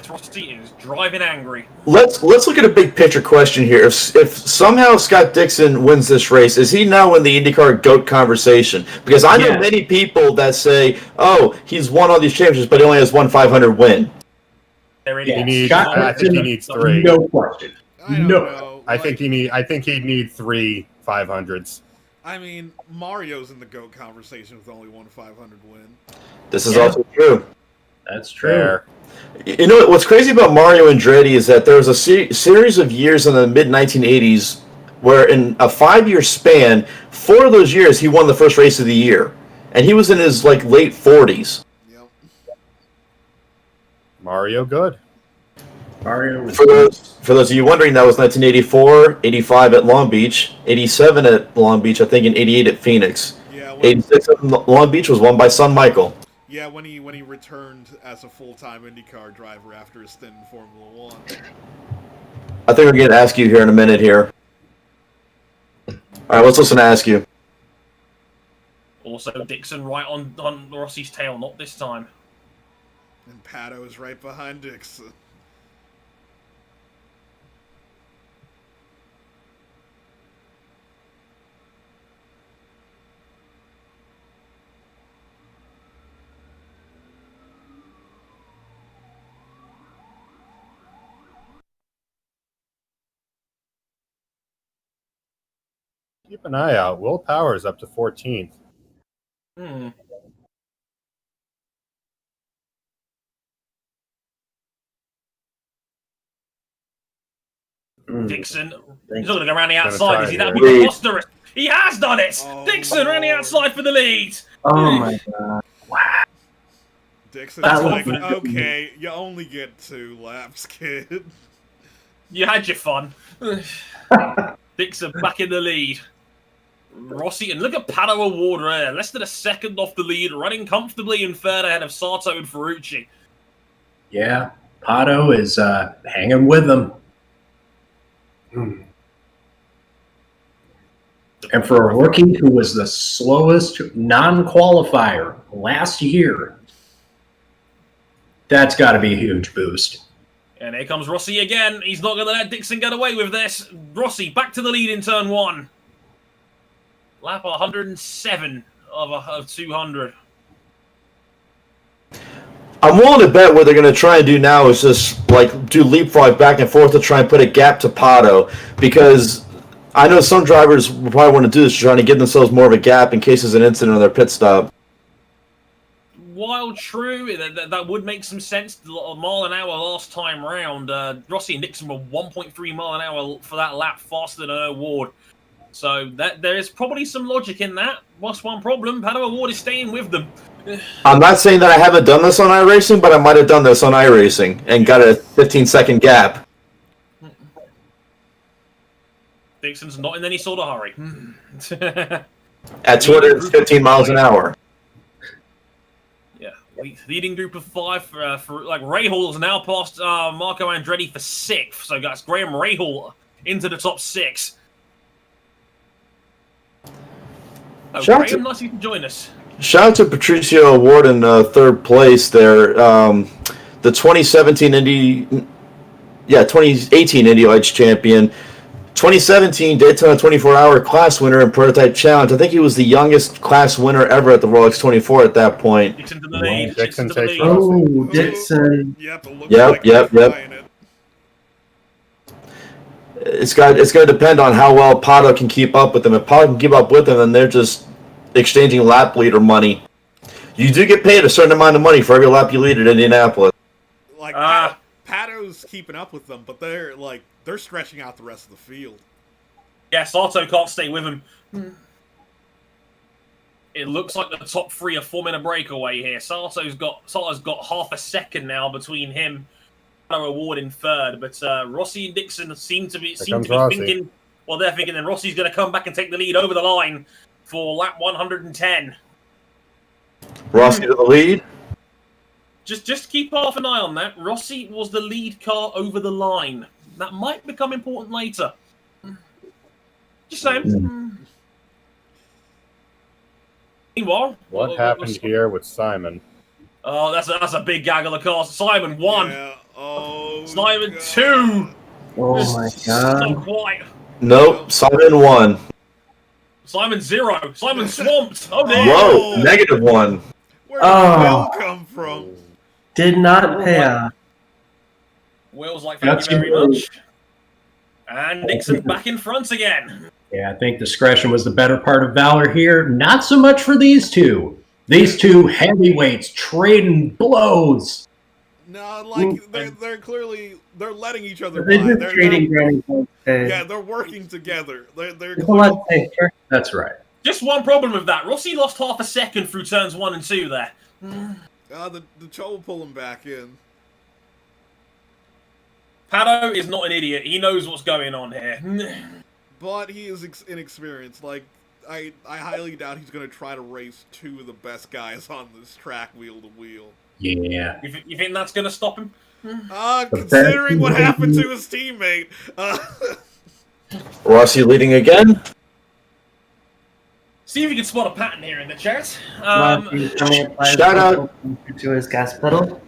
Rossi is driving angry. Let's look at a big picture question here. If somehow Scott Dixon wins this race, is he now in the IndyCar GOAT conversation? Because I know many people that say, "Oh, he's won all these championships, but he only has one 500 win." There it Yeah, is. I think he needs 3. No question. I don't know. I think he'd need 3 500s. I mean, Mario's in the GOAT conversation with only one 500 win. This is also true. That's true. There. You know what's crazy about Mario Andretti is that there was a series of years in the mid 1980s where, in a 5-year span, 4 of those years he won the first race of the year, and he was in his late 40s. Yep. Mario good. Mario was For those of you wondering, that was 1984, 85 at Long Beach, 87 at Long Beach, I think, and 88 at Phoenix. Yeah. 86 at Long Beach was won by Son Michael. Yeah, when he returned as a full-time IndyCar driver after his stint in Formula One. I think we're going to ask you here in a minute here. All right, let's listen to ask you. Also, Dixon right on Rossi's tail, not this time. And Pato is right behind Dixon. Keep an eye out. Will Power's up to 14th. Dixon, he's not going to go around the Gonna outside. try Is he here. that preposterous? He has done it! Oh, Dixon around the outside for the lead! Oh my god. Dixon's That like, was- okay, you only get 2 laps, kid. You had your fun. Dixon back in the lead. Rossi, and look at Pato Award there. Less than a second off the lead, running comfortably in third ahead of Sato and Ferrucci. Yeah, Pato is hanging with them. And for a rookie who was the slowest non-qualifier last year, that's got to be a huge boost. And here comes Rossi again. He's not going to let Dixon get away with this. Rossi back to the lead in turn 1. Lap 107 of 200. I'm willing to bet what they're going to try and do now is just do leapfrog back and forth to try and put a gap to Pato, because I know some drivers will probably want to do this, trying to give themselves more of a gap in case there's an incident on their pit stop. While true, that would make some sense. A mile an hour last time round. Rossi and Dixon were 1.3 mile an hour for that lap faster than Award. So there is probably some logic in that. What's one problem? Pato Award is staying with them. I'm not saying that I haven't done this on iRacing, but I might have done this on iRacing and got a 15-second gap. Dixon's not in any sort of hurry. At 215 miles an hour. Yeah, leading group of 5 for Rahal has now passed Marco Andretti for 6th. So that's Graham Rahal into the top 6. Oh, Shout Graham, to- nice you can join us. Shout out to Patricio Award in 3rd place there. The 2018 Indy Lights champion. 2017 Daytona 24-hour class winner and prototype challenge. I think he was the youngest class winner ever at the Rolex 24 at that point. Dixon to the lead. Dixon Dixon to the takes lead. Oh, Dixon. Yep, it looks Yep, like yep, they're yep. flying it. It's going to depend on how well Pato can keep up with them. If Pato can keep up with them, then they're just exchanging lap leader money. You do get paid a certain amount of money for every lap you lead at Indianapolis. Like, Pato's keeping up with them, but they're stretching out the rest of the field. Yeah, Sato can't stay with him. It looks like the top 3 are forming a breakaway here. Sato's got half a second now between him and Award in 3rd, but Rossi and Dixon seem to be Rossi. thinking. Well, they're thinking then Rossi's going to come back and take the lead over the line for lap 110. Rossi to the lead. Just keep half an eye on that. Rossi was the lead car over the line. That might become important later. Just saying. Meanwhile, What happened here with Simon? Oh, that's a big gaggle of cars. Simon 1. Yeah. Oh, Simon God. 2. Oh my god. Not quite. Nope, Simon 1. Simon 0. Simon swamped. Oh, dear. Whoa, -1. Where did Oh. Will come from? Did not pay off. Will's like, thank you very much. And Dixon back in front again. Yeah, I think discretion was the better part of valor here. Not so much for these two. These two heavyweights trading blows. No, like they're clearly letting each other They're by. just trading brownie points. Yeah, they're working together. They're Come on, sure. That's right. Just one problem with that. Rossi lost half a second through turns 1 and 2 there. the Cho will pull him back in. Pato is not an idiot. He knows what's going on here. But he is inexperienced. Like, I highly doubt he's going to try to race two of the best guys on this track wheel to wheel. Yeah. You think that's going to stop him? Considering what happened to his teammate. Rossi leading again. See if you can spot a pattern here in the chat. Shout out to his gas pedal.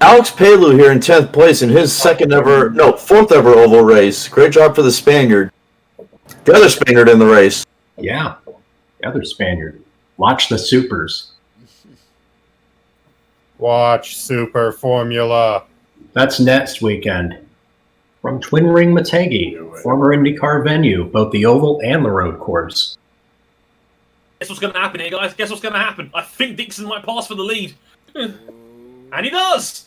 Alex Palou here in 10th place in his fourth ever oval race. Great job for the Spaniard. The other Spaniard in the race. Yeah. The other Spaniard. Watch the supers. Watch Super Formula. That's next weekend. From Twin Ring Motegi, former IndyCar venue, both the oval and the road course. Guess what's going to happen here, guys? Guess what's going to happen? I think Dixon might pass for the lead. And he does!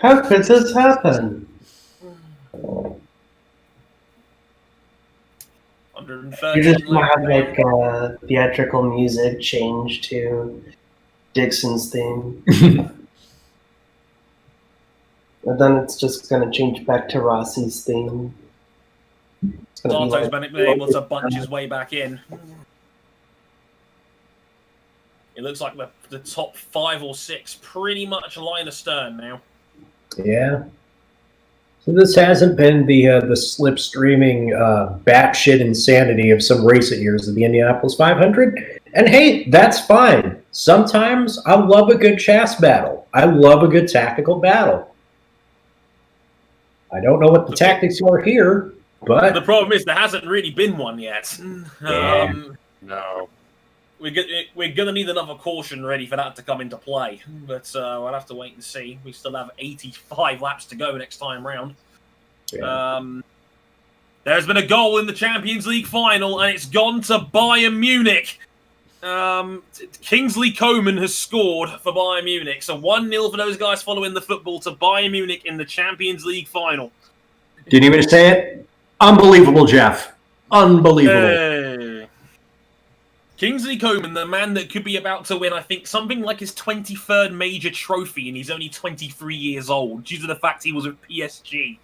How could this happen? 130. You just have like theatrical music change to Dixon's theme. And then it's just going to change back to Rossi's theme. Santo's been able to bunch his way back in. It looks like the top 5 or 6 pretty much line astern now. Yeah. So this hasn't been the slipstreaming batshit insanity of some recent years of the Indianapolis 500. And hey, that's fine. Sometimes I love a good chess battle. I love a good tactical battle. I don't know what the tactics are here, but the problem is there hasn't really been one yet. No. We're gonna need another caution ready for that to come into play, but we'll have to wait and see. We still have 85 laps to go next time round. yeah. There's been a goal in the Champions League final, and it's gone to Bayern Munich. Kingsley Coman has scored for Bayern Munich, so 1-0 for those guys following the football to Bayern Munich in the Champions League final. Didn't even say it. Unbelievable, Jeff. Unbelievable. Hey. Kingsley Coman, the man that could be about to win, I think, something like his 23rd major trophy, and he's only 23 years old, due to the fact he was with PSG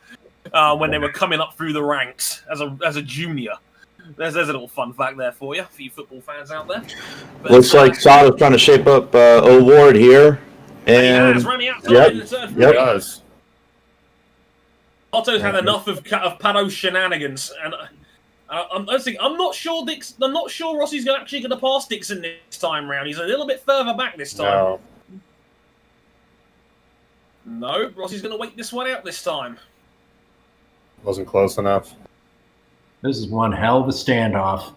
when they were coming up through the ranks as a junior. There's a little fun fact there for you football fans out there. But, Looks like Sato's trying to shape up O'Ward here. And running outside in the third It does. Otto's had enough of Pano's shenanigans, and I'm not sure Rossi's actually going to pass Dixon this time round. He's a little bit further back this time. No, Rossi's going to wait this one out this time. Wasn't close enough. This is one hell of a standoff.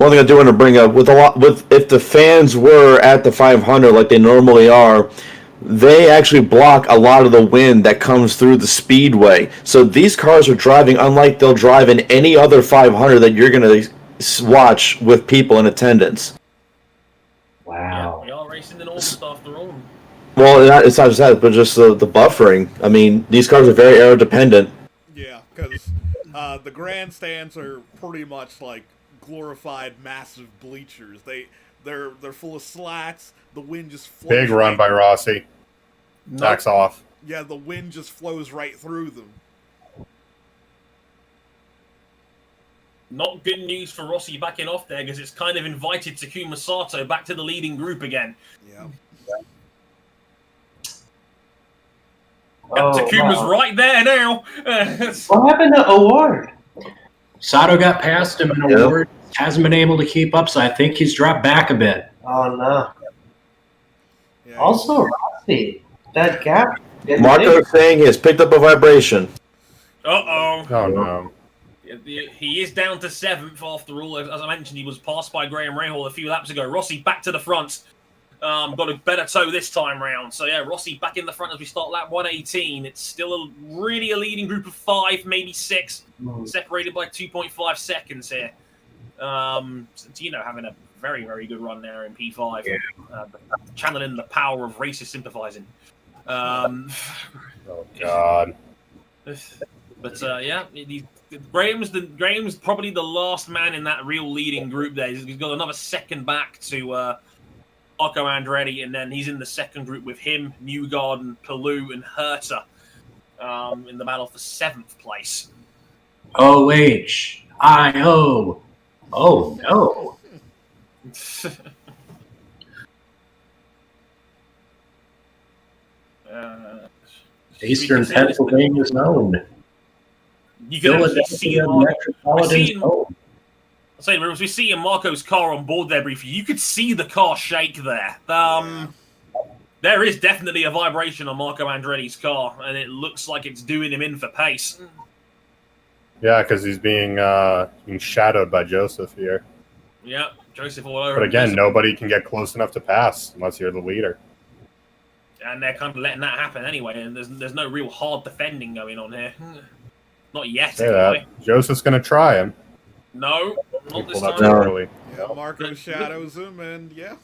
one thing I do want to bring up if the fans were at the 500 like they normally are, they actually block a lot of the wind that comes through the speedway. So these cars are driving unlike they'll drive in any other 500 that you're going to watch with people in attendance. Wow. Yeah, we are racing in August after all. Well, it's not just that, but just the buffering. I mean, these cars are very aero dependent. Yeah, because the grandstands are pretty much like glorified massive bleachers. They're full of slats. The wind just flows. Big run by Rossi. Backs off. Yeah, the wind just flows right through them. Not good news for Rossi backing off there, because it's kind of invited Takuma Sato back to the leading group again. Yeah. Takuma's right there now. What happened to Award? Sato got past him in Award. Hasn't been able to keep up, so I think he's dropped back a bit. Oh, no. Yeah, Also, Rossi, that gap. Marco's saying he has picked up a vibration. Uh-oh. Oh, no. He is down to 7th after all. As I mentioned, he was passed by Graham Rahal a few laps ago. Rossi back to the front. Got a better toe this time round. So, yeah, Rossi back in the front as we start lap 118. It's still really a leading group of 5, maybe 6, separated by 2.5 seconds here. Since having a very, very good run there in P5, channeling the power of racist sympathizing. Oh God. But Graham's probably the last man in that real leading group there. He's got another second back to Marco Andretti, and then he's in the second group with him, Newgarden, Palou, and Herta in the battle for 7th place. OHIO. Oh no. Eastern Pennsylvania zone. You can actually see we see Marco's car on board there briefly. You could see the car shake there. There is definitely a vibration on Marco Andretti's car, and it looks like it's doing him in for pace. Yeah, because he's being shadowed by Joseph here. Yeah, Joseph all over. But again, nobody can get close enough to pass unless you're the leader. And they're kind of letting that happen anyway, and there's no real hard defending going on here. Not yet, anyway. Joseph's going to try him. No, not this time. Early. Yeah, Marco shadows him, and Yeah,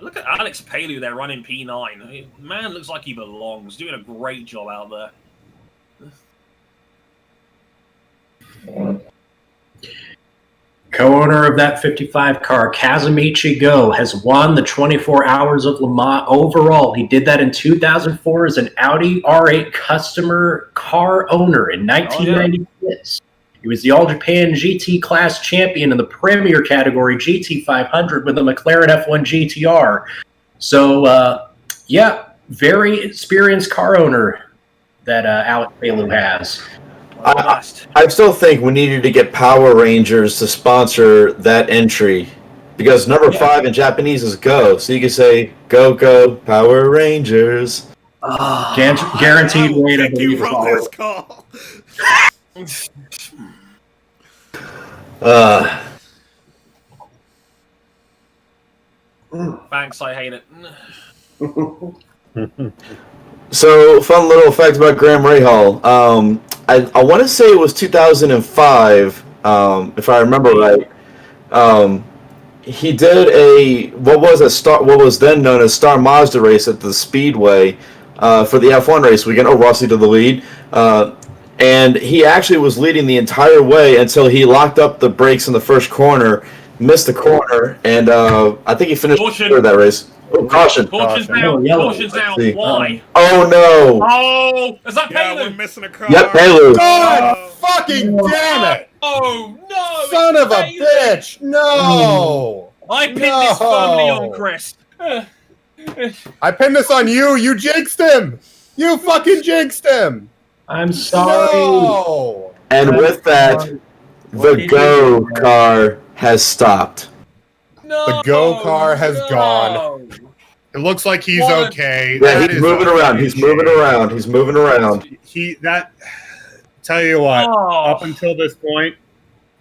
look at Alex Palou there running P9. Man, looks like he belongs. Doing a great job out there. Co-owner of that 55 car, Kazumichi Go, has won the 24 Hours of Le Mans overall. He did that in 2004 as an Audi R8 customer car owner in 1996. He was the All-Japan GT class champion in the Premier category GT 500 with the McLaren F1 GTR. So, very experienced car owner that Alex Palou has. I still think we needed to get Power Rangers to sponsor that entry because number 5 in Japanese is go, so you can say "Go Go Power Rangers." Guaranteed way to believe this call. Thanks, I hate it. So, fun little fact about Graham Rahal. I want to say it was 2005, if I remember right. He did what was then known as Star Mazda race at the Speedway for the F1 race weekend. Oh, Rossi to the lead. And he actually was leading the entire way until he locked up the brakes in the first corner, missed the corner, and I think he finished third that race. Oh, caution. Caution's down. Caution's down. Why? Oh, no. Oh, is that Yeah, Palou? we're missing a car. Yep, Palou. God fucking damn it! Oh, no. Son of a bitch! No! I pinned this firmly on Chris. I pinned this on you. You jinxed him. You fucking jinxed him. I'm sorry. No. And with that, the Go car has stopped. No, The Go car has gone. It looks like he's What? okay. Yeah, That he's is moving a around. He's fucking moving shame. around. He's moving around. Tell you what, Oh. up until this point,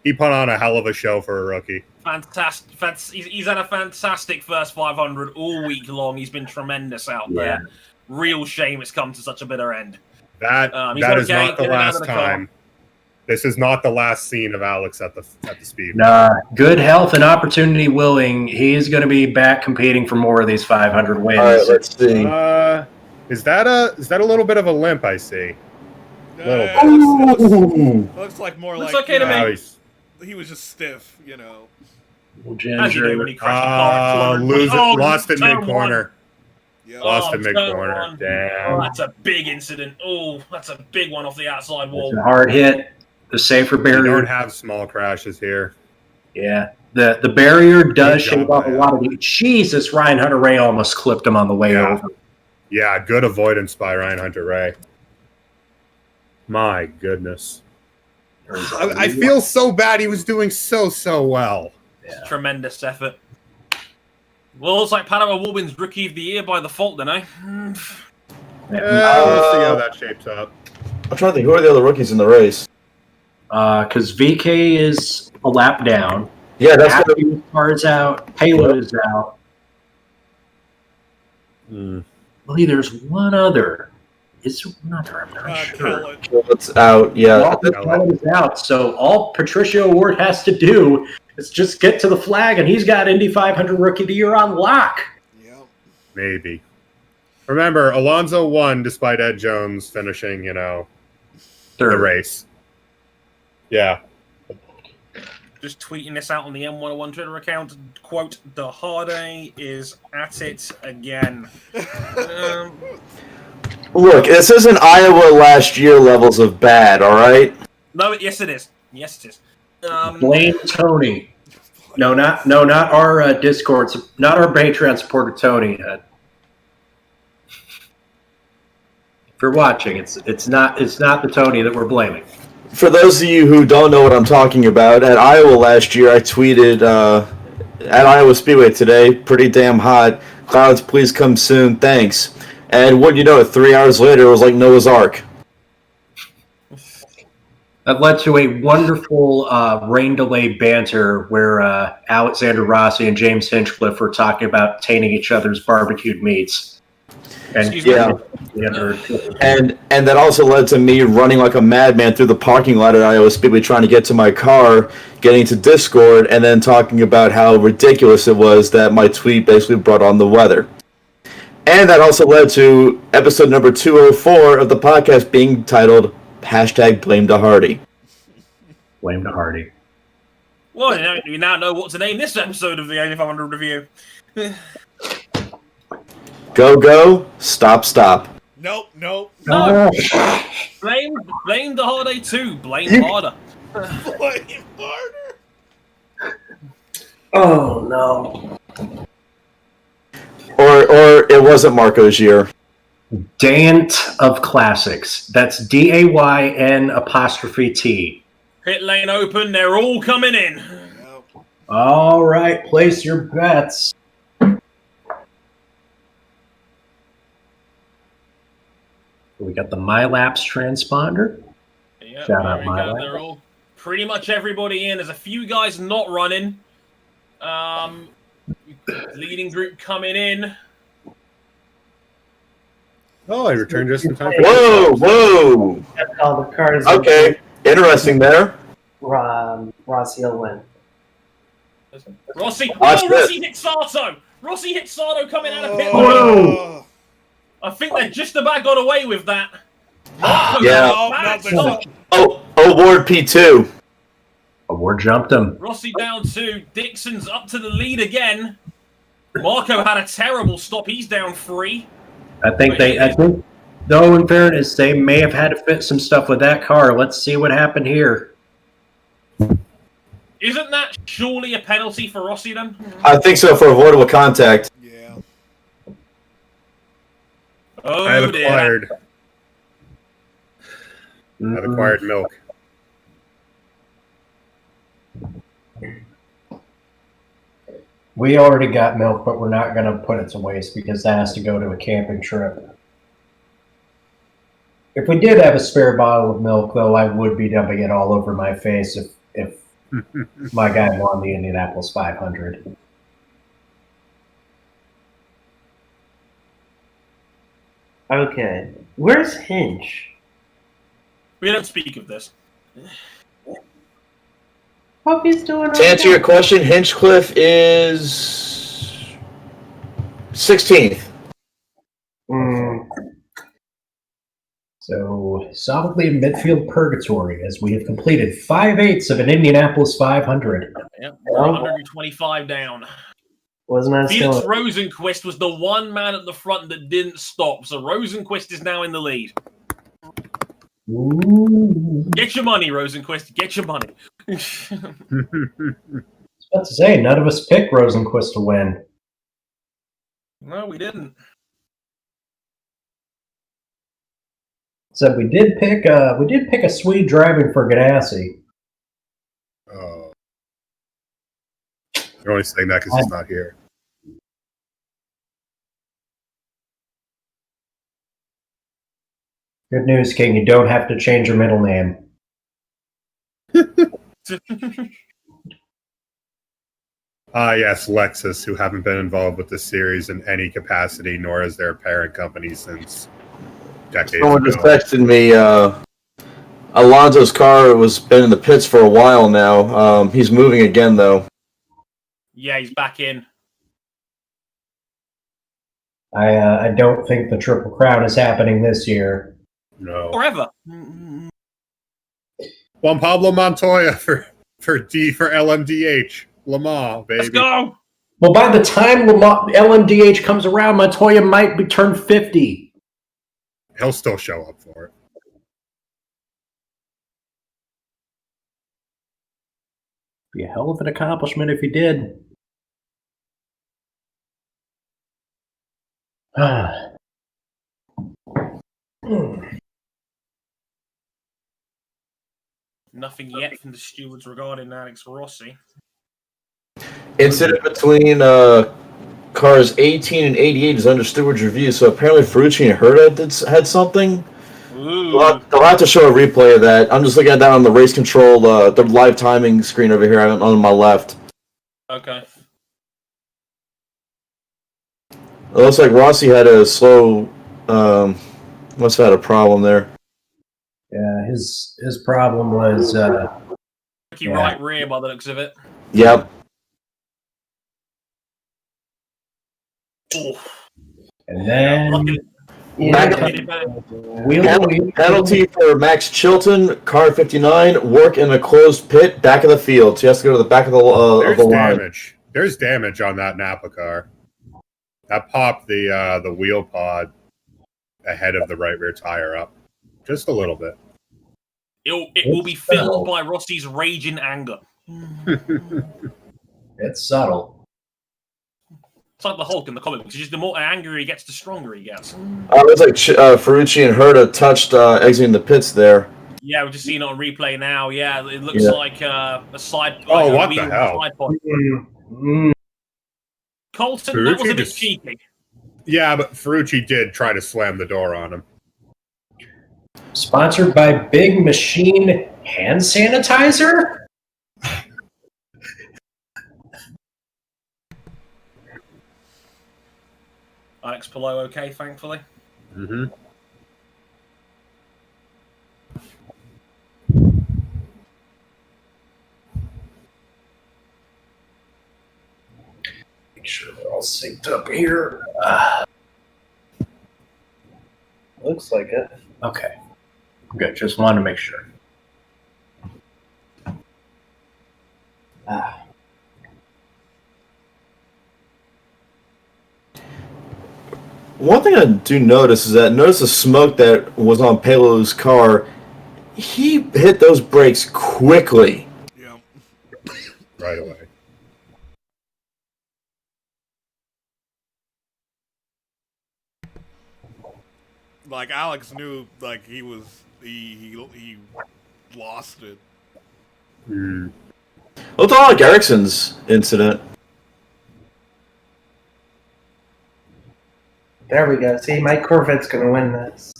he put on a hell of a show for a rookie. Fantastic. He's had a fantastic first 500 all week long. He's been tremendous out there. Real shame it's come to such a bitter end. That He's is okay, not the get him out last of the car. time. This is not the last scene of Alex at the speed. Nah, good health and opportunity willing, he's going to be back competing for more of these 500 wins. All right, let's see. Is that a little bit of a limp? I see. Looks like more Looks like okay to you know, me. he was just stiff, you know. As you do when he crashed the car. Lost at turn mid corner. Yeah. Lost at turn mid corner. one. Oh, Damn. that's a big incident. Oh, that's a big one off the outside wall. It's a hard hit. The safer We barrier. don't have small crashes here. Yeah. The barrier does Good job, shave off a man. lot of the. Jesus, Ryan Hunter Ray almost clipped him on the way Yeah. over. Yeah, good avoidance by Ryan Hunter Ray. My goodness. I feel so bad. He was doing so well. Tremendous effort. Well, looks like Padua will wins Rookie of the Year by default, then, eh? We'll see how that shapes up. I'm trying to think. Who are the other rookies in the race? Because VK is a lap down. Yeah, that's gonna be. Matthews car's out. Payload is out. I believe there's one other. is it runner? I'm not sure. Kellett. It's out. Yeah. Kellett is out. So all Patricio Ward has to do is just get to the flag, and he's got Indy 500 Rookie of the Year on lock. Yep. Maybe. Remember, Alonso won despite Ed Jones finishing, the race. Yeah. Just tweeting this out on the M101 Twitter account. Quote, the Hardy is at it again. Look, this isn't Iowa last year levels of bad, all right? No, yes it is. Yes it is. Blame Tony. No, not our Discord, not our Patreon supporter Tony. If you're watching, it's not the Tony that we're blaming. For those of you who don't know what I'm talking about, at Iowa last year, I tweeted at Iowa Speedway today, pretty damn hot. Clouds, please come soon. Thanks. And what you know, 3 hours later, it was like Noah's Ark. That led to a wonderful rain delay banter where Alexander Rossi and James Hinchcliffe were talking about tainting each other's barbecued meats. And and that also led to me running like a madman through the parking lot at Iowa Speedway trying to get to my car, getting to Discord, and then talking about how ridiculous it was that my tweet basically brought on the weather. And that also led to episode number 204 of the podcast being titled #Blame to Hardy. Blame to Hardy. Well, you now know what to name this episode of the 8500 review. Go, stop. Nope. No. Blame the Hardy too. Blame harder. Blame harder. Oh no. Or it wasn't Marco's year. Dant of Classics. That's DAYN'. Pit lane open. They're all coming in. Yep. All right, place your bets. We got the MyLapse transponder. Yep, Shout out there we go. MyLapse. They're all pretty much everybody in. There's a few guys not running. Leading group coming in. Oh, I returned just in time. Whoa! That's all the cars. Okay, interesting there. Rossi will win. Rossi. Watch Oh, this. Rossi hit Sato. Rossi hit Sato coming out of pit lane. Whoa. I think they just about got away with that. Yeah. No, Back. there's no- Oh, Ward P2. Award jumped him. Rossi down 2. Dixon's up to the lead again. Marco had a terrible stop. He's down 3. I think, though, in fairness, they may have had to fit some stuff with that car. Let's see what happened here. Isn't that surely a penalty for Rossi then? I think so for avoidable contact. Yeah. Oh, I've dear. acquired milk. We already got milk, but we're not going to put it to waste because that has to go to a camping trip. If we did have a spare bottle of milk, though, I would be dumping it all over my face if my guy won the Indianapolis 500. Okay. Where's Hinch? We don't speak of this. Hope he's doing To answer your question, Hinchcliffe is 16th. So, solidly in midfield purgatory as we have completed 5/8 of an Indianapolis 500. Yep, 125 down. Wasn't I Felix still? Rosenquist was the one man at the front that didn't stop, so Rosenquist is now in the lead. Ooh. Get your money, Rosenquist. Get your money. I was about to say, none of us picked Rosenquist to win. No, we didn't. So we did pick a Swede driving for Ganassi. Oh. You're only saying that because he's not here. Good news, King. You don't have to change your middle name. Yes, Lexus, who haven't been involved with the series in any capacity, nor has their parent company since decades Someone just ago. texted me. Alonso's car was been in the pits for a while now. He's moving again, though. Yeah, he's back in. I don't think the Triple Crown is happening this year. No. Forever. Juan Pablo Montoya for LMDH. Le Mans, baby. Let's go. Well, by the time LMDH comes around, Montoya might be turned 50. He'll still show up for it. Be a hell of an accomplishment if he did. Nothing yet from the stewards regarding Alex Rossi. Incident between cars 18 and 88 is under steward's review. So apparently Ferrucci and Herta had something. Ooh. They'll have to show a replay of that. I'm just looking at that on the race control, the live timing screen over here on my left. Okay. It looks like Rossi had a slow. Must have had a problem there. Yeah, his problem was Tricky right rear by the looks of it. Yep. Ooh. and then Penalty for Max Chilton, car 59, work in a closed pit, back of the field. So he has to go to the back of the There's line. damage. There's damage on that Napa car. That popped the wheel pod ahead of the right rear tire up. Just a little bit. It will be filled by Rossi's raging anger. It's subtle. It's like the Hulk in the comic books. Just the more angry he gets, the stronger he gets. It looks like Ferrucci and Herta touched exiting the pits there. Yeah, we're just seeing it on replay now. Yeah, it looks like a side. Oh, like what a the wheel hell? Side pod. Colton, Ferrucci that was a bit just- cheeky. Yeah, but Ferrucci did try to slam the door on him. Sponsored by Big Machine Hand Sanitizer? Alex Palou okay, thankfully. Mm-hmm. Make sure we're all synced up here. Looks like it. Okay. Good. Just wanted to make sure. One thing I do notice is that notice the smoke that was on Palou's car. He hit those brakes quickly. Yeah. Right away. Like Alex knew, like he lost it. Mm. Looked a lot like Ericsson's incident. There we go. See, my Corvette's going to win this.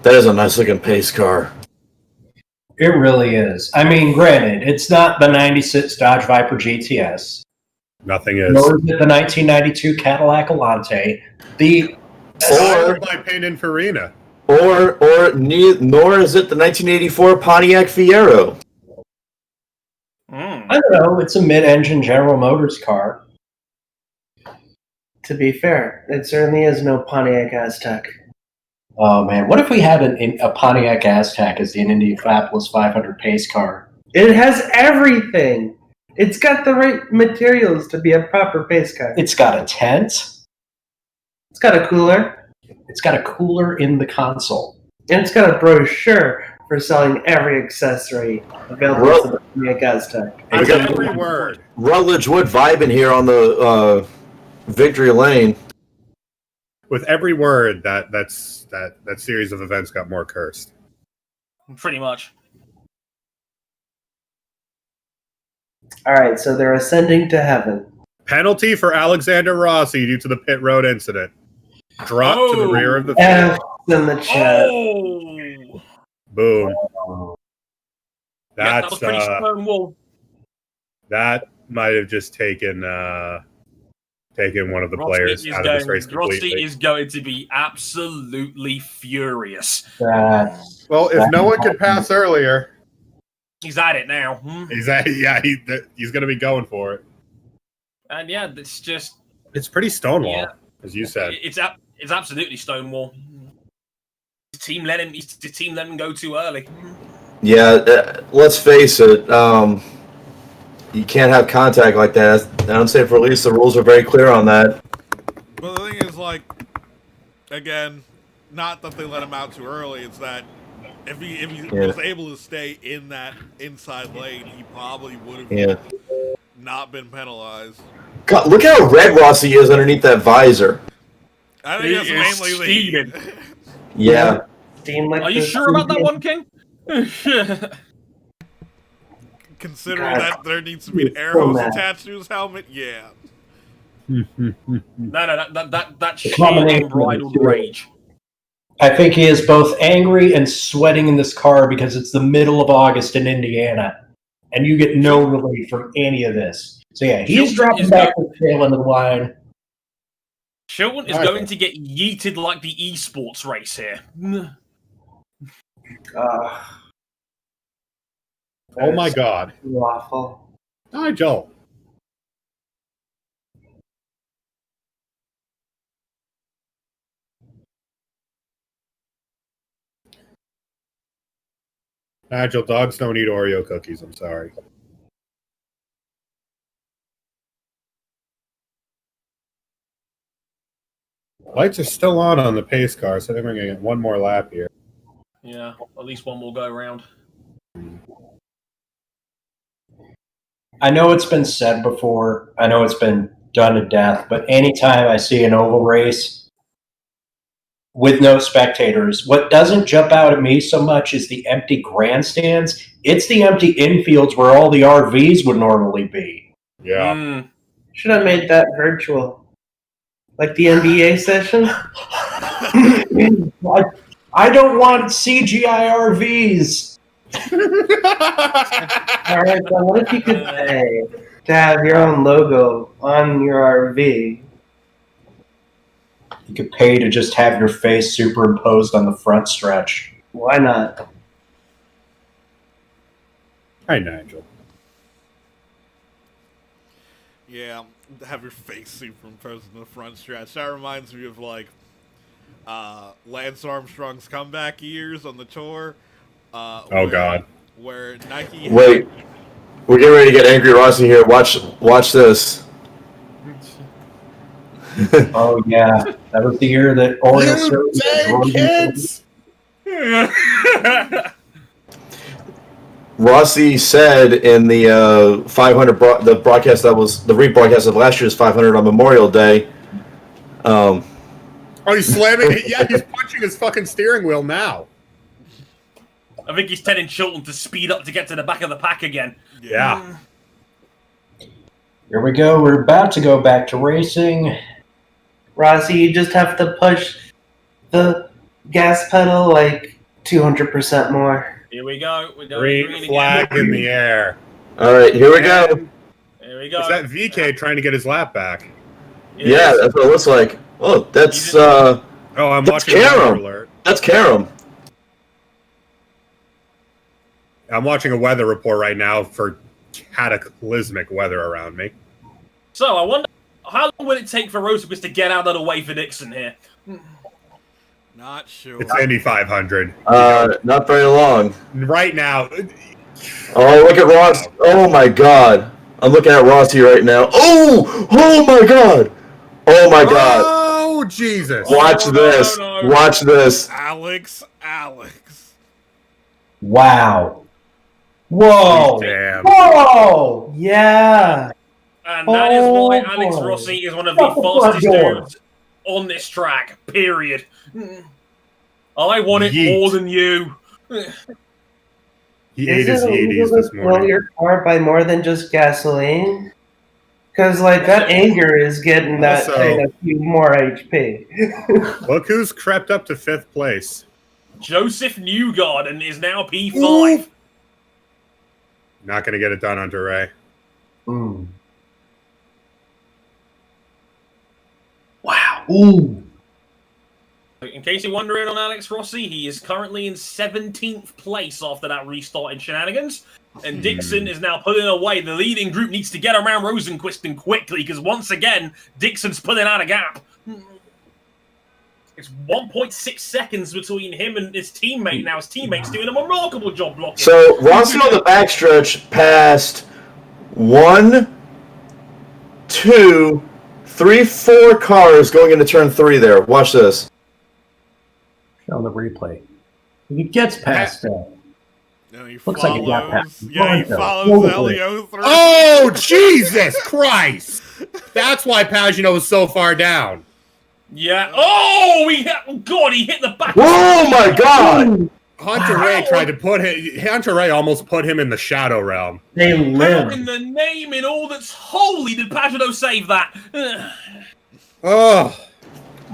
That is a nice looking pace car. It really is. I mean, granted, it's not the 96 Dodge Viper GTS. Nothing is. Nor is it the 1992 Cadillac Elante. Or by Pininfarina. Nor is it the 1984 Pontiac Fiero. I don't know. It's a mid-engine General Motors car. To be fair, it certainly is no Pontiac Aztec. Oh man, what if we had a Pontiac Aztec as the Indianapolis 500 pace car? It has everything. It's got the right materials to be a proper pace car. It's got a tent. It's got a cooler. It's got a cooler in the console. And it's got a brochure for selling every accessory available to the Pontiac Aztec. With every word. Rutledge Wood vibing here on the victory lane. With every word, that series of events got more cursed. Pretty much. All right, so they're ascending to heaven. Penalty for Alexander Rossi due to the pit road incident. Drop to the rear of the field. F in the chat. Oh! Boom. Yeah, that That's was pretty stonewall. that might have just taken taking one of the players out of this race completely. Rossi is going to be absolutely furious. Well, if no one could pass earlier, he's at it now. He's going to be going for it. And yeah, it's pretty Stonewall, as you said. It's absolutely Stonewall. The team let him go too early. Yeah, let's face it. You can't have contact like that. I don't say for at least the rules are very clear on that. But the thing is, like, again, not that they let him out too early. It's that if he was able to stay in that inside lane, he probably would have not been penalized. God, look how red Rossi is underneath that visor. I think that's mainly steaming. Yeah. Are you sure about that one, King? Considering that there needs to be arrows attached to his helmet, yeah. No, that's sheer unbridled rage. I think he is both angry and sweating in this car because it's the middle of August in Indiana, and you get no relief from any of this. So yeah, he's dropping back to the tail end of the line. Chilton is going to get yeeted like the esports race here. Oh my God. Awful. Nigel. Nigel, dogs don't eat Oreo cookies. I'm sorry. Lights are still on the pace car, so they're going to get one more lap here. Yeah, at least one will go around. I know it's been said before. I know it's been done to death, but anytime I see an oval race with no spectators, what doesn't jump out at me so much is the empty grandstands. It's the empty infields where all the RVs would normally be. Yeah. Should have made that virtual. Like the NBA session? I don't want CGI RVs. All right, so what if you could pay to have your own logo on your RV? You could pay to just have your face superimposed on the front stretch. Why not? Hi, Nigel. Yeah, have your face superimposed in the front stretch. That reminds me of, like, Lance Armstrong's comeback years on the tour. God. Where Nike... Wait. We're getting ready to get Angry Rossi here. Watch this. Oh, yeah. That was the year that You kids! Rossi said in the 500 the broadcast that was the rebroadcast of last year's 500 on Memorial Day. Oh, he's slamming it. Yeah, he's punching his fucking steering wheel now. I think he's telling Chilton to speed up to get to the back of the pack again. Yeah. Here we go. We're about to go back to racing. Rossi, you just have to push the gas pedal like 200% more. Here we go. We're going Green flag in the air. All right, here we go. Here we go. Is that VK trying to get his lap back? Yeah, that's what it looks like. Oh, that's Oh, I'm watching Karam. a weather alert. That's Karam. I'm watching a weather report right now for cataclysmic weather around me. So I wonder how long will it take for Rosicus to get out of the way for Dixon here? Not sure. It's Indy 500. Not very long. Right now. Oh, look at Ross. Oh my God. I'm looking at Rossi right now. Oh my God. Oh my God. Oh, Jesus. Watch this. no. Watch this. Alex. Wow. Whoa. Damn. Whoa. Yeah. And that is why Alex boy. Rossi is one of the Shut the front fastest door. dudes on this track. Period. I want it Yeet. more than you. He ate Is his it illegal Yeeties this to fill morning. your car by more than just gasoline? Because, like, that anger is getting that Also- thing a few more HP. Look who's crept up to 5th place. Joseph Newgarden is now P5. Not going to get it done under Ray. Ooh. In case you're wondering on Alex Rossi, he is currently in 17th place after that restart in shenanigans. And Dixon is now pulling away. The leading group needs to get around Rosenquist and quickly, because once again, Dixon's pulling out a gap. It's 1.6 seconds between him and his teammate. Now his teammate's doing a remarkable job blocking. So Rossi on the backstretch passed 1, 2, 3, 4 cars going into turn 3 there. Watch this. On the replay. He gets past that. No, he Looks like he got past. Yeah, he follows Elio through. Oh, Jesus Christ! That's why Pagano was so far down. Yeah. Oh, God, he hit the back. Oh my God! Hunter Ray tried to put him. Hunter Ray almost put him in the shadow realm. They How live. in the name in all that's holy did Pagano save that? Oh.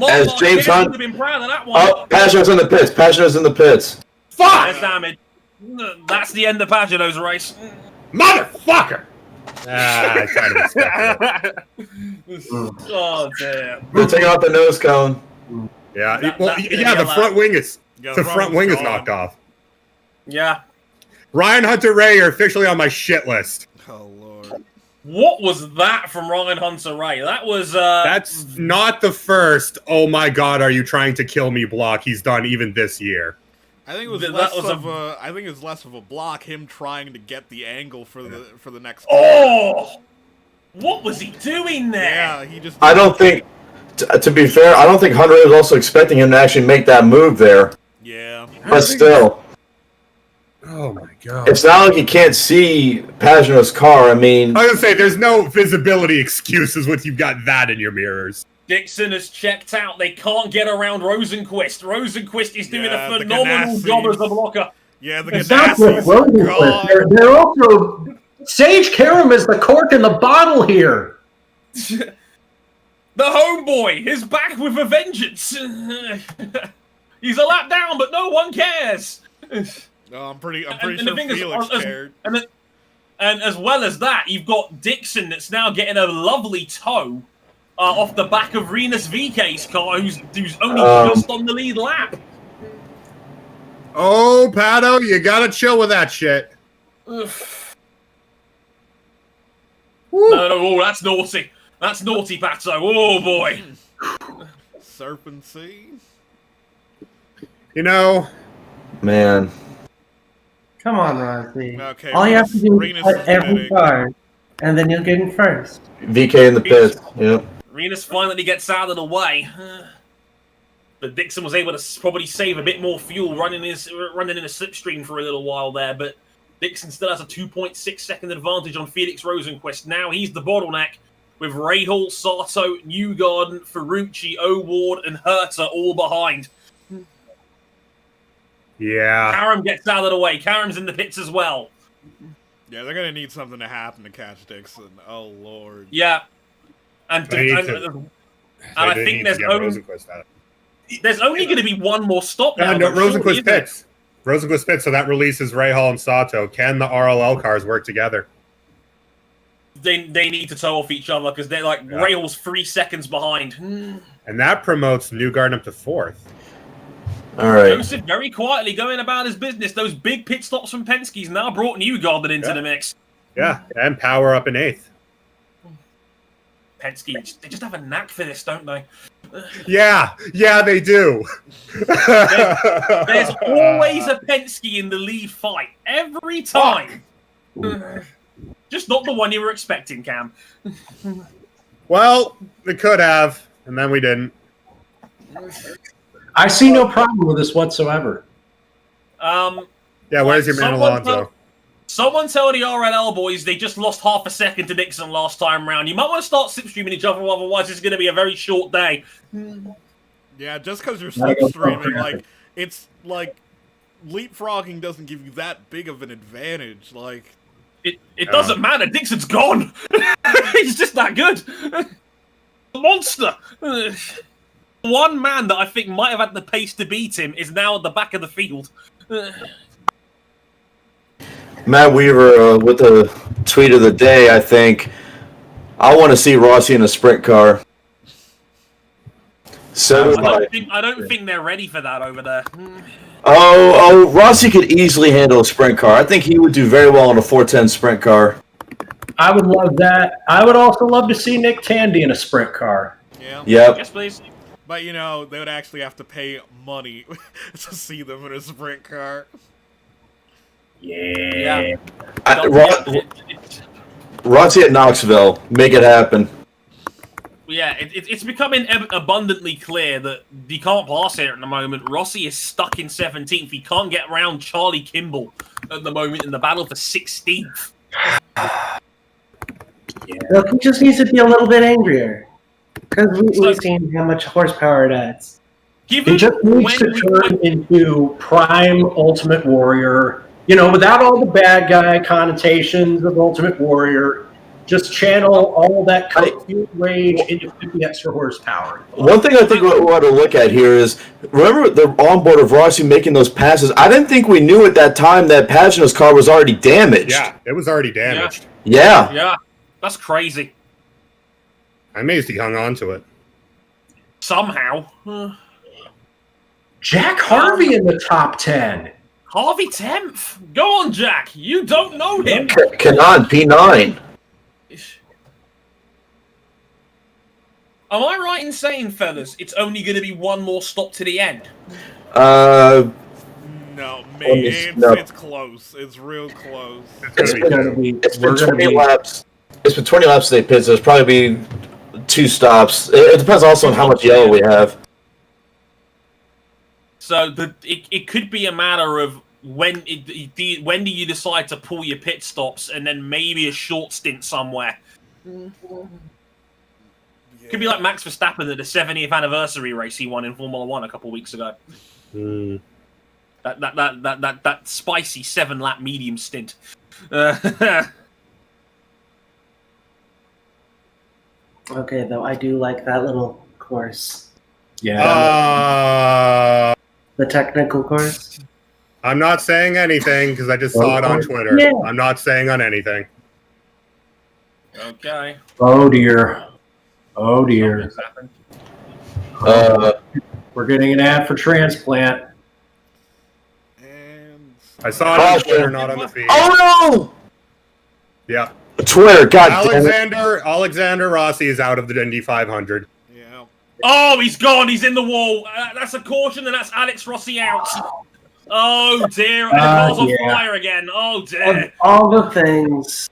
As James Hunt- would have been proud of that one. Oh, Pagano's in the pits. Pagano's in the pits. Fuck! There's damage. That's the end of Pagano's race. Motherfucker! I tried to respect it. Oh, damn. They're taking off the nose cone. Yeah, That- well, that's yeah, gonna the be front wing is Yeah, the front wing is gone. knocked off. Yeah. Ryan Hunter Ray are officially on my shit list. Oh lord. What was that from Ryan Hunter Ray? That was That's not the first. Oh my God, are you trying to kill me? Block he's done even this year. I think it was That less was of a. I think it was less of a block. Him trying to get the angle for the next. Oh! What was he doing there? Yeah, he just. I don't think, to be fair, I don't think Hunter was also expecting him to actually make that move there. Yeah. But still, Oh my God. it's not like you can't see Pagano's car. I mean, I was gonna say there's no visibility excuses when you've got that in your mirrors. Dixon has checked out. They can't get around Rosenquist. Rosenquist is doing Yeah, a the phenomenal Ganassis. job as a blocker. Yeah, the It's not just Ganassis are Rosenquist. gone. They're also Sage Karam is the cork in the bottle here. The homeboy is back with a vengeance. He's a lap down, but no one cares. No, I'm pretty And sure the thing is, Felix cared. And as well as that, you've got Dixon that's now getting a lovely tow off the back of Renus VK's car, who's only just on the lead lap. Oh, Pato, you gotta chill with that shit. No, oh, that's naughty. That's naughty, Pato. Oh, boy. Serpent Sea. You know, man. Come on, Rossi. Okay. All you have to do is Renus put is every winning. car, and then you'll get in first. VK in the pits. Yep. Renus finally gets out of the way. But Dixon was able to probably save a bit more fuel running in a slipstream for a little while there. But Dixon still has a 2.6 second advantage on Felix Rosenquist. Now he's the bottleneck with Rahal, Sato, Newgarden, Ferrucci, O'Ward, and Herta all behind. yeah. Karam gets out of the way. Karam's in the pits as well. Yeah, they're gonna need something to happen to catch Dixon. Oh lord. Yeah. And They need I They think need there's to get only Rosenquist out. going to be one more stop now. No, though, surely, Rosenquist isn't it? pits. Rosenquist pits, so that releases Rahal and Sato. Can the RLL cars work together? They need to tow off each other because they're like Yeah. Rail's 3 seconds behind. And that promotes Newgarden up to 4th. All right. Joseph very quietly going about his business. Those big pit stops from Penske's now brought Newgarden into Yeah. the mix. Yeah, and Power up in 8th. Penske, they just have a knack for this, don't they? Yeah, they do. There's always a Penske in the lead fight every time. Just not the one you were expecting, Cam. Well, we could have, and then we didn't. I see no problem with this whatsoever. Yeah, where's your man Alonso? Someone tell the RLL boys they just lost half a second to Dixon last time round. You might want to start slipstreaming each other, otherwise it's going to be a very short day. Yeah, just because you're I don't slipstreaming, know. like it's like leapfrogging doesn't give you that big of an advantage. Like It doesn't matter. Dixon's gone. He's just that good. A monster. One man that I think might have had the pace to beat him is now at the back of the field. Matt Weaver with the tweet of the day, I think. I want to see Rossi in a sprint car. So do I. I don't think they're ready for that over there. Oh, Rossi could easily handle a sprint car. I think he would do very well in a 410 sprint car. I would love that. I would also love to see Nick Tandy in a sprint car. Yeah. Yep. Yes, please. But, you know, they would actually have to pay money to see them in a sprint car. Yeah. Rossi at Knoxville. Make it happen. Yeah, it's becoming abundantly clear that he can't pass here at the moment. Rossi is stuck in 17th. He can't get around Charlie Kimball at the moment in the battle for 16th. Look, he just needs to be a little bit angrier. Because we've seen how much horsepower it adds. He just needs to turn into prime Ultimate Warrior. You know, without all the bad guy connotations of Ultimate Warrior. Just channel all that confused rage into 50 extra horsepower. One thing I think we ought to look at here is, remember the onboard of Rossi making those passes? I didn't think we knew at that time that Pagano's car was already damaged. Yeah, it was already damaged. Yeah. Yeah, that's crazy. I'm amazed he hung on to it. Somehow. Jack Harvey in the top 10. Harvey 10th. Go on, Jack. You don't know him. Kanan, P9. Am I right in saying, fellas, it's only going to be one more stop to the end? No, maybe it's close. It's real close. It's been 20 laps. It's been 20 laps to the pits. There's probably be 2 stops. It depends also on how much yellow we have. So it could be a matter of when do you decide to pull your pit stops and then maybe a short stint somewhere. Could be like Max Verstappen at the 70th anniversary race he won in Formula 1 a couple weeks ago. That spicy 7-lap medium stint. Okay, though, I do like that little course. Yeah. The technical course. I'm not saying anything because I just saw it on Twitter. Yeah. I'm not saying on anything. Okay. Oh, dear. Oh, dear. We're getting an ad for transplant. And I saw it on Twitter, not on the feed. Oh, no! Yeah. Twitter, God damn it. Alexander Rossi is out of the Indy 500. yeah. Oh, he's gone. He's in the wall. That's a caution, and that's Alex Rossi out. Oh, dear. The car's on fire again. Oh, dear. Of all the things.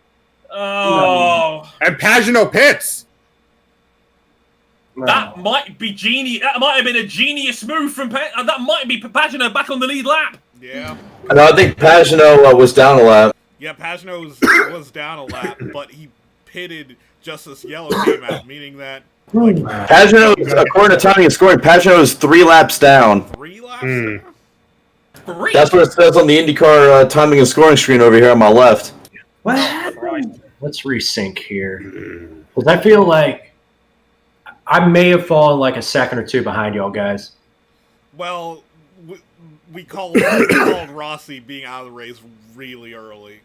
Oh. And Pagano pits. That might be genius. That might have been a genius move from that might be Pagano back on the lead lap. Yeah. No, I think Pagano was down a lap. Yeah, Pagano was down a lap, but he pitted just as yellow came out, meaning that Pagano, according to timing and scoring, Pagano is 3 laps down. 3 laps. Three? That's what it says on the IndyCar timing and scoring screen over here on my left. What happened? Let's resync here. Because I feel like I may have fallen like a second or 2 behind y'all guys. Well, we called Rossi being out of the race really early.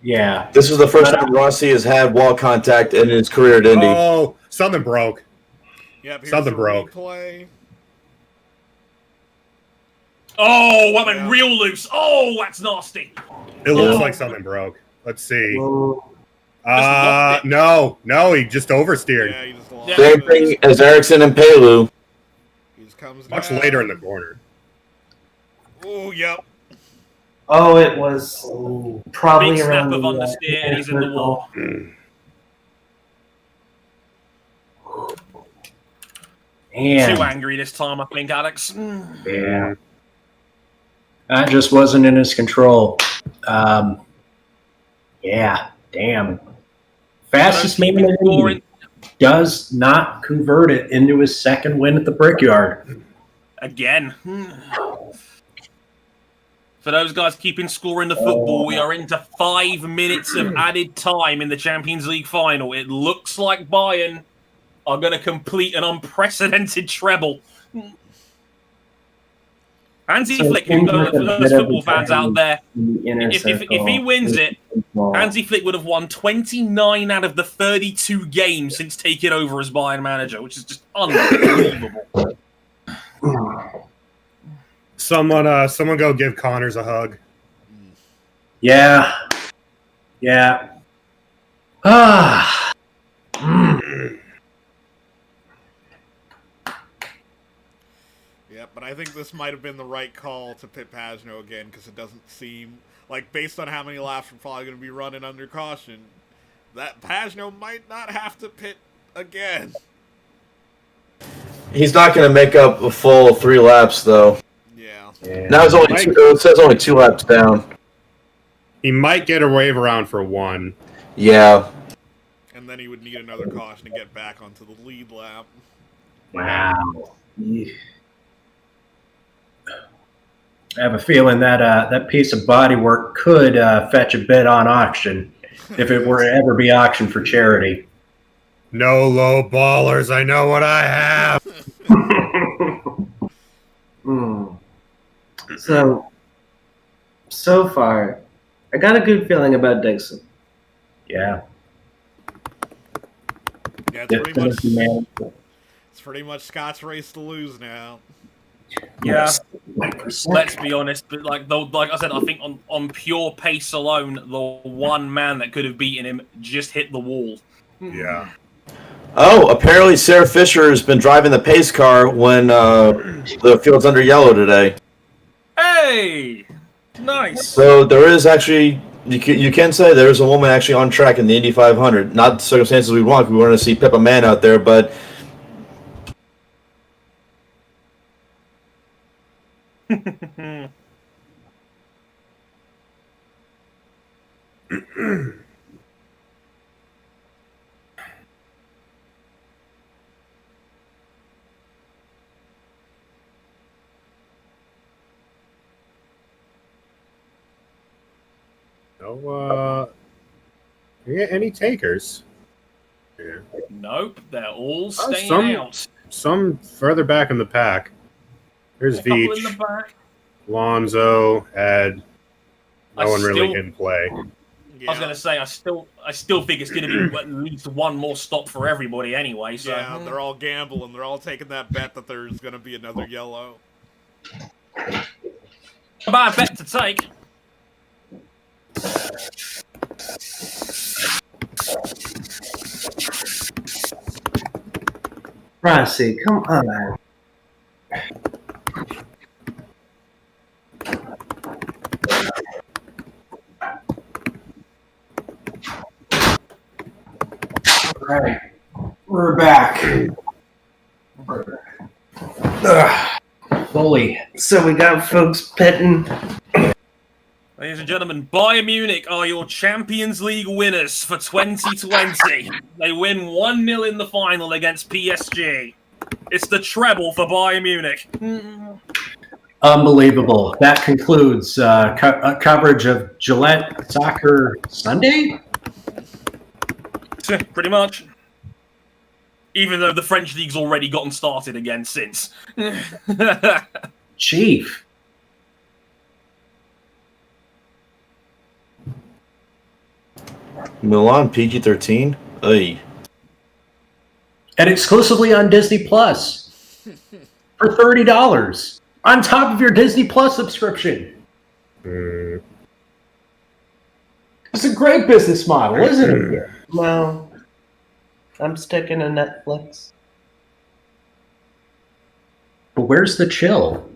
Yeah. This is the first time Rossi has had wall contact in his career at Indy. Oh, something broke. Yep, here's Something a broke. replay. Oh, that went real loose. Oh, that's nasty. It looks like something broke. Let's see. Oh, No, he just oversteered. Yeah, he just lost. Yeah. Same thing as Ericsson and Pelou. He just comes Much down. later in the corner. Oh, yep. oh, it was probably Big snap around of the, understeer, and he's in the wall. And Too angry this time, I think, Alex. yeah. That just wasn't in his control. Yeah, damn. Fastest man in Indy does not convert it into his second win at the Brickyard. Again. For those guys keeping score in the football, we are into 5 minutes of added time in the Champions League final. It looks like Bayern are going to complete an unprecedented treble. Hansi So Flick, it seems like for a those bit of football a fans out there, in the inner if he circle. wins it, Hansi Flick would have won 29 out of the 32 games since taking over as Bayern manager, which is just unbelievable. Someone go give Connors a hug. Yeah. Yeah. Ah. Yeah, but I think this might have been the right call to pit Pagano again because it doesn't seem like, based on how many laps we're probably going to be running under caution, that Pagano might not have to pit again. He's not going to make up a full 3 laps, though. Yeah. Now it's only it says only 2 laps down. He might get a wave around for 1. Yeah. And then he would need another caution to get back onto the lead lap. Wow. I have a feeling that that piece of bodywork could fetch a bit on auction if it were to ever be auctioned for charity. No low ballers. I know what I have. So far, I got a good feeling about Dixon. Yeah. Yeah, Man. it's pretty much Scott's race to lose now. Yeah. Yes. Let's be honest, but like I said, I think on pure pace alone, the one man that could have beaten him just hit the wall. Yeah. Oh, apparently Sarah Fisher has been driving the pace car when the field's under yellow today. Hey, nice. So there is actually, you can say there is a woman actually on track in the Indy 500. Not the circumstances we want. We want to see Pippa Mann out there, but No, any takers? Yeah. Nope, they're all staying some- out. Some further back in the pack. There's A couple in the Veach, back. Lonzo, Ed. No one really still- in play. Yeah. I was gonna say I still think it's gonna be at least one more stop for everybody anyway. So Yeah, they're all gambling. They're all taking that bet that there's going to be another yellow. a bad bet to take. Rossi, come on. All right. We're back. Fully. So we got folks pitting. Ladies and gentlemen, Bayern Munich are your Champions League winners for 2020. They win 1-0 in the final against PSG. It's the treble for Bayern Munich. Unbelievable. That concludes coverage of Gillette Soccer Sunday. Pretty much. Even though the French league's already gotten started again since. Chief. Milan PG-13. Ay. And exclusively on Disney Plus for $30 on top of your Disney Plus subscription. It's a great business model, isn't it? No, I'm sticking to Netflix. But where's the chill?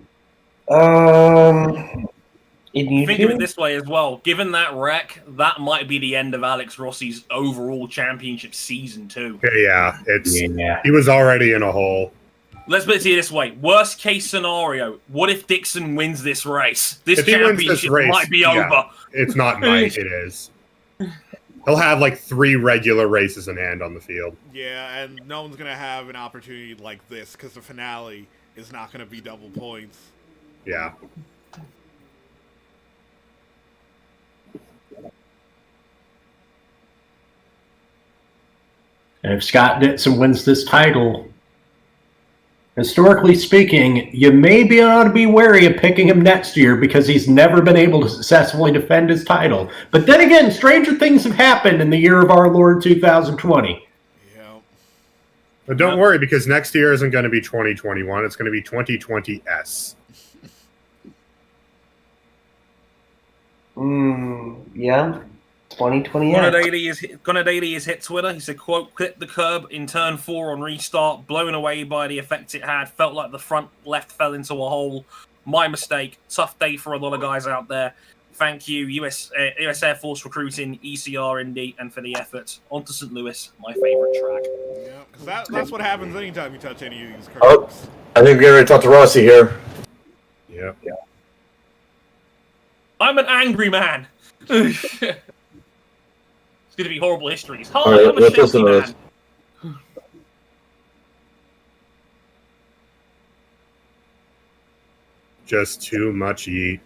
In YouTube? Think of it this way as well. Given that wreck, that might be the end of Alex Rossi's overall championship season too. Yeah, it's Yeah. he was already in a hole. Let's put it to you this way. Worst case scenario, what if Dixon wins this race? This If he wins championship this race, might be yeah. over. It's not might, it is. He'll have like 3 regular races in hand on the field. Yeah, and no one's going to have an opportunity like this because the finale is not going to be double points. Yeah. And if Scott Dixon wins this title, historically speaking, you may be able to be wary of picking him next year because he's never been able to successfully defend his title. But then again, stranger things have happened in the year of our Lord 2020. Yeah. But don't worry, because next year isn't going to be 2021. It's going to be 2020S. Yeah. 2020. Gonadaly has hit Twitter. He said, quote, "Clip the curb in turn 4 on restart, blown away by the effect it had. Felt like the front left fell into a hole. My mistake. Tough day for a lot of guys out there. Thank you, US Air Force recruiting, ECR Indy, and for the effort. On to St. Louis, my favorite track." Yeah, because that's what happens anytime you touch any of these curbs. Oh, I think we're going to talk to Rossi here. Yeah. I'm an angry man. It's going to be horrible histories. Hi, All right, I'm a let's shifty listen to man. this. Just too much yeet.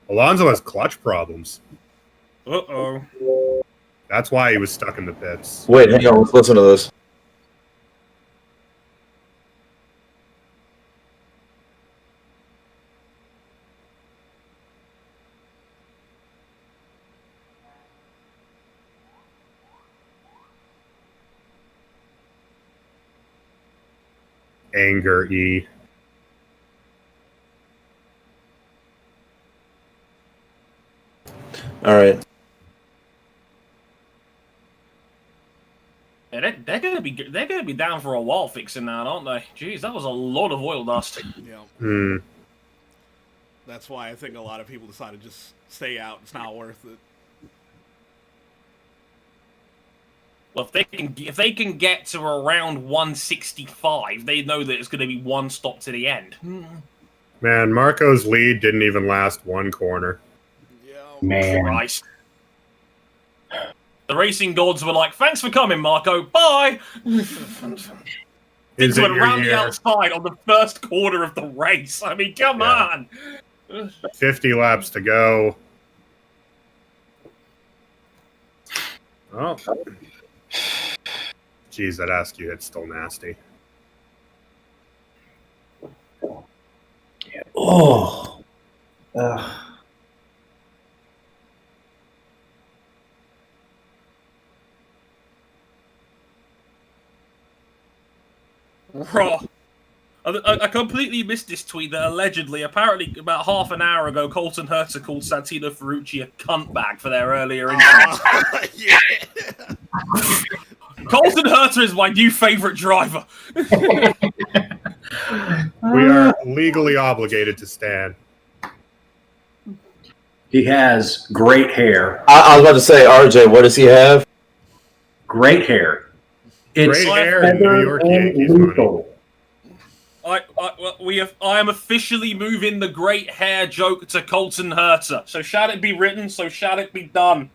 Alonso has clutch problems. Uh-oh. That's why he was stuck in the pits. Wait, hang on. Let's listen to this. Anger E. All right. Yeah, they're gonna be down for a while fixing that, aren't they? Jeez, that was a lot of oil dust. Yeah. That's why I think a lot of people decided to just stay out. It's not worth it. Well, if they can get to around 165, they know that it's going to be one stop to the end. Man, Marco's lead didn't even last one corner. Yeah. Man. Christ. The racing gods were like, "Thanks for coming, Marco. Bye." Is Things it went your around the year? outside on the first quarter of the race. I mean, come Yeah. on. 50 laps to go. Oh. Jeez, that Askew hit's still nasty. Oh. Ugh. Raw. I completely missed this tweet that apparently, about half an hour ago, Colton Herta called Santino Ferrucci a cunt bag for their earlier incident. Yeah. Colton Herta is my new favorite driver. We are legally obligated to stand. He has great hair. I was about to say, RJ, what does he have? Great hair. It's Great hair in New York Yankees money. lethal. I am officially moving the great hair joke to Colton Herta. So shall it be written, so shall it be done.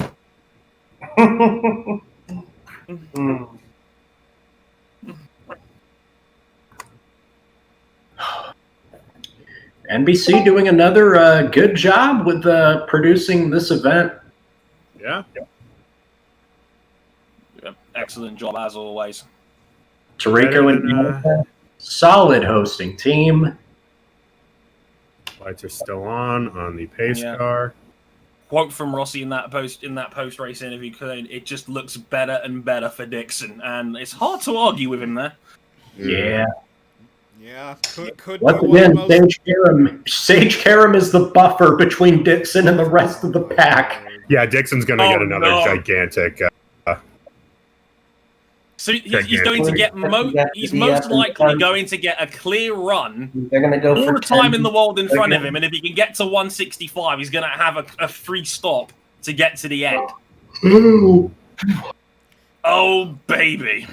NBC doing another good job with producing this event. Yeah. Yep, excellent job as always. Tarico and solid hosting team. Lights are still on the pace Yeah. car. Quote from Rossi in that post race interview: "It just looks better and better for Dixon," and it's hard to argue with him there. Yeah. Yeah. Could Once be one again, of the most... Sage Karam is the buffer between Dixon and the rest of the pack. Yeah, Dixon's going to Oh, get another no. gigantic. So he's going to get he's most likely going to get a clear run They're going to go all for the time 10. in the world in front of him, and if he can get to 165, he's going to have a free stop to get to the end. Ooh. Oh, baby.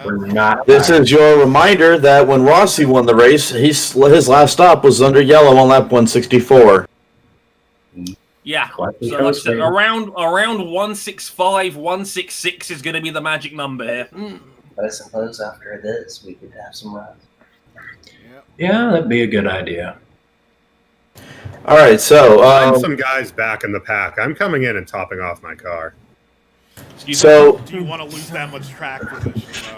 We're not. This is your reminder that when Rossi won the race, his last stop was under yellow on lap 164. Yeah. Classic So like I said, hosting. around 165, 166 is going to be the magic number here. But I suppose after this, we could have some runs. Yeah, that'd be a good idea. All right, so I'm some guys back in the pack. I'm coming in and topping off my car. So do you want to lose that much track position,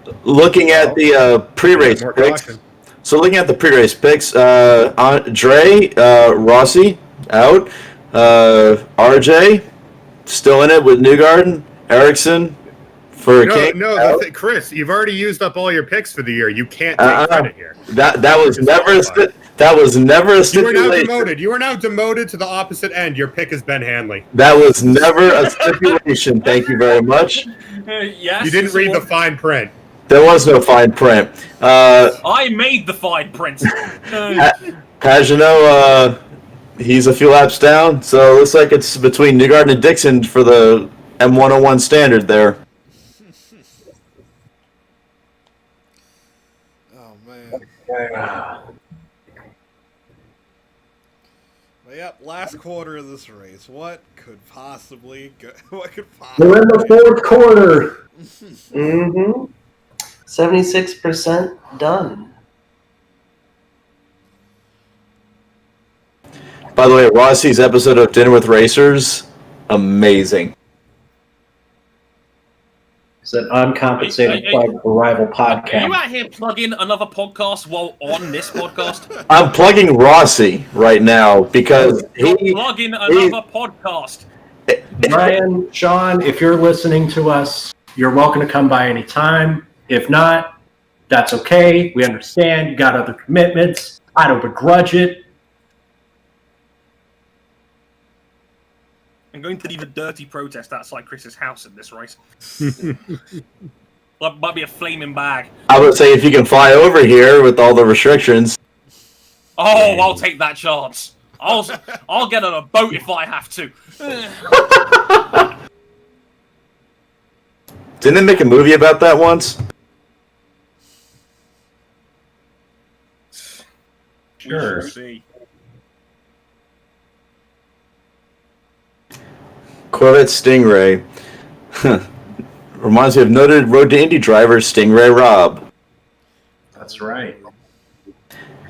though? looking at the pre-race More picks. caution. So looking at the pre-race picks, Dre, Rossi out, RJ still in it with Newgarden, Ericsson for Chris, you've already used up all your picks for the year. You can't take credit here. That was never a You are now stipulation. demoted. You are now demoted to the opposite end. Your pick is Ben Hanley. That was never a stipulation. Thank you very much. Yes. You didn't read the fine print. There was no fine print. I made the fine print. Pagano, he's a few laps down, so it looks like it's between Newgarden and Dixon for the M101 standard there. Oh man. Well, yep, last quarter of this race. What could possibly go? What could possibly? We're in the fourth quarter. Mm-hmm. 76% done. By the way, Rossi's episode of Dinner with Racers, amazing. It's an uncompensated plug for rival Are you podcast. out here plugging another podcast while on this podcast? I'm plugging Rossi right now because You're plugging another podcast. Ryan, Sean, if you're listening to us, you're welcome to come by anytime. If not, that's okay. We understand. You got other commitments. I don't begrudge it. I'm going to leave a dirty protest outside Chris's house in this race. Might be a flaming bag. I would say if you can fly over here with all the restrictions. Oh, I'll take that chance. I'll get on a boat if I have to. Didn't they make a movie about that once? Sure. We shall see. Corvette Stingray. Reminds me of noted Road to Indy driver Stingray Robb. That's right.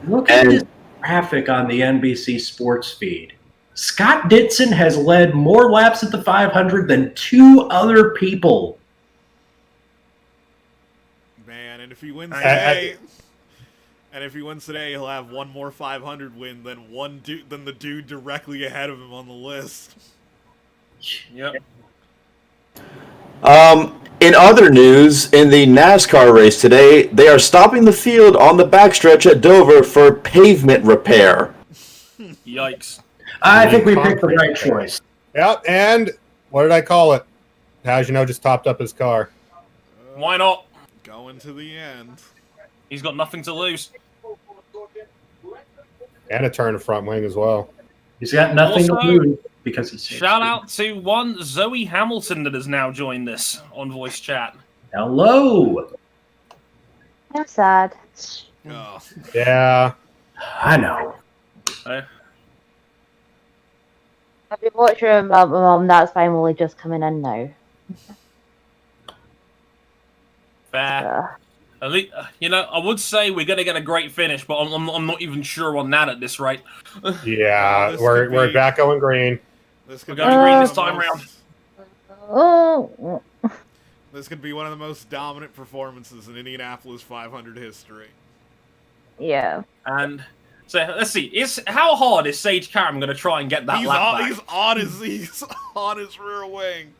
Look at this graphic on the NBC Sports feed. Scott Dixon has led more laps at the 500 than two other people. Man, and if he wins today, he'll have one more 500 win than the dude directly ahead of him on the list. Yep. In other news, in the NASCAR race today, they are stopping the field on the backstretch at Dover for pavement repair. Yikes. I think we picked the right choice. Yep, and what did I call it? Pagano just topped up his car. Why not? Going to the end. He's got nothing to lose. And a turn of front wing as well. He's got nothing Also, to lose because he's Shout out to one Zoe Hamilton that has now joined us on voice chat. Hello. I'm sad. Oh. Yeah. I know. I've been watching my mum. That's fine. We'll just coming in now. Fair. At least, I would say we're going to get a great finish, but I'm not even sure on that at this rate. Yeah, we're back going green. This We're could going green this time round. Oh, This could be one of the most dominant performances in Indianapolis 500 history. yeah. And so let's see. How hard is Sage Karam going to try and get that lap back? He's on his rear wing.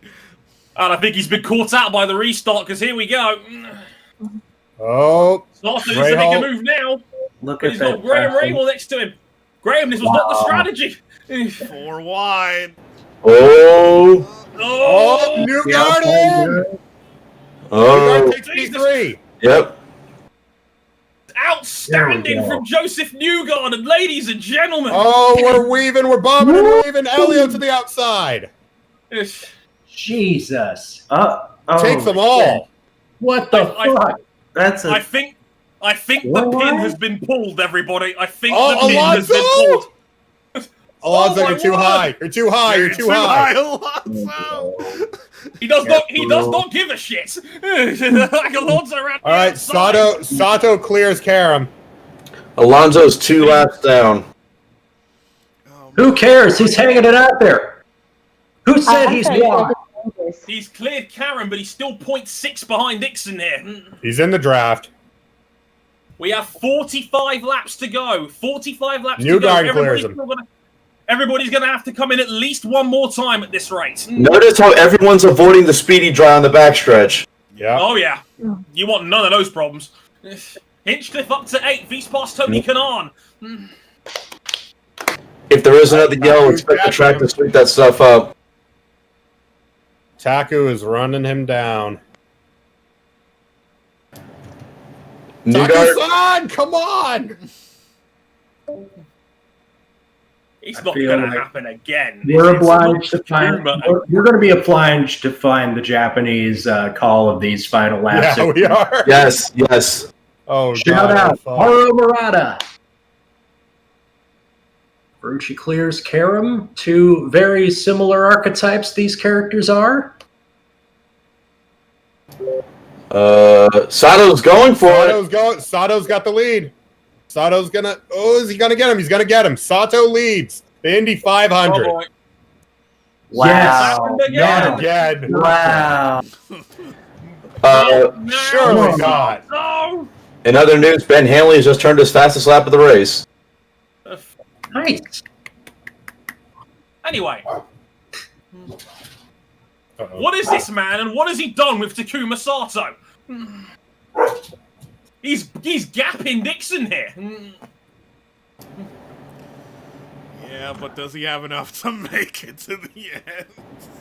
And I think he's been caught out by the restart because here we go. Oh, Slaughter needs to make a Rahal. move now. Look But at he's that. got Graham graphic. Rahal next to him. Graham, this was not the strategy. 4 wide. Oh, Oh, New The outside Garden! there. oh, Takes P3. yep. outstanding There we go. from Joseph Newgarden, ladies and gentlemen. Oh, we're weaving, we're bobbing and weaving. Elio to the outside. Jesus. Takes them all. What the I- fuck? That's I a think the What? pin has been pulled, everybody. I think Oh, the pin has been Alonso! pulled. Alonso, my you're too word. high. You're too high. You're too high. Alonso. He does not give a shit. Like Alonso around All right, Sato clears Karam. Alonso's 2 laps down. Who cares? He's hanging it out there. Who said he's saying won? He's cleared Karen, but he's still 0.6 behind Dixon here. He's in the draft. We have 45 laps to go. 45 laps New to go. guy clears him. Everybody's going to have to come in at least one more time at this rate. Notice how everyone's avoiding the speedy dry on the backstretch. Yeah. Oh, yeah. You want none of those problems. Hinchcliffe up to 8th. He's past Tony Kanaan. If there is another yellow, expect the track to sweep that stuff up. Taku is running him down. Newgard, come on! It's not going to happen again. We're obliged to find. We're going to be obliged to find the Japanese call of these final laps. Yeah, we are. Yes, yes. Oh, Shout God, out, fuck. Haru Murata. Ferrucci clears Karam. Two very similar archetypes these characters are. Sato's going for it. Sato's got the lead. Sato's gonna. Oh, is he gonna get him? He's gonna get him. Sato leads the Indy 500. Oh, boy. Wow. Not again. Wow. No. Surely not. No. In other news, Ben Hanley has just turned his fastest lap of the race. Nice. Anyway, Uh-oh. what is this man, and what has he done with Takuma Sato? He's gapping Dixon here. Yeah, but does he have enough to make it to the end?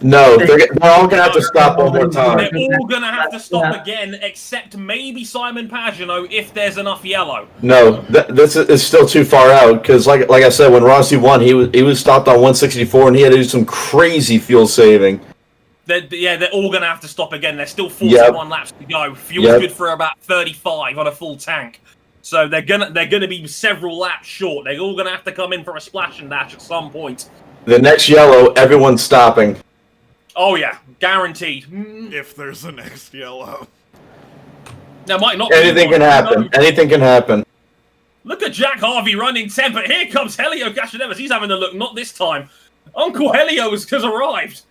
No, they're all going to have to stop one more time. They're all going to have to stop again, except maybe Simon Pagano if there's enough yellow. No, this is still too far out because, like I said, when Rossi won, he was stopped on 164 and he had to do some crazy fuel saving. They're all going to have to stop again. There's still 41 laps to go. Fuel's good for about 35 on a full tank. So they're gonna be several laps short. They're all gonna have to come in for a splash and dash at some point. The next yellow, everyone's stopping. Oh yeah, guaranteed. If there's a next yellow. There might not. Anything can happen. Anything can happen. Look at Jack Harvey running 10, but here comes Helio Castroneves. He's having a look. Not this time. Uncle Helio has arrived.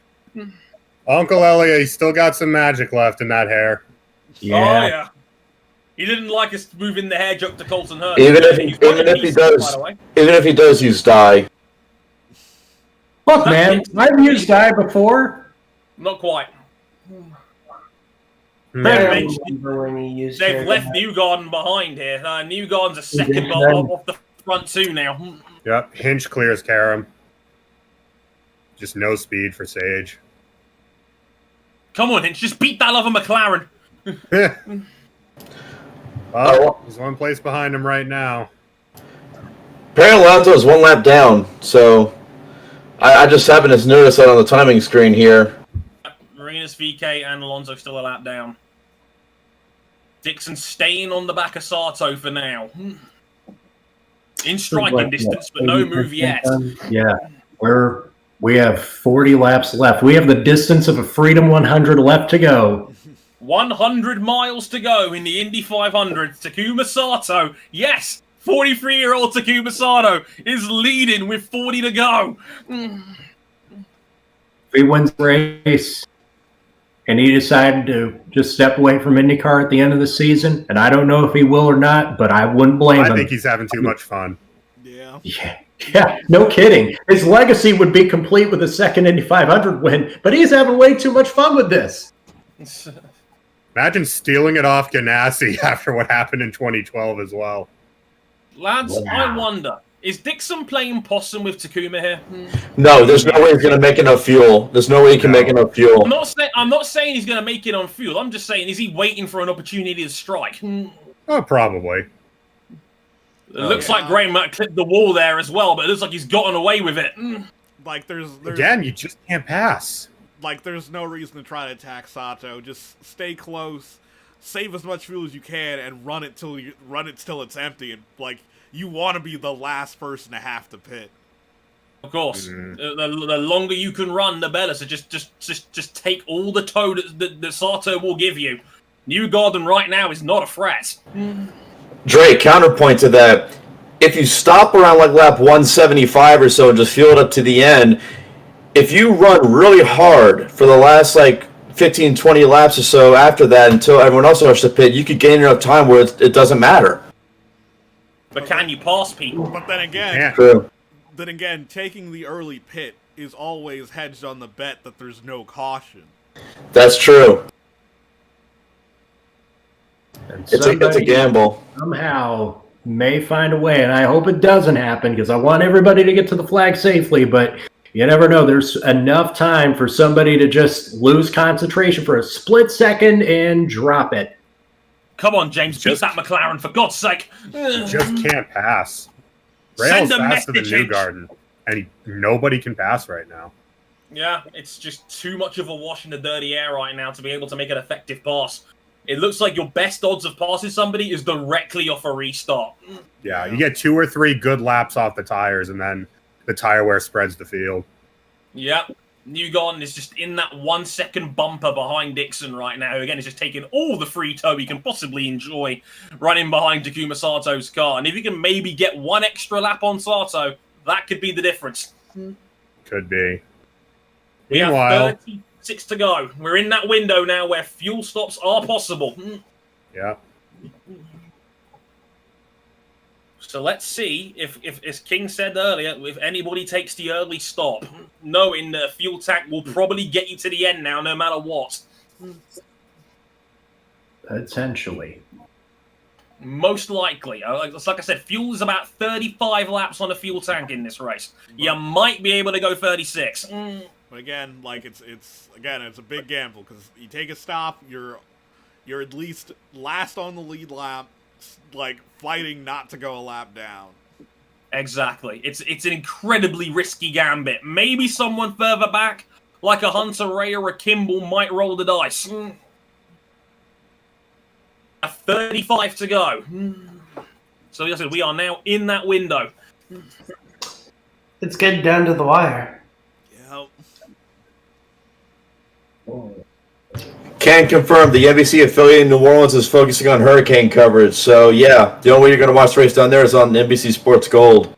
Uncle Elliot, he's still got some magic left in that hair. Yeah. Oh yeah. He didn't like us moving the hair joke to Colton Hurst. Even if he does use dye. Look, man, I've used dye before. Not quite. I remember when you used They've hair left dye. Newgarden behind here. Newgarden's a second off the front two now. Yep, Hinch clears Karam. Just no speed for Sage. Come on, Hinch, just beat that other McLaren. Well, he's one place behind him right now. Paralanto is one lap down, so I just happened to notice that on the timing screen here. Marinas, VK, and Alonso still a lap down. Dixon staying on the back of Sato for now. In striking distance, but no move yet. Yeah, we have 40 laps left. We have the distance of a Freedom 100 left to go. 100 miles to go in the Indy 500. Takuma Sato, yes, 43-year-old Takuma Sato is leading with 40 to go. If he wins the race and he decided to just step away from IndyCar at the end of the season, and I don't know if he will or not, but I wouldn't blame him. I think he's having too much fun. Yeah. Yeah, no kidding. His legacy would be complete with a second Indy 500 win, but he's having way too much fun with this. Imagine stealing it off Ganassi after what happened in 2012 as well. Lads, Wow. I wonder, is Dixon playing possum with Takuma here? No, there's no way he's going to make enough fuel. There's no way he can make enough fuel. I'm not saying he's going to make it on fuel. I'm just saying, is he waiting for an opportunity to strike? Oh, probably. It looks like Graham might clip the wall there as well, but it looks like he's gotten away with it. Like there's Again, you just can't pass. like there's no reason to try to attack Sato. Just stay close, save as much fuel as you can, and run it till it's empty. And like you want to be the last person to have to pit. Of course, the longer you can run, the better. So just take all the tow that Sato will give you. Newgarden right now is not a threat. Dre, counterpoint to that. if you stop around like lap 175 or so and just fuel it up to the end, if you run really hard for the last like 15, 20 laps or so after that until everyone else starts to pit, you could gain enough time where it doesn't matter. But can you pass people? But then again, Yeah. True. taking the early pit is always hedged on the bet that there's no caution. That's true. And It's a somebody gamble. somehow may find a way, and I hope it doesn't happen because I want everybody to get to the flag safely, but you never know. There's enough time for somebody to just lose concentration for a split second and drop it. Come on, James, beat Just- that McLaren, for God's sake. Just can't pass. Send Rail's a faster than message. Newgarden, and nobody can pass right now. Yeah, it's just too much of a wash in the dirty air right now to be able to make an effective pass. It looks like your best odds of passing somebody is directly off a restart. Yeah, you get 2 or 3 good laps off the tires, and then the tire wear spreads the field. Yep. Newgarden is just in that 1 second bumper behind Dixon right now. Again, he's just taking all the free toe he can possibly enjoy running behind Takuma Sato's car. And if he can maybe get 1 extra lap on Sato, that could be the difference. Could be. We have Meanwhile, 36 to go. We're in that window now where fuel stops are possible. yeah, So let's see if, as King said earlier, if anybody takes the early stop, knowing the fuel tank will probably get you to the end now, no matter what. Potentially. Most likely. Like I said, fuel is about 35 laps on a fuel tank in this race. You might be able to go 36. But again, like it's a big gamble because you take a stop, you're at least last on the lead lap, like fighting not to go a lap down. Exactly. It's an incredibly risky gambit. Maybe someone further back, like a Hunter Ray or a Kimball, might roll the dice. 35 to go. So like I said, we are now in that window. It's getting down to the wire. Yep. Can confirm the NBC affiliate in New Orleans is focusing on hurricane coverage. So, yeah, the only way you're going to watch the race down there is on NBC Sports Gold.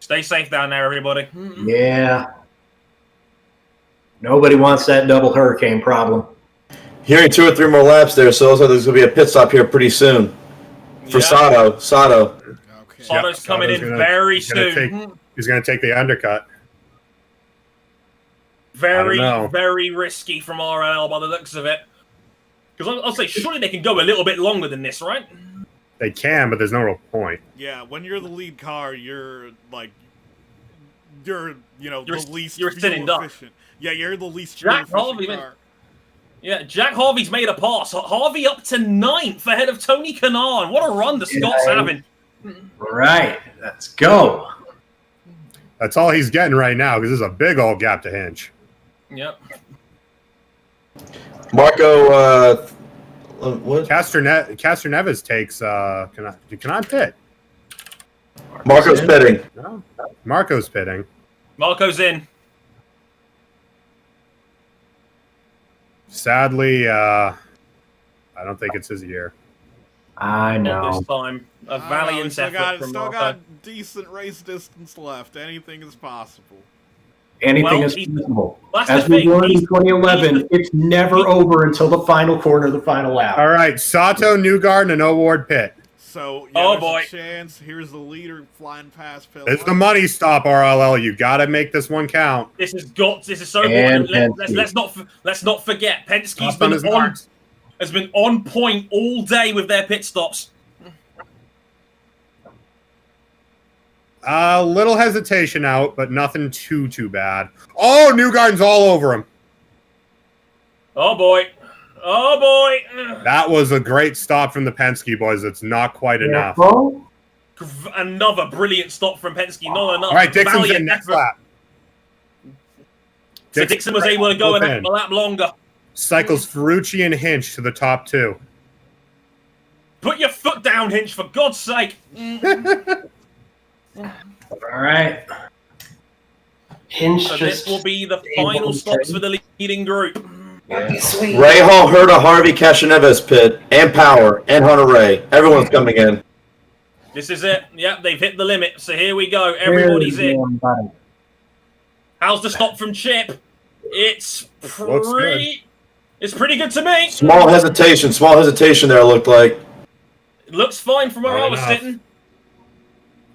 Stay safe down there, everybody. Yeah. Nobody wants that double hurricane problem. Hearing 2 or 3 more laps there, so it looks like there's going to be a pit stop here pretty soon. For Yeah. Sato. Okay. Sato's coming in Sato's very he's gonna soon. He's going to take the undercut. Very, I don't know. very risky from RL by the looks of it. Because I'll say, surely they can go a little bit longer than this, right? They can, but there's no real point. Yeah, when you're the lead car, you're the least you're fuel sitting duck. efficient. Yeah, you're the least Jack fuel Harvey, efficient man. car. Yeah, Jack Harvey's made a pass. Harvey up to 9th ahead of Tony Kanaan. What a run the Scott's having. Right. Let's go. That's all he's getting right now because there's a big old gap to Hinch. Yep. Marco, what? Castor Neves takes. Can I pit? Marco's pitting. No, Marco's pitting. Marco's in. Sadly, I don't think it's his year. I Not know. this time. A valiant still effort from still Marco. got decent race distance left. Anything is possible. Anything Well, is he- possible. That's As the we thing. learned in He's- 2011, it's never over until the final corner, the final lap. All right, Sato, Newgarden, and O'Ward pit. So Oh, there's boy. a chance. Here's the leader flying past Phil. It's the money stop, RLL. You got to make this one count. This is so And important. Penske. Let's not forget. Penske's Up on his marks. has been on point all day with their pit stops. A little hesitation out, but nothing too bad. Oh, Newgarden's all over him. Oh boy. Oh boy. That was a great stop from the Penske boys. It's not quite enough. Careful. Another brilliant stop from Penske. Not enough. All right, Dixon's Valiant in next effort. lap. So Dixon was able to go a lap longer. Cycles Ferrucci and Hinch to the top 2. Put your foot down, Hinch, for God's sake. All right. Hinge So just this will be the final stops for the leading group. sweet. Ray Hall, Herta, Harvey, Castroneves pit, and Power, and Hunter Ray. Everyone's coming in. This is it. Yep, they've hit the limit. So here we go. Everybody's in. How's the stop from Chip? It's pretty good to me. Small hesitation there, it looked like. It looks fine from where I was sitting.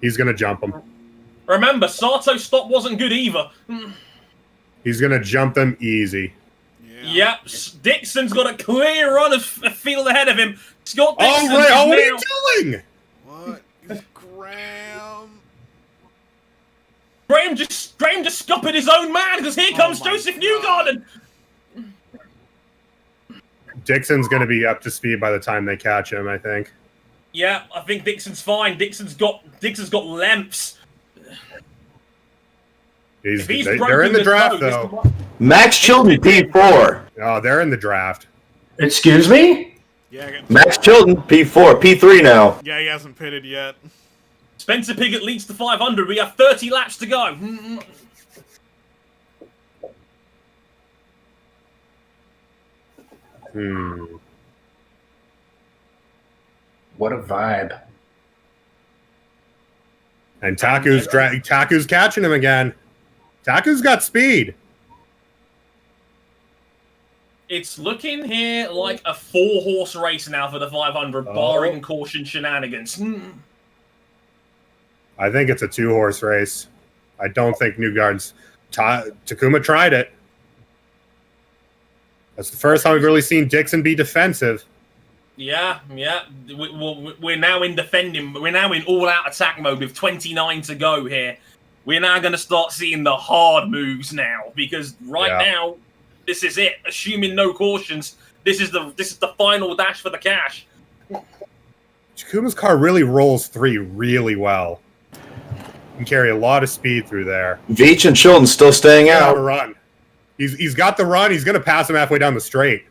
He's going to jump him. Remember, Sato's stop wasn't good either. He's going to jump them easy. Yeah. Yep, Dixon's got a clear run of field ahead of him. Scott Dixon what are you doing? What? Graham. Graham just scuppered his own man because here comes Joseph Newgarden. Dixon's going to be up to speed by the time they catch him, I think. Yeah, I think Dixon's fine. Dixon's got lengths. They're in the draft, though. Max Chilton, P4. Oh, they're in the draft. Excuse me? Yeah. Max Chilton, P4. P3 now. Yeah, he hasn't pitted yet. Spencer Piggott leads to 500. We have 30 laps to go. What a vibe. And Taku's catching him again. Taku's got speed. It's looking here like a 4-horse race now for the 500, barring caution shenanigans. I think it's a 2-horse race. I don't think Newgarden's... Takuma tried it. That's the first time we've really seen Dixon be defensive. Yeah. We're now in defending. We're now in all-out attack mode with 29 to go here. We're now going to start seeing the hard moves now because now, this is it. Assuming no cautions, this is the final dash for the cash. Takuma's car really rolls 3 really well. He can carry a lot of speed through there. Veach and Chilton still staying out. Run. He's got the run. He's going to pass him halfway down the straight.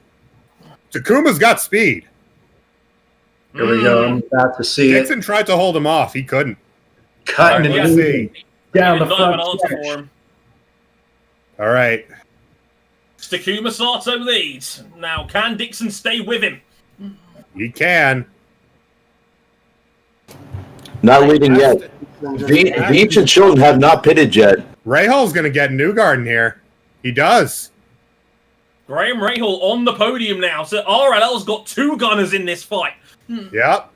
Takuma's got speed. Here we go. I'm about to see Dixon tried to hold him off. He couldn't. Cutting it see. Down the Not front an answer for him. All right. Takuma Sato leads. Now, can Dixon stay with him? He can. Not leading yet. Veach and Chilton have not pitted yet. Rahul's going to get Newgarden here. He does. Graham Rahal on the podium now. So RLL's got 2 gunners in this fight. Yep.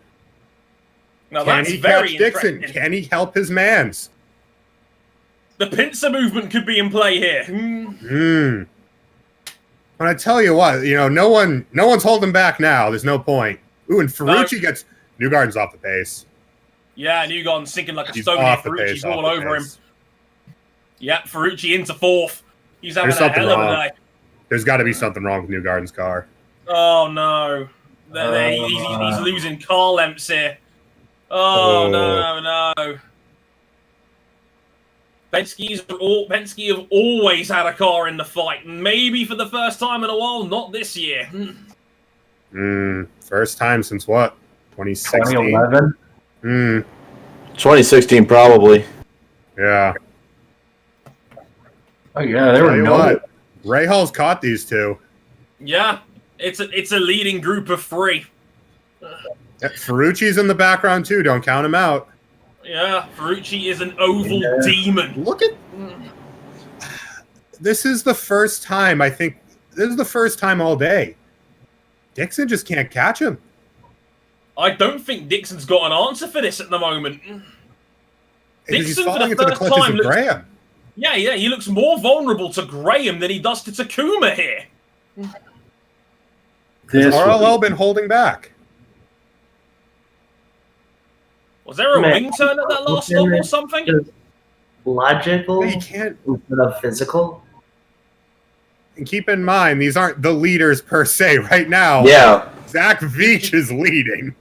Now Can that's he very catch Dixon? interesting. Can he help his mans? The pincer movement could be in play here. But I tell you what, no one's holding back now. There's no point. Ooh, and Ferrucci gets Newgarden's off the pace. Yeah, Newgarden's sinking like a He's stone here. off the Ferrucci's pace, all off the over him. pace. Yep, Ferrucci into 4th. He's having There's a something hell of a wrong. day. There's got to be something wrong with Newgarden's car. Oh no. He's losing car lengths here. Oh no. Penske have always had a car in the fight. Maybe for the first time in a while, not this year. First time since what? 2016? 2011? 2016, probably. Yeah. Oh, yeah, they were no. Rahul's caught these 2. Yeah, it's a leading group of 3. Ferrucci's in the background too. Don't count him out. Yeah, Ferrucci is an oval demon. Look at this is the first time I think this is the first time all day. Dixon just can't catch him. I don't think Dixon's got an answer for this at the moment. He's falling into the clutches of Graham. Yeah, he looks more vulnerable to Graham than he does to Takuma here. Has RLL been holding back? Was there a wing turn at that last stop or something? Logical You can't. instead of physical. And keep in mind, these aren't the leaders per se right now. Yeah. Zach Veach is leading.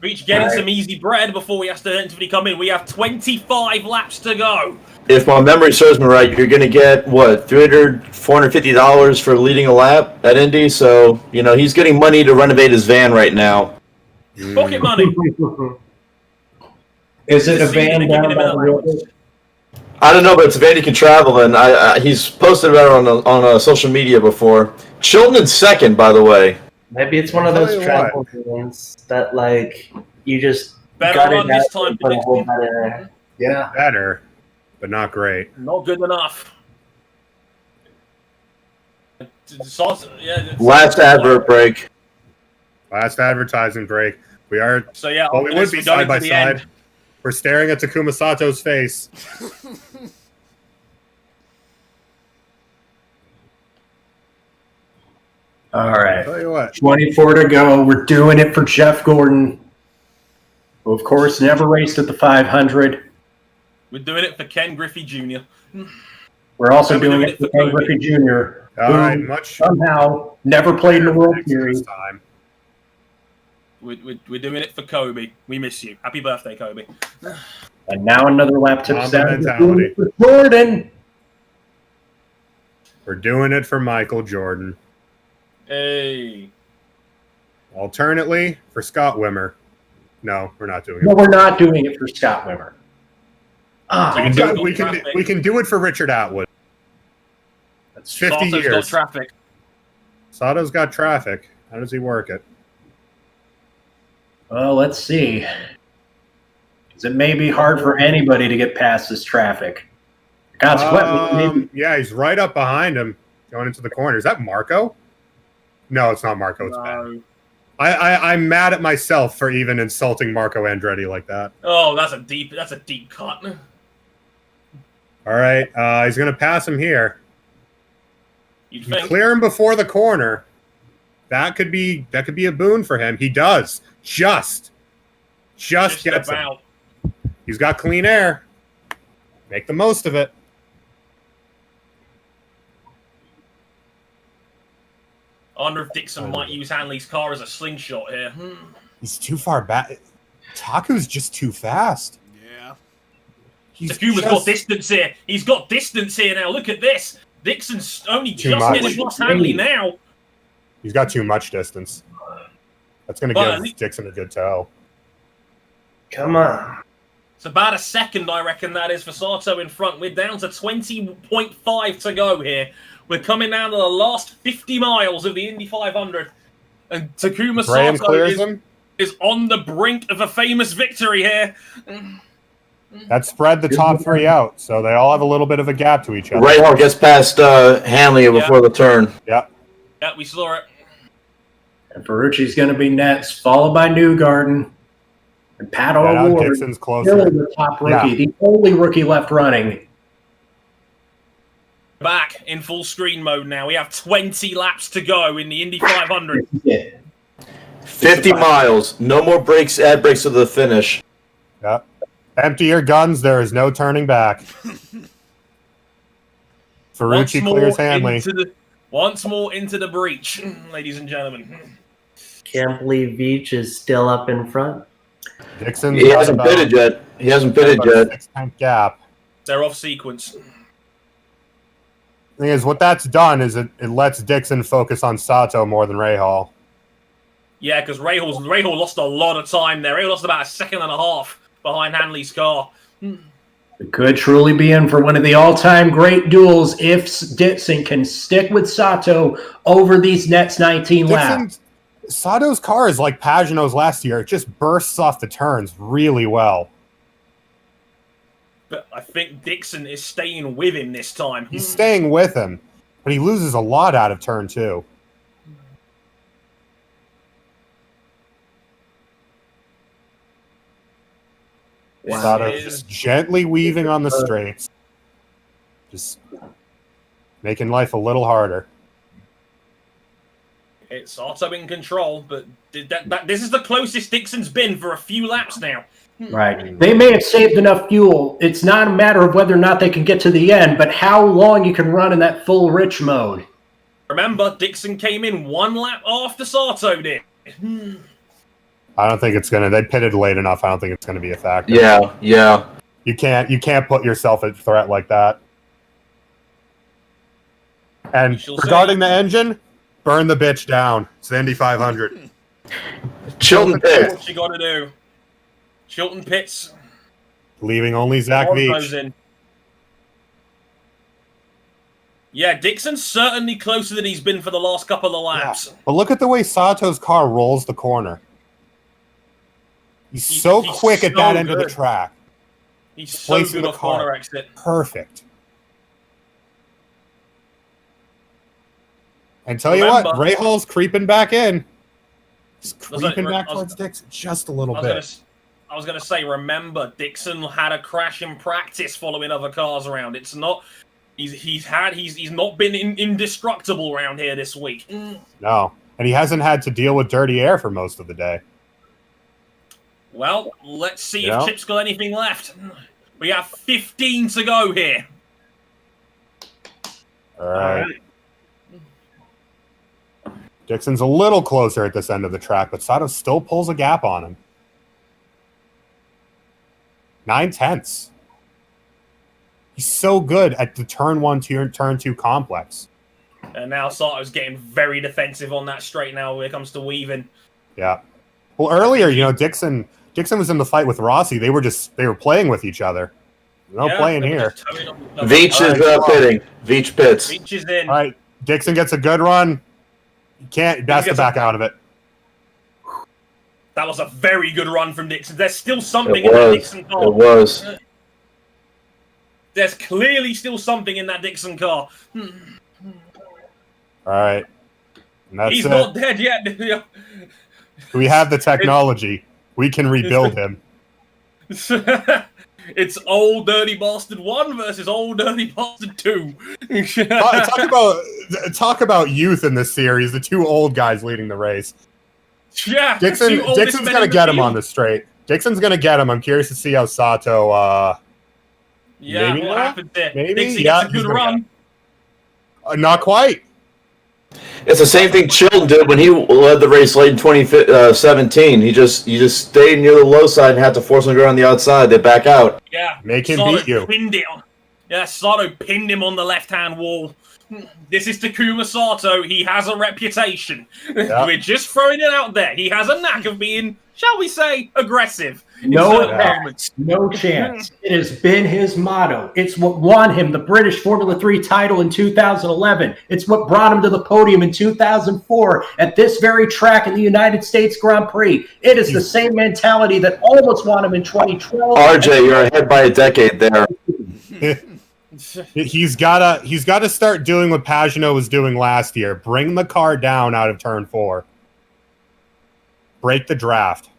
Veach getting some easy bread before he has to eventually come in. We have 25 laps to go. If my memory serves me right, you're going to get, what, $450 for leading a lap at Indy? So, he's getting money to renovate his van right now. Pocket money. Is it a van down by the river? I don't know, but it's a van you can travel in. He's posted about it on social media before. Chilton in 2nd, by the way. Maybe it's one of those travel vans that, you just Better Got run it this out, time, but a whole Dixon. better. Yeah. Better, but not great. Not good enough. Last advert break. Last advertising break. We are. So yeah, Well, we would be we're side going by to the side. end. We're staring at Takuma Sato's face. All right. Tell you what. 24 to go. We're doing it for Jeff Gordon, who, of course, never raced at the 500. We're doing it for Ken Griffey Jr. We're also And we're doing doing it it for for Ken Kobe. Griffey Jr., All who right, much somehow never played in the World this Series. time. We're doing it for Kobe. We miss you. Happy birthday, Kobe. And now another lap tip Mamba seven. mentality. For Jordan. We're doing it for Michael Jordan. Hey. Alternately, for Scott Wimmer. No, we're not doing No, it. we're not doing it for Scott Wimmer. Ah, We can do it for Richard Atwood. That's 50 Sato's years. got traffic. Sato's got traffic. How does he work it? well, let's see. 'Cause it may be hard for anybody to get past this traffic. Consequently, maybe Yeah, he's right up behind him, going into the corner. Is that Marco? No, it's not Marco. It's Ben. No. I'm mad at myself for even insulting Marco Andretti like that. Oh, that's a deep cut. All right, he's gonna pass him here. You'd You think. clear him before the corner. That could be a boon for him. He does just gets him. about. He's got clean air. Make the most of it. I wonder if Dixon might use Hanley's car as a slingshot here. He's too far back. Taku's just too fast. Yeah. Takuma's got distance here. He's got distance here now. Look at this. Dixon's only Too just much. getting past Hanley now. He's got too much distance. That's going to Well, give Dixon a good toe. Come on. It's about a second, I reckon that is, for Sato in front. We're down to 20.5 to go here. We're coming down to the last 50 miles of the Indy 500. And Takuma Graham Sato clears him. is on the brink of a famous victory here. That spread the top three out, so they all have a little bit of a gap to each other. Rahal gets past Hanley before the turn. Yeah. Yeah, we saw it. and Ferrucci's going to be next, followed by Newgarden. And Pat Now O'Ward, Dixon's still closer. the top rookie, the only rookie left running. Back in full screen mode now. We have 20 laps to go in the Indy 500. Yeah. 50 miles. No more brakes, ad brakes to the finish. Yeah. Empty your guns. There is no turning back. Ferrucci clears Hanley. Once more into the breach, ladies and gentlemen. Can't believe Veach is still up in front. Dixon's He got hasn't about- pitted yet. He hasn't pitted about a yet. 6-tenth gap. They're off sequence. Thing is, what that's done is it lets Dixon focus on Sato more than Rahal. Yeah, because Rahal lost a lot of time there. Rahal lost about a second and a half behind Hanley's car. It could truly be in for one of the all-time great duels if Dixon can stick with Sato over these next 19 laps. Sato's car is like Pagano's last year. It just bursts off the turns really well. But I think Dixon is staying with him this time. He's staying with him, but he loses a lot out of turn two. Sato's just gently weaving on the straights. Just making life a little harder. It's Sato in control, but this is the closest Dixon's been for a few laps now. Right. They may have saved enough fuel. It's not a matter of whether or not they can get to the end, but how long you can run in that full rich mode. Remember, Dixon came in one lap after Sato did. I don't think it's gonna. They pitted late enough. I don't think it's gonna be a factor. Yeah. You can't put yourself at threat like that. And shall regarding see. the engine, burn the bitch down. It's the Indy 500. Chilton pit. What you got to do? Chilton pits. Leaving only Zach One goes Veach. in. Yeah, Dixon's certainly closer than he's been for the last couple of laps. But look at the way Sato's car rolls the corner. He's so quick at that end of the good. track. He's so Placing good the off car. corner exit. Perfect. And tell you what, Remember- Rahaal's creeping back in. He's Was that- creeping back I was- towards Dixon just a little I bit. was gonna say, remember, Dixon had a crash in practice following other cars around. It's not. He's not been indestructible around here this week. No. And he hasn't had to deal with dirty air for most of the day. Well, let's see Yeah. if Chip's got anything left. We have 15 to go here. All right. Dixon's a little closer at this end of the track, but Sato still pulls a gap on him. 9/10. He's so good at the turn 1 to turn 2 complex. And now Sato's getting very defensive on that straight now when it comes to weaving. Yeah. Well, earlier, Dixon was in the fight with Rossi. They were playing with each other. No playing they were here. just towing up the- Veach is pitting. Veach pits. Veach is in. All right. Dixon gets a good run. He has to back out of it. That was a very good run from Dixon. There's still something It in that was. Dixon car. It was. There's clearly still something in that Dixon car. All right. And that's He's it. not dead yet. We have the technology. We can rebuild him. It's old dirty bastard 1 versus old dirty bastard 2. Talk about youth in this series. The two old guys leading the race. Yeah, Dixon's going to get him on the straight. Dixon's going to get him. I'm curious to see how Sato. Yeah, maybe what not? happened there? Maybe? Dixie Yeah, gets a he's good gonna run. Not quite. It's the same thing Chilton did when he led the race late in 2017. He just stayed near the low side and had to force him to go on the outside. They back out. Yeah, Make him Sato beat you. Pinned it. Yeah, Sato pinned him on the left-hand wall. This is Takuma Sato. He has a reputation. Yeah. We're just throwing it out there. He has a knack of being, shall we say, aggressive. in No certain chance. moments. No chance. It has been his motto. It's what won him the British Formula 3 title in 2011. It's what brought him to the podium in 2004 at this very track in the United States Grand Prix. It is the same mentality that almost won him in 2012. RJ, you're ahead by a decade there. He's gotta start doing what Pagenaud was doing last year. Bring the car down out of turn 4. Break the draft.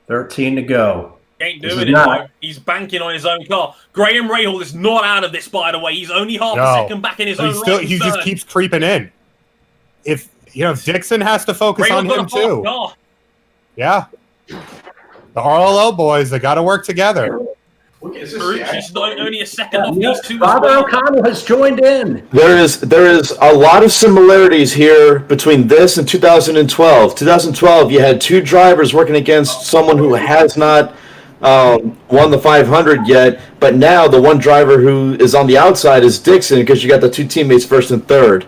13 to go. Ain't This doing is it, not- though. He's banking on his own car. Graham Rahal is not out of this, by the way. He's only half a No. second back in his But own he just third. keeps creeping in. If Dixon has to focus Rahal on got him a fast too. car. Yeah. The RLO boys, they got to work together. He's not only a second off Yep, these two as Father well. O'Connell has joined in. There is a lot of similarities here between this and 2012. 2012, you had two drivers working against someone who has not won the 500 yet, but now the one driver who is on the outside is Dixon because you got the two teammates first and third.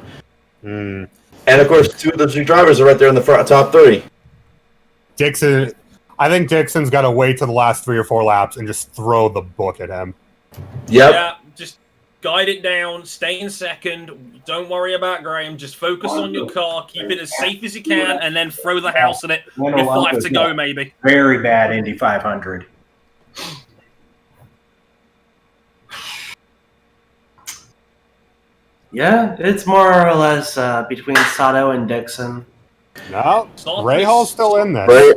Mm. And of course, two of the three drivers are right there in the top three. I think Dixon's got to wait to the last 3 or 4 laps and just throw the book at him. Yep. Yeah, just guide it down, stay in second. Don't worry about Graham. Just focus on your car, keep it as safe as you can, and then throw the house at it with 5 to go, maybe. Very bad Indy 500. Yeah, it's more or less between Sato and Dixon. No, Stop Rahal's this. still in this. Right.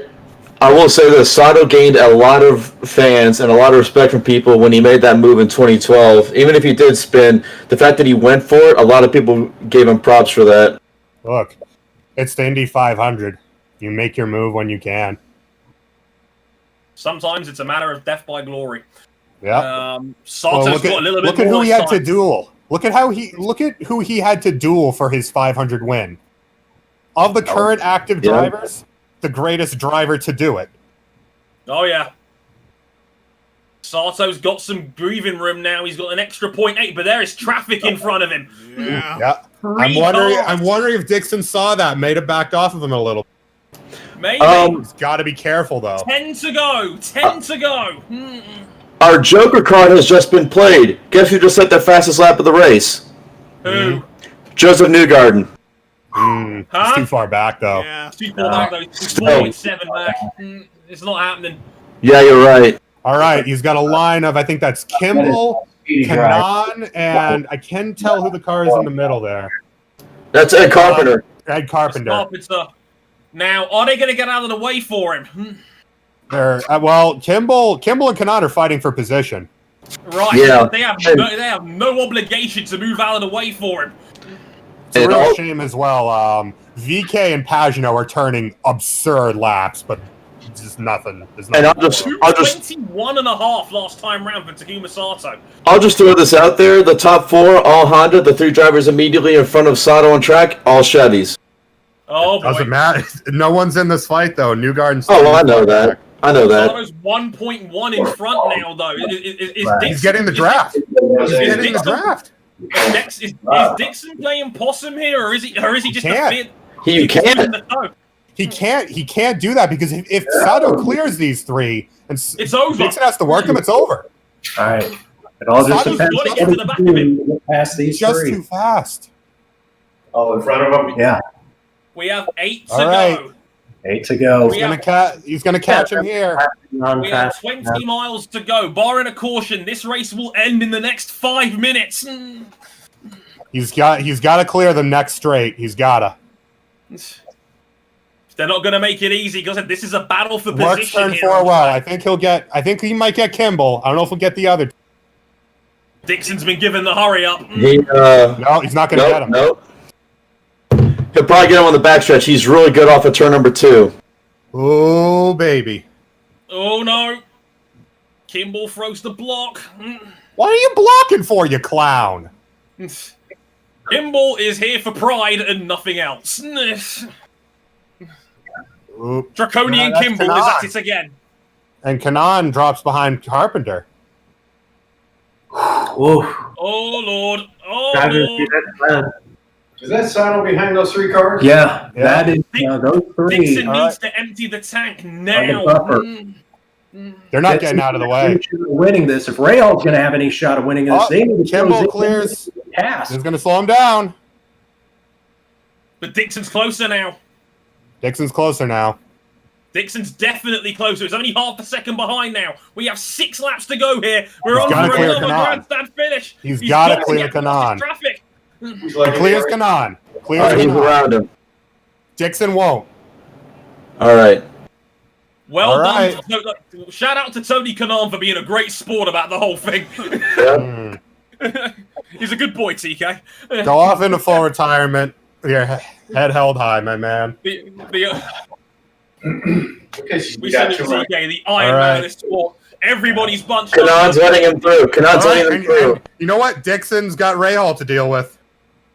I will say this: Sato gained a lot of fans and a lot of respect from people when he made that move in 2012. Even if he did spin, the fact that he went for it, a lot of people gave him props for that. Look, it's the Indy 500. You make your move when you can. Sometimes it's a matter of death by glory. Yeah. Sato's Well, got a little bit look at more who he had to time. duel. Look at who he had to duel for his 500 win. Of the current active Yeah. drivers, the greatest driver to do it. Oh, yeah. Sato's got some breathing room now. He's got an extra 0.8, but there is traffic in front of him. Yeah. Yeah. I'm wondering if Dixon saw that, may have backed off of him a little. Maybe. He's got to be careful though. 10 to go. 10 to go. Our Joker card has just been played. Guess who just set the fastest lap of the race? Who? Joseph Newgarden. It's too far back, though. Yeah. It's too far back, though. It's 4.7 back. It's not happening. Yeah, you're right. All right, he's got a line of, I think that's Kimball, Kanan, and I can tell who the car is in the middle there. That's Ed Carpenter. Ed Carpenter. Carpenter. Now, are they going to get out of the way for him? They're, well, Kimball and Kanan are fighting for position. Right. Yeah. They have no obligation to move out of the way for him. It's a real shame as well. VK and Pagano are turning absurd laps, but just nothing. And I'll just 21 and a half last time round for Takuma Sato. I'll just throw this out there. The top 4, all Honda. The 3 drivers immediately in front of Sato on track, all Chevys. Oh, boy. Doesn't matter. No one's in this fight, though. Newgarden's. Oh, well, I know that. I know that. Sato's 1.1 in front now, though. He's getting the draft. He's getting the draft. Is Dixon playing possum here, or is he just a can't. fit? He can't. He can't do that because if Sato clears these 3 and It's over. Dixon has to work him, it's over. All right. It all just Sato's depends got to on get to the back of him. who get past these Just 3. too fast. Oh, in front of him? Yeah, We have 8 to All right. go. 8 to go. He's gonna catch him here. We have 20 miles to go. Barring a caution, this race will end in the next 5 minutes. He's got to clear the next straight. He's gotta. They're not going to make it easy because this is a battle for Mark's position turned here. 4 well. I think he might get Kimball. I don't know if he'll get the other. Dixon's been given the hurry up. No, he's not gonna get him. Nope. He'll probably get him on the backstretch. He's really good off of turn number 2. Oh baby. Oh no. Kimball throws the block. What are you blocking for, you clown? Kimball is here for pride and nothing else. Oop. Draconian that's Kimball is at it again. And Kanan drops behind Carpenter. Oof. Oh lord. Oh Driving lord. through that Is that Sato behind those 3 cars? Yeah, that is those 3. Dixon All needs to empty the tank now. buffer. They're not getting out of the way. Winning this. If Rahaal's going to have any shot of winning this, they need to Kimball close it. clears. Pass. He's going to slow him down. But Dixon's closer now. Dixon's closer now. Dixon's definitely closer. It's only half a second behind now. We have 6 laps to go here. We're He's on gotta for clear another Kanan. grandstand finish. He's gotta got to clear get past Kanan. this traffic. He's He like clears Kanan. Clears All right, he's Kanan. around him. Dixon won't. All right. Well All done. right. Look, shout out to Tony Kanan for being a great sport about the whole thing. Mm. He's a good boy, TK. Go off into full retirement. Your head held high, my man. The, Okay, we got said it, you right. TK, the Iron All right. Man of this sport. Everybody's bunched Kanan's up. letting him through. Kanan's All right, letting him through. and you know what? Dixon's got Rahal to deal with.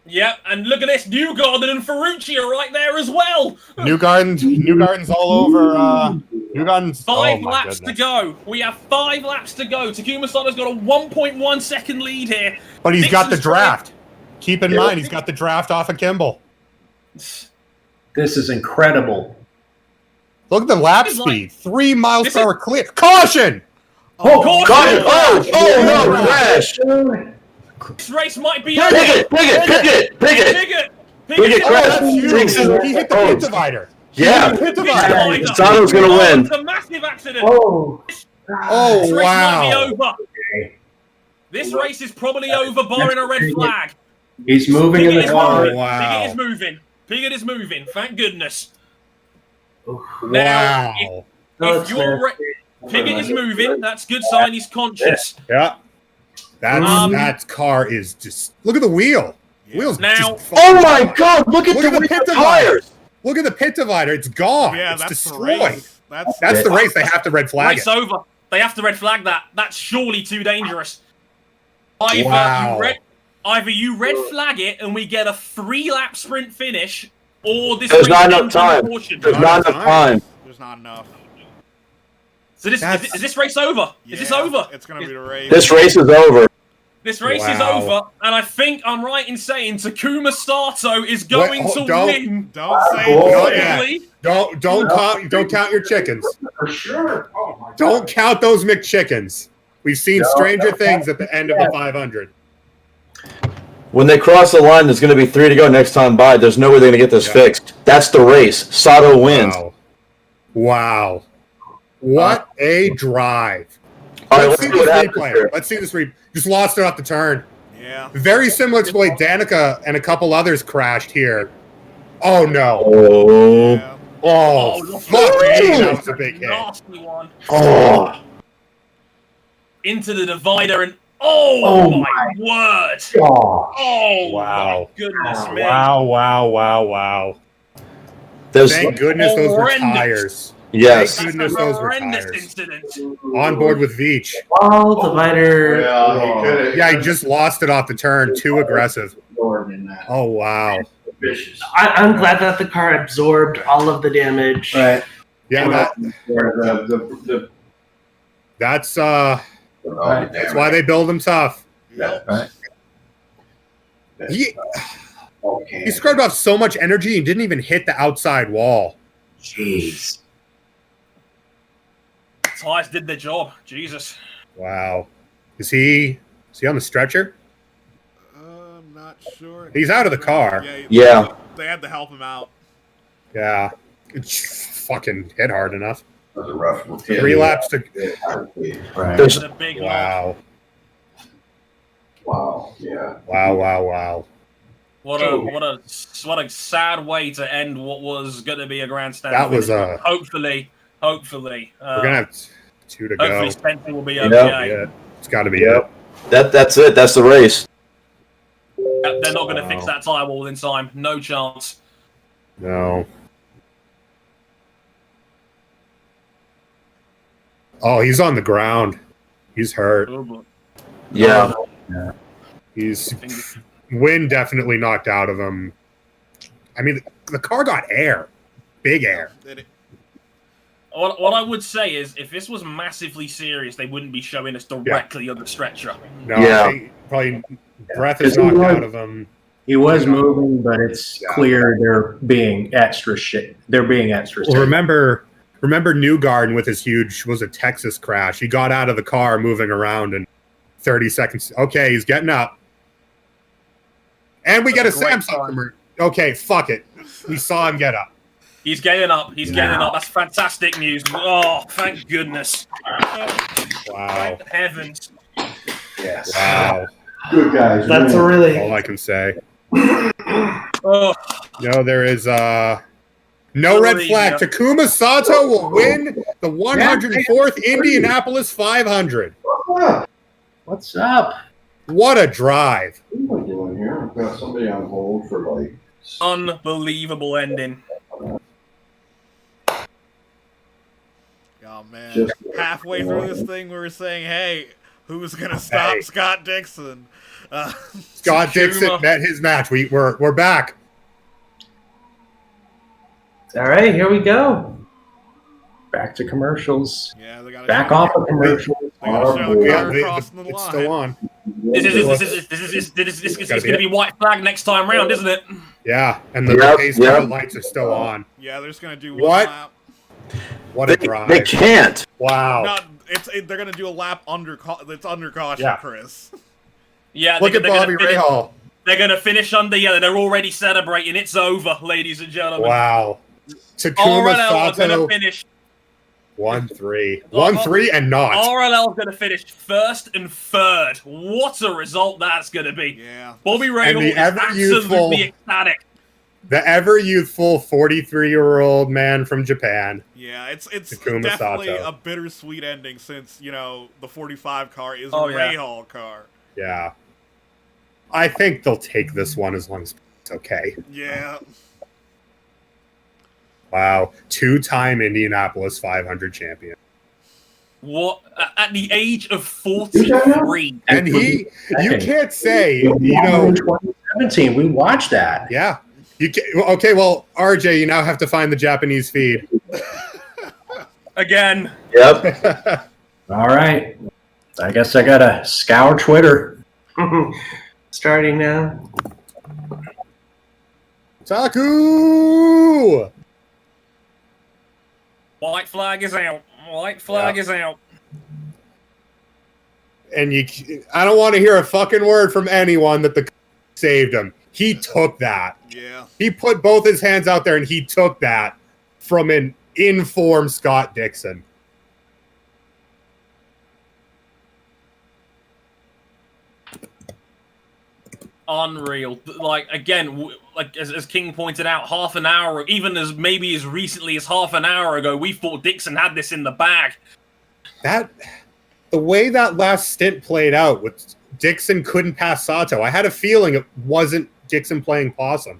Yeah, and look at this. Newgarden and Ferrucci are right there as well. Newgarden's all over. Newgarden's 5 oh my laps goodness. to go. We have 5 laps to go. Takuma Sato's got a 1.1 second lead here. But he's got the Dixon's draft. Keep in mind, he's got the draft off of Kimball. This is incredible. Look at the lap This is like- speed. 3 miles this per is- hour clear. Caution! Caution! Caution! Oh, no, crash! This race might be Picket! Picket! Picket! Picket! Oh, crash. that's huge. Dixon- He hit the oh. pit divider. Yeah. He hit the pit Pit divider. divider. Sato's gonna win. It's a massive accident. Oh, This Oh, race might be wow. over. This race is probably over, barring a red flag. He's moving in Piggott the is car. moving. wow. Piggott is moving. Piggott is moving. Thank goodness. Now, Wow. if you're Piggott is moving, that's good sign. He's conscious. Yeah. That car is just. Look at the wheel. Wheels. Now- just Oh my God! Look at Look the at the rear pit tires. Look at the pit divider. It's gone. Yeah, it's that's the destroyed. race. That's the race. They have to red flag Race it. over. They have to red flag that. That's surely too dangerous. Either Wow. you red flag it and we get a 3-lap sprint finish, or this There's race not enough ends in time. caution. There's not enough time. There's not enough. So is this race over? Is this Yeah, over? It's gonna be the race. This race is over. This race is Wow. over, and I think I'm right in saying Takuma Sato is going Wait, to don't- win. Don't say Oh, it. yeah. Really? Don't count your chickens. For sure. Oh my God. Don't count those McChickens. We've seen stranger things at the end of the 500. When they cross the line, there's going to be 3 to go next time by. There's no way they're going to get this fixed. That's the race. Sato wins. Wow. What a drive. All right, Let's see see what this happens replay. here. Let's see this replay. Just lost it off the turn. Yeah. Very similar to the way Danica and a couple others crashed here. Oh, no. Oh. Yeah. Oh, fuck me. That was a big hit. Nasty one. Oh. Into the divider and oh my word! Oh Wow. my goodness me! Wow. There's, Thank goodness those were Horrendous. tires. yes. Thank That's goodness a those were horrendous tires. incident. On board with Veach. Wall divider. Well, he could have. Yeah, he just lost it off the turn. Too aggressive. In that. Oh, wow. Vicious. I'm glad that the car absorbed all of the damage. Right. Yeah, that's why they build them tough. Yep. He scrubbed off so much energy and didn't even hit the outside wall. Jeez. Tires did their job. Jesus. Wow. Is he on the stretcher? I'm not sure. He's out of the car. Yeah. They had to help him out. Yeah. It's fucking hit hard enough. That was a rough one. 3 laps to. There's, The big knock. Wow. Wow. Yeah. Wow. What a sad way to end what was going to be a grandstand. That was finish. Hopefully. We're gonna have 2 to go. Hopefully Spencer will be Yeah. okay. Yeah, it's got to be it. that's it. That's the race. They're not going to Wow. fix that tire wall in time. No chance. No. Oh, he's on the ground. He's hurt. Oh, boy. Yeah. He's wind definitely knocked out of him. I mean, the car got air, big air. What I would say is, if this was massively serious, they wouldn't be showing us directly on the stretcher. No, Yeah. I think probably breath is knocked out of him. He was moving, but it's Yeah. clear they're being extra shit. They're being extra. Well, remember Newgarden with his huge Texas crash. He got out of the car, moving around in 30 seconds. Okay, he's getting up, and we get a Samsung commercial. Okay, fuck it. We saw him get up. He's getting up. He's getting up. That's fantastic news. Oh, thank goodness. Wow. Thank heavens. Yes. Wow. Good guys. That's a All really. I can say. Oh, No, there is no red flag. Takuma Sato will win the 104th Indianapolis 500. What's up? What a drive. What am I doing here? I've got somebody on hold for like. unbelievable ending. Oh man! Just- Halfway through this thing, we were saying, "Hey, who's gonna stop Hey. Scott Dixon?" Scott Takuma. Dixon met his match. We're back. All right, here we go. Back to commercials. Yeah, they got Back off of commercials. They gotta show the Yeah, car crossing the it's line. still on. This is going to be white flag next time round, isn't it? Yeah, and the Yep, pace yep. lights are still on. Yeah, they're just gonna do What? one lap. What a drive! They can't. Wow. No, they're gonna do a lap under. It's under caution, Yeah. Chris. Yeah, Look at Bobby Rahal. They're going to finish under. Yeah, they're already celebrating. It's over, ladies and gentlemen. Wow. Takuma RLL are going Sato to finish. 1-3. 1-3 and not. RLL is going to finish first and third. What a result that's going to be. Yeah. Bobby And Rahal the is ever-youthful- absolutely ecstatic. The ever youthful 43-year-old man from Japan. Yeah, it's Takuma definitely Sato. a bittersweet ending since, the 45 car is Oh, a yeah. Rahal car. Yeah. I think they'll take this one as long as it's okay. Yeah. Wow. 2-time Indianapolis 500 champion. What? At the age of 43. And you can't say, 2017, we watched that. yeah. Okay, well, RJ, you now have to find the Japanese feed. Again. Yep. All right. I guess I gotta scour Twitter. Starting now. Taku! White flag is out. White flag is out. And I don't want to hear a fucking word from anyone that the saved him. He took that. Yeah. He put both his hands out there and he took that from an in-form Scott Dixon. Unreal. Like, again, like as King pointed out, half an hour, even as maybe as recently as half an hour ago, we thought Dixon had this in the bag. The way that last stint played out with Dixon couldn't pass Sato, I had a feeling it wasn't Dixon playing possum.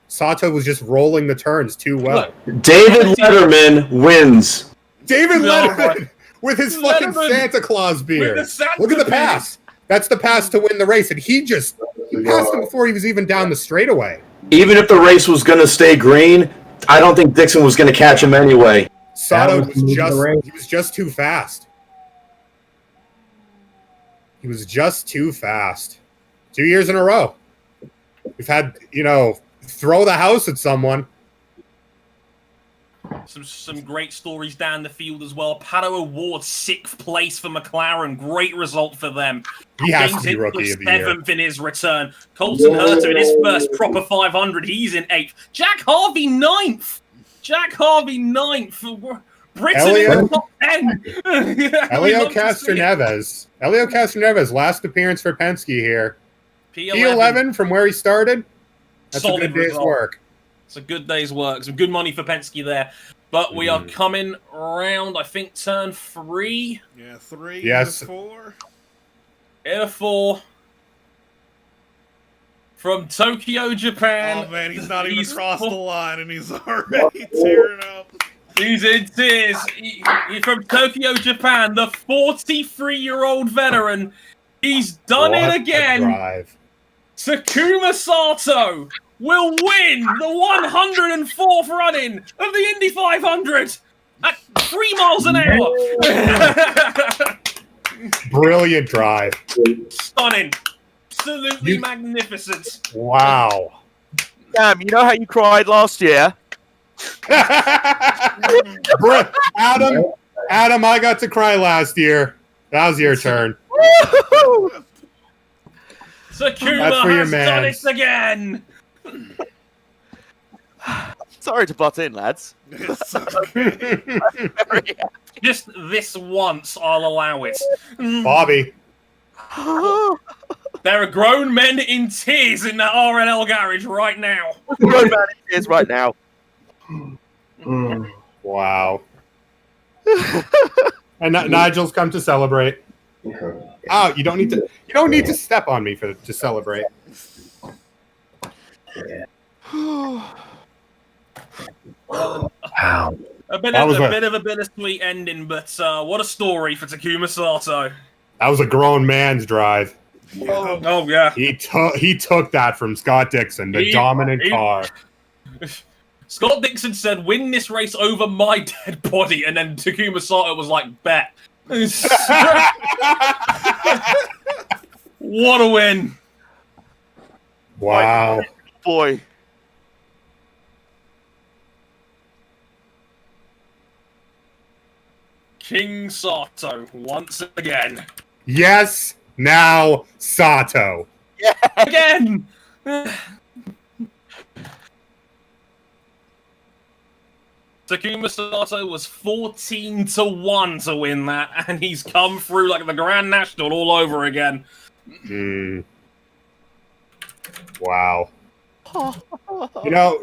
Sato was just rolling the turns too well. Look, David Letterman wins. David No, Letterman with his fucking Letterman Santa Claus beard. with the Santa Look at the beard. pass. That's the pass to win the race, and he just passed him before he was even down the straightaway. Even if the race was going to stay green, I don't think Dixon was going to catch him anyway. Sato That was was just too fast. He was just too fast. 2 years in a row. We've had, throw the house at someone. Some great stories down the field as well. Pato Award, 6th place for McLaren. Great result for them. He has James to be Rookie of the Year. 7th in his return. Colton Herta in his first proper 500. He's in 8th. Jack Harvey 9th. Britain in the top 10. Elio Castroneves. Elio Castroneves, last appearance for Penske here. P11 from where he started. That's Solid a good day's result. work. It's a good day's work. Some good money for Penske there. But we are coming around, I think, turn 3. Yeah, 3. Yes. 4. Air 4. From Tokyo, Japan. Oh man, he's not even across the line, and he's already tearing up. He's in tears. He from Tokyo, Japan, the 43-year-old veteran. He's done What it a again. drive. Takuma Sato will win the 104th running of the Indy 500 at 3 miles an hour. Brilliant drive. Stunning. Absolutely You- magnificent. Wow. Damn, you know how you cried last year? Adam, I got to cry last year. That was your turn. Takuma That's for your has done mans. it again. Sorry to butt in, lads. It's so good. Just this once, I'll allow it. Bobby. There are grown men in tears in that RLL garage right now. Grown man in tears right now. Wow. And Nigel's come to celebrate. Okay. Oh, you don't need to step on me to celebrate. Wow. A bit That was of a bittersweet ending, but what a story for Takuma Sato. That was a grown man's drive. Oh yeah. He took that from Scott Dixon, the dominant car. Scott Dixon said, "Win this race over my dead body," and then Takuma Sato was like, "Bet." What a win! Wow. Boy. King Sato once again. Yes, now Sato. Again! Takuma Sato was 14-1 to win that, and he's come through like the Grand National all over again. Wow.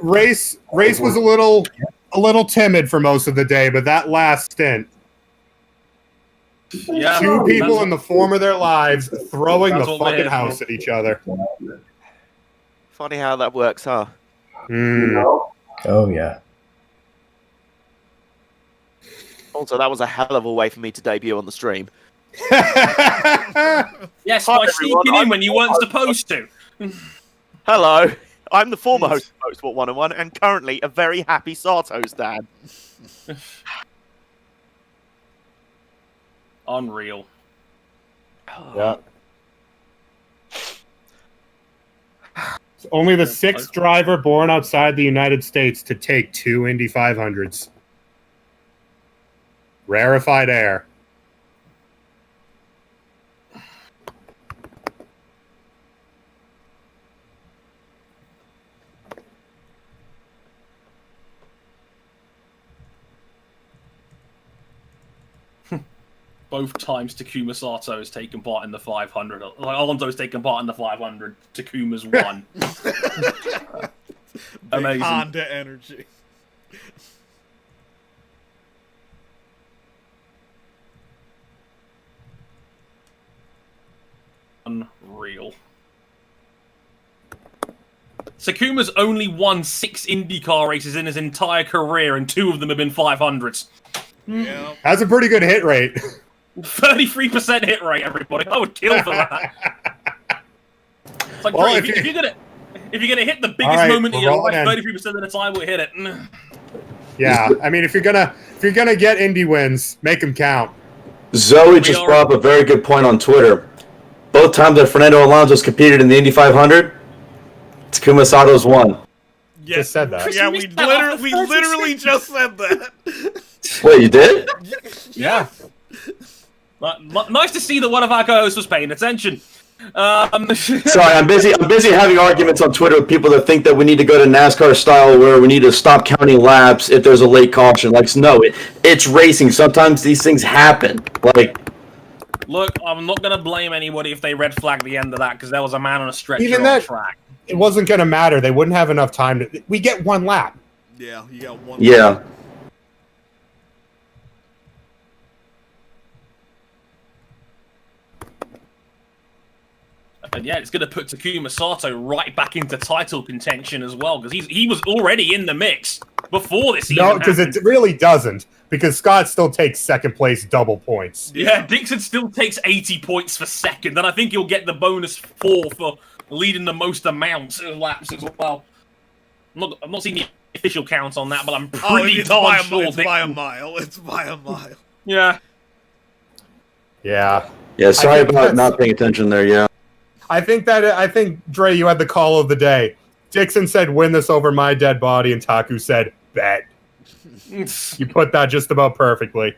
Race was a little timid for most of the day, but that last stint, Yeah, two people in the form of their lives throwing That's the what we're fucking here house for. at each other. Funny how that works, huh? Oh, yeah. Also, that was a hell of a way for me to debut on the stream. Yes, Hi, by everyone, sneaking in when you weren't supposed to. Hello, I'm the former host of Motorsport 101 and currently a very happy Sato's dad. Unreal. Yeah. It's only the sixth driver born outside the United States to take 2 Indy 500s. Rarefied air. both times Takuma Sato has taken part in the 500. Like, Alonso's taken part in the 500. Takuma's won. Amazing. Big Honda energy. Unreal. Takuma's only won 6 IndyCar races in his entire career, and 2 of them have been 500s. Yeah. That's a pretty good hit rate. 33% hit rate, everybody. I would kill for that. It's like, Well, if you're gonna hit the biggest right, moment of we're your life, rolling in. 33% of the time we'll hit it. Yeah, I mean, if you're gonna get Indy wins, make them count. Zoe just brought up a very good point on Twitter. Both times that Fernando Alonso's competed in the Indy 500, Takuma Sato's won. Yes. Just said that. Yeah, we literally just said that. Wait, you did? Yeah. Nice to see that one of our co-hosts was paying attention. Sorry, I'm busy having arguments on Twitter with people that think that we need to go to NASCAR style where we need to stop counting laps if there's a late caution. Like, no, it's racing. Sometimes these things happen. Like, Look, I'm not going to blame anybody if they red flag the end of that, because there was a man on a stretcher Even on that- track. It wasn't gonna matter. They wouldn't have enough time to. We get one lap. Yeah, you got one. yeah. And yeah, it's going to put Takuma Sato right back into title contention as well, because he was already in the mix before this No, even because happened. it really doesn't. Because Scott still takes second place double points. Yeah, Dixon still takes 80 points for second, and I think he'll get the bonus 4 for leading the most amounts of laps as well. I'm not seeing the official count on that, but I'm pretty it's by darn sure. it's by a mile. It's by a mile. Yeah. Yeah. Yeah, sorry think about that's- not paying attention there, yeah. I think Dre, you had the call of the day. Dixon said, "Win this over my dead body," and Taku said, "Bet." You put that just about perfectly.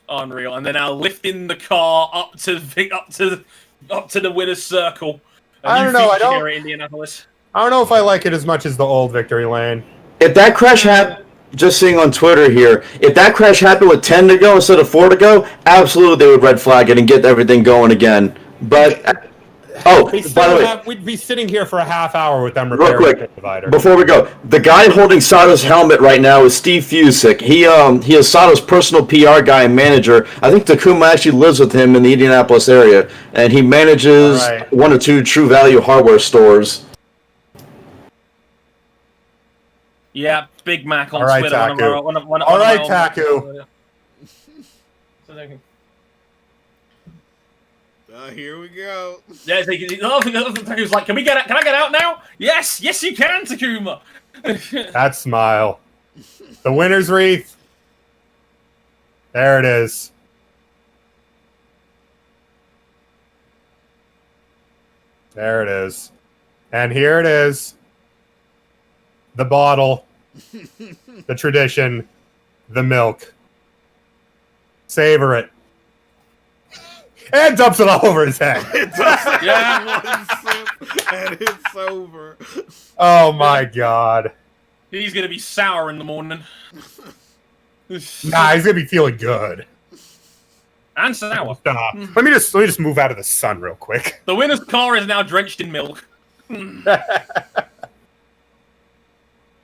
Unreal. And then now lifting the car up to the winner's circle. I don't know, I don't- Here at Indianapolis. I don't know if I like it as much as the old victory lane. If that crash happened, just seeing on Twitter here, if that crash happened with 10 to go instead of 4 to go, absolutely they would red flag it and get everything going again. But, by the way, We'd be sitting here for a half hour with them real repairing quick, the divider. before we go, the guy holding Sato's helmet right now is Steve Fusick. He is Sato's personal PR guy and manager. I think Takuma actually lives with him in the Indianapolis area, and he manages All right. 1 or 2 True Value hardware stores. Yeah, Big Mac on All right, Twitter. Taku. One of All right, our- Taku. Here we go. Yeah, he was like, "Can I get out now?" Yes, you can, Takuma. That smile. The winner's wreath. There it is. There it is. And here it is. The bottle. The tradition. The milk. Savor it. And dumps it all over his head. Yeah. One sip, and it's over. Oh my god. He's gonna be sour in the morning. Nah, he's gonna be feeling good. And sour. Let me just move out of the sun real quick. The winner's car is now drenched in milk.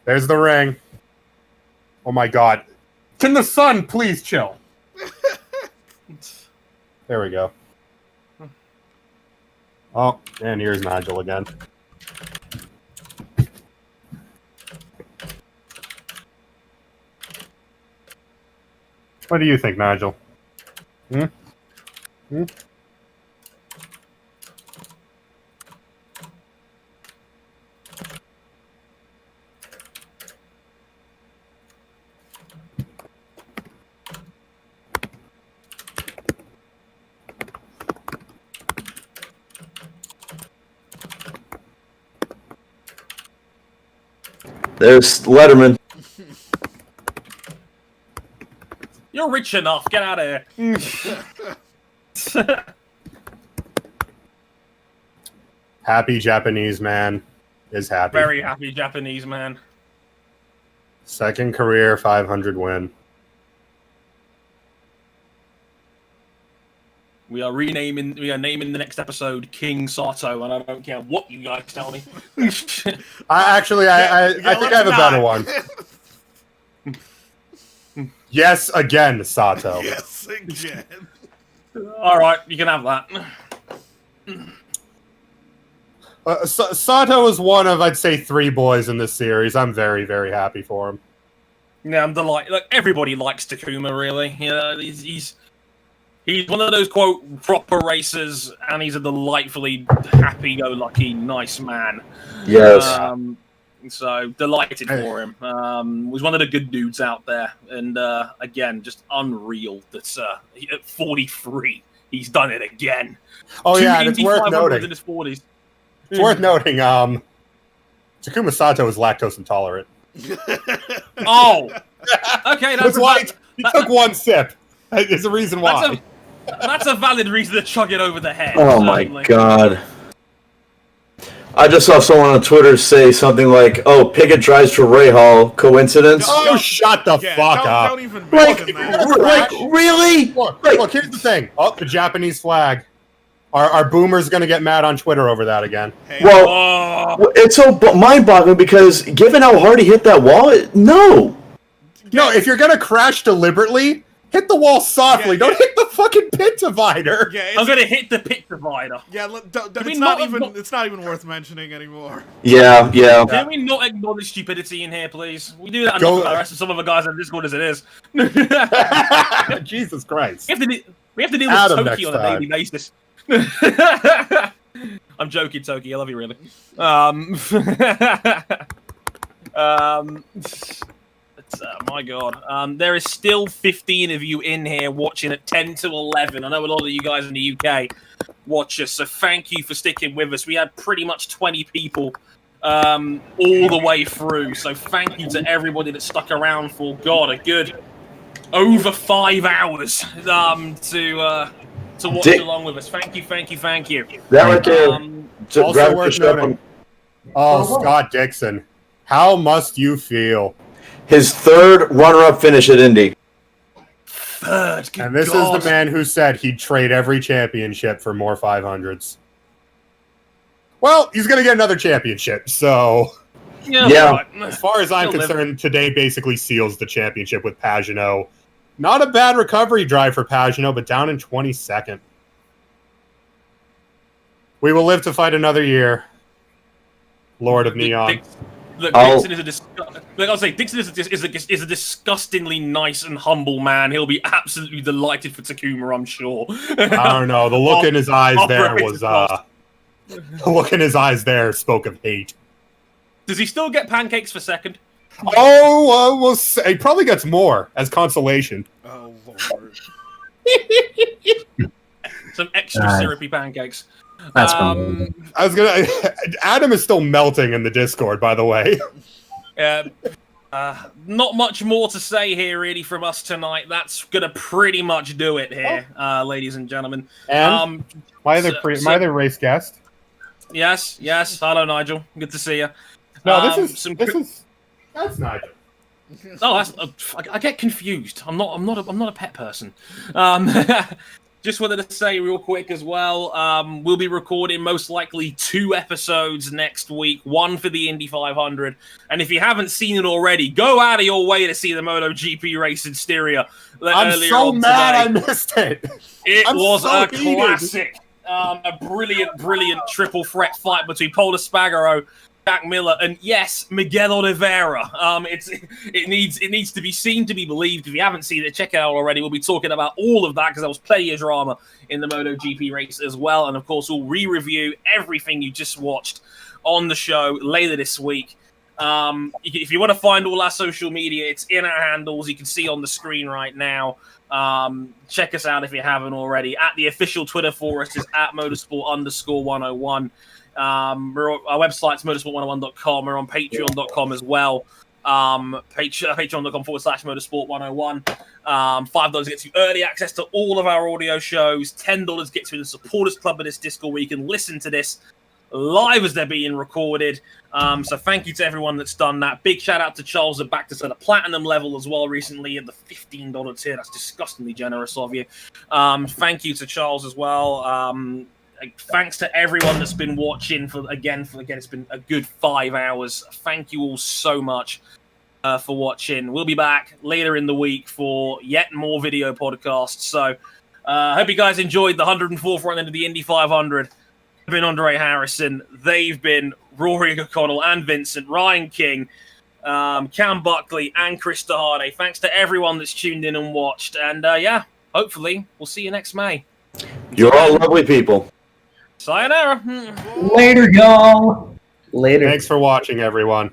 There's the ring. Oh my god. Can the sun please chill? There we go. Oh, and here's Nigel again. What do you think, Nigel? Hmm? Hmm? There's Letterman. You're rich enough. Get out of here. Happy Japanese man is happy. Very happy Japanese man. Second career 500 win. We are naming the next episode King Sato, and I don't care what you guys tell me. I think I have a better one. Yes, again, Sato. Yes, again. All right, you can have that. Sato is one of, I'd say, 3 boys in this series. I'm very, very happy for him. Yeah, I'm delighted. Look, everybody likes Takuma, really. You know, he's one of those, quote, proper racers, and he's a delightfully happy-go-lucky, nice man. Yes. So, delighted for him. Was one of the good dudes out there. And, again, just unreal that at 43, he's done it again. Oh, 2 yeah, and it's Indy worth 500s noting. in his 40s. It's worth noting, Takuma Sato is lactose intolerant. Oh! Okay, That's why he took 1 sip. There's a reason why. That's a valid reason to chug it over the head. Oh certainly. my god. I just saw someone on Twitter say something like, "Oh, Pickett drives for Rahal. Coincidence?" Oh, shut the fuck up. Don't even Like, mention that. like, really? Look, here's the thing. Oh, the Japanese flag. Our boomers going to get mad on Twitter over that again. Hey, Well, it's so mind-boggling because given how hard he hit that wall, no. No, if you're going to crash deliberately, hit the wall softly. Yeah, Don't hit the fucking pit divider. yeah, I'm gonna hit the pit divider. yeah. we It's not even worth mentioning anymore. Yeah. Can we not acknowledge stupidity in here, please? We do that Go- enough for the rest of some of the guys on Discord as it is. Jesus Christ. We have to deal Adam with next Toki on a time. daily basis. I'm joking, Toki. I love you, really. My God. There is still 15 of you in here watching at 10 to 11. I know a lot of you guys in the UK watch us, so thank you for sticking with us. We had pretty much 20 people all the way through, so thank you to everybody that stuck around for, God, a good over 5 hours to watch along with us. Thank you. That right there. Also worth noting. Oh, Scott Dixon. How must you feel? His 3rd runner-up finish at Indy. Third, good And this God. is the man who said he'd trade every championship for more 500s. Well, he's going to get another championship, so... Yeah. Right. As far as I'm He'll live. concerned, today basically seals the championship with Pagenaud. Not a bad recovery drive for Pagenaud, but down in 22nd. We will live to fight another year. Lord of Neon. Look, Dixon is a disgustingly nice and humble man. He'll be absolutely delighted for Takuma, I'm sure. I don't know. The look in his eyes there operated was... the look in his eyes there spoke of hate. Does he still get pancakes for second? Oh, we'll say. He probably gets more as consolation. Oh Lord. Some extra syrupy pancakes. That's I was gonna. Adam is still melting in the Discord, by the way. Not much more to say here, really, from us tonight. That's gonna pretty much do it here, ladies and gentlemen. And my other race guest. Yes. Hello, Nigel. Good to see you. No, that's Nigel. Oh, I get confused. I'm not a pet person. Just wanted to say real quick as well, we'll be recording most likely 2 episodes next week, one for the Indy 500. And if you haven't seen it already, go out of your way to see the MotoGP race in Styria. I'm so mad I missed it. It was so a heated. classic. A brilliant triple threat fight between Paul Espargaro, Jack Miller, and yes, Miguel Oliveira. It needs to be seen to be believed. If you haven't seen it, check it out already. We'll be talking about all of that because there was plenty of drama in the MotoGP race as well. And of course, we'll re-review everything you just watched on the show later this week. If you want to find all our social media, it's in our handles. You can see on the screen right now. Check us out if you haven't already. At the official Twitter for us is at motorsport_101. Our website's motorsport101.com. We're on patreon.com as well. Patreon.com/motorsport101. $5 gets you early access to all of our audio shows. $10 gets you in the supporters club of this Discord where you can listen to this live as they're being recorded. So thank you to everyone that's done that. Big shout out to Charles that backed us at a platinum level as well recently at the $15 tier. That's disgustingly generous of you. Thank you to Charles as well. Thanks to everyone that's been watching for again. It's been a good 5 hours. Thank you all so much for watching. We'll be back later in the week for yet more video podcasts. So I hope you guys enjoyed the 104th run into the Indy 500. I've been Andre Harrison. They've been Rory O'Connell and Vincent, Ryan King, Cam Buckley, and Chris DeHarde. Thanks to everyone that's tuned in and watched. And hopefully we'll see you next May. You're all lovely people. Sayonara. Later, y'all. Later. Thanks for watching, everyone.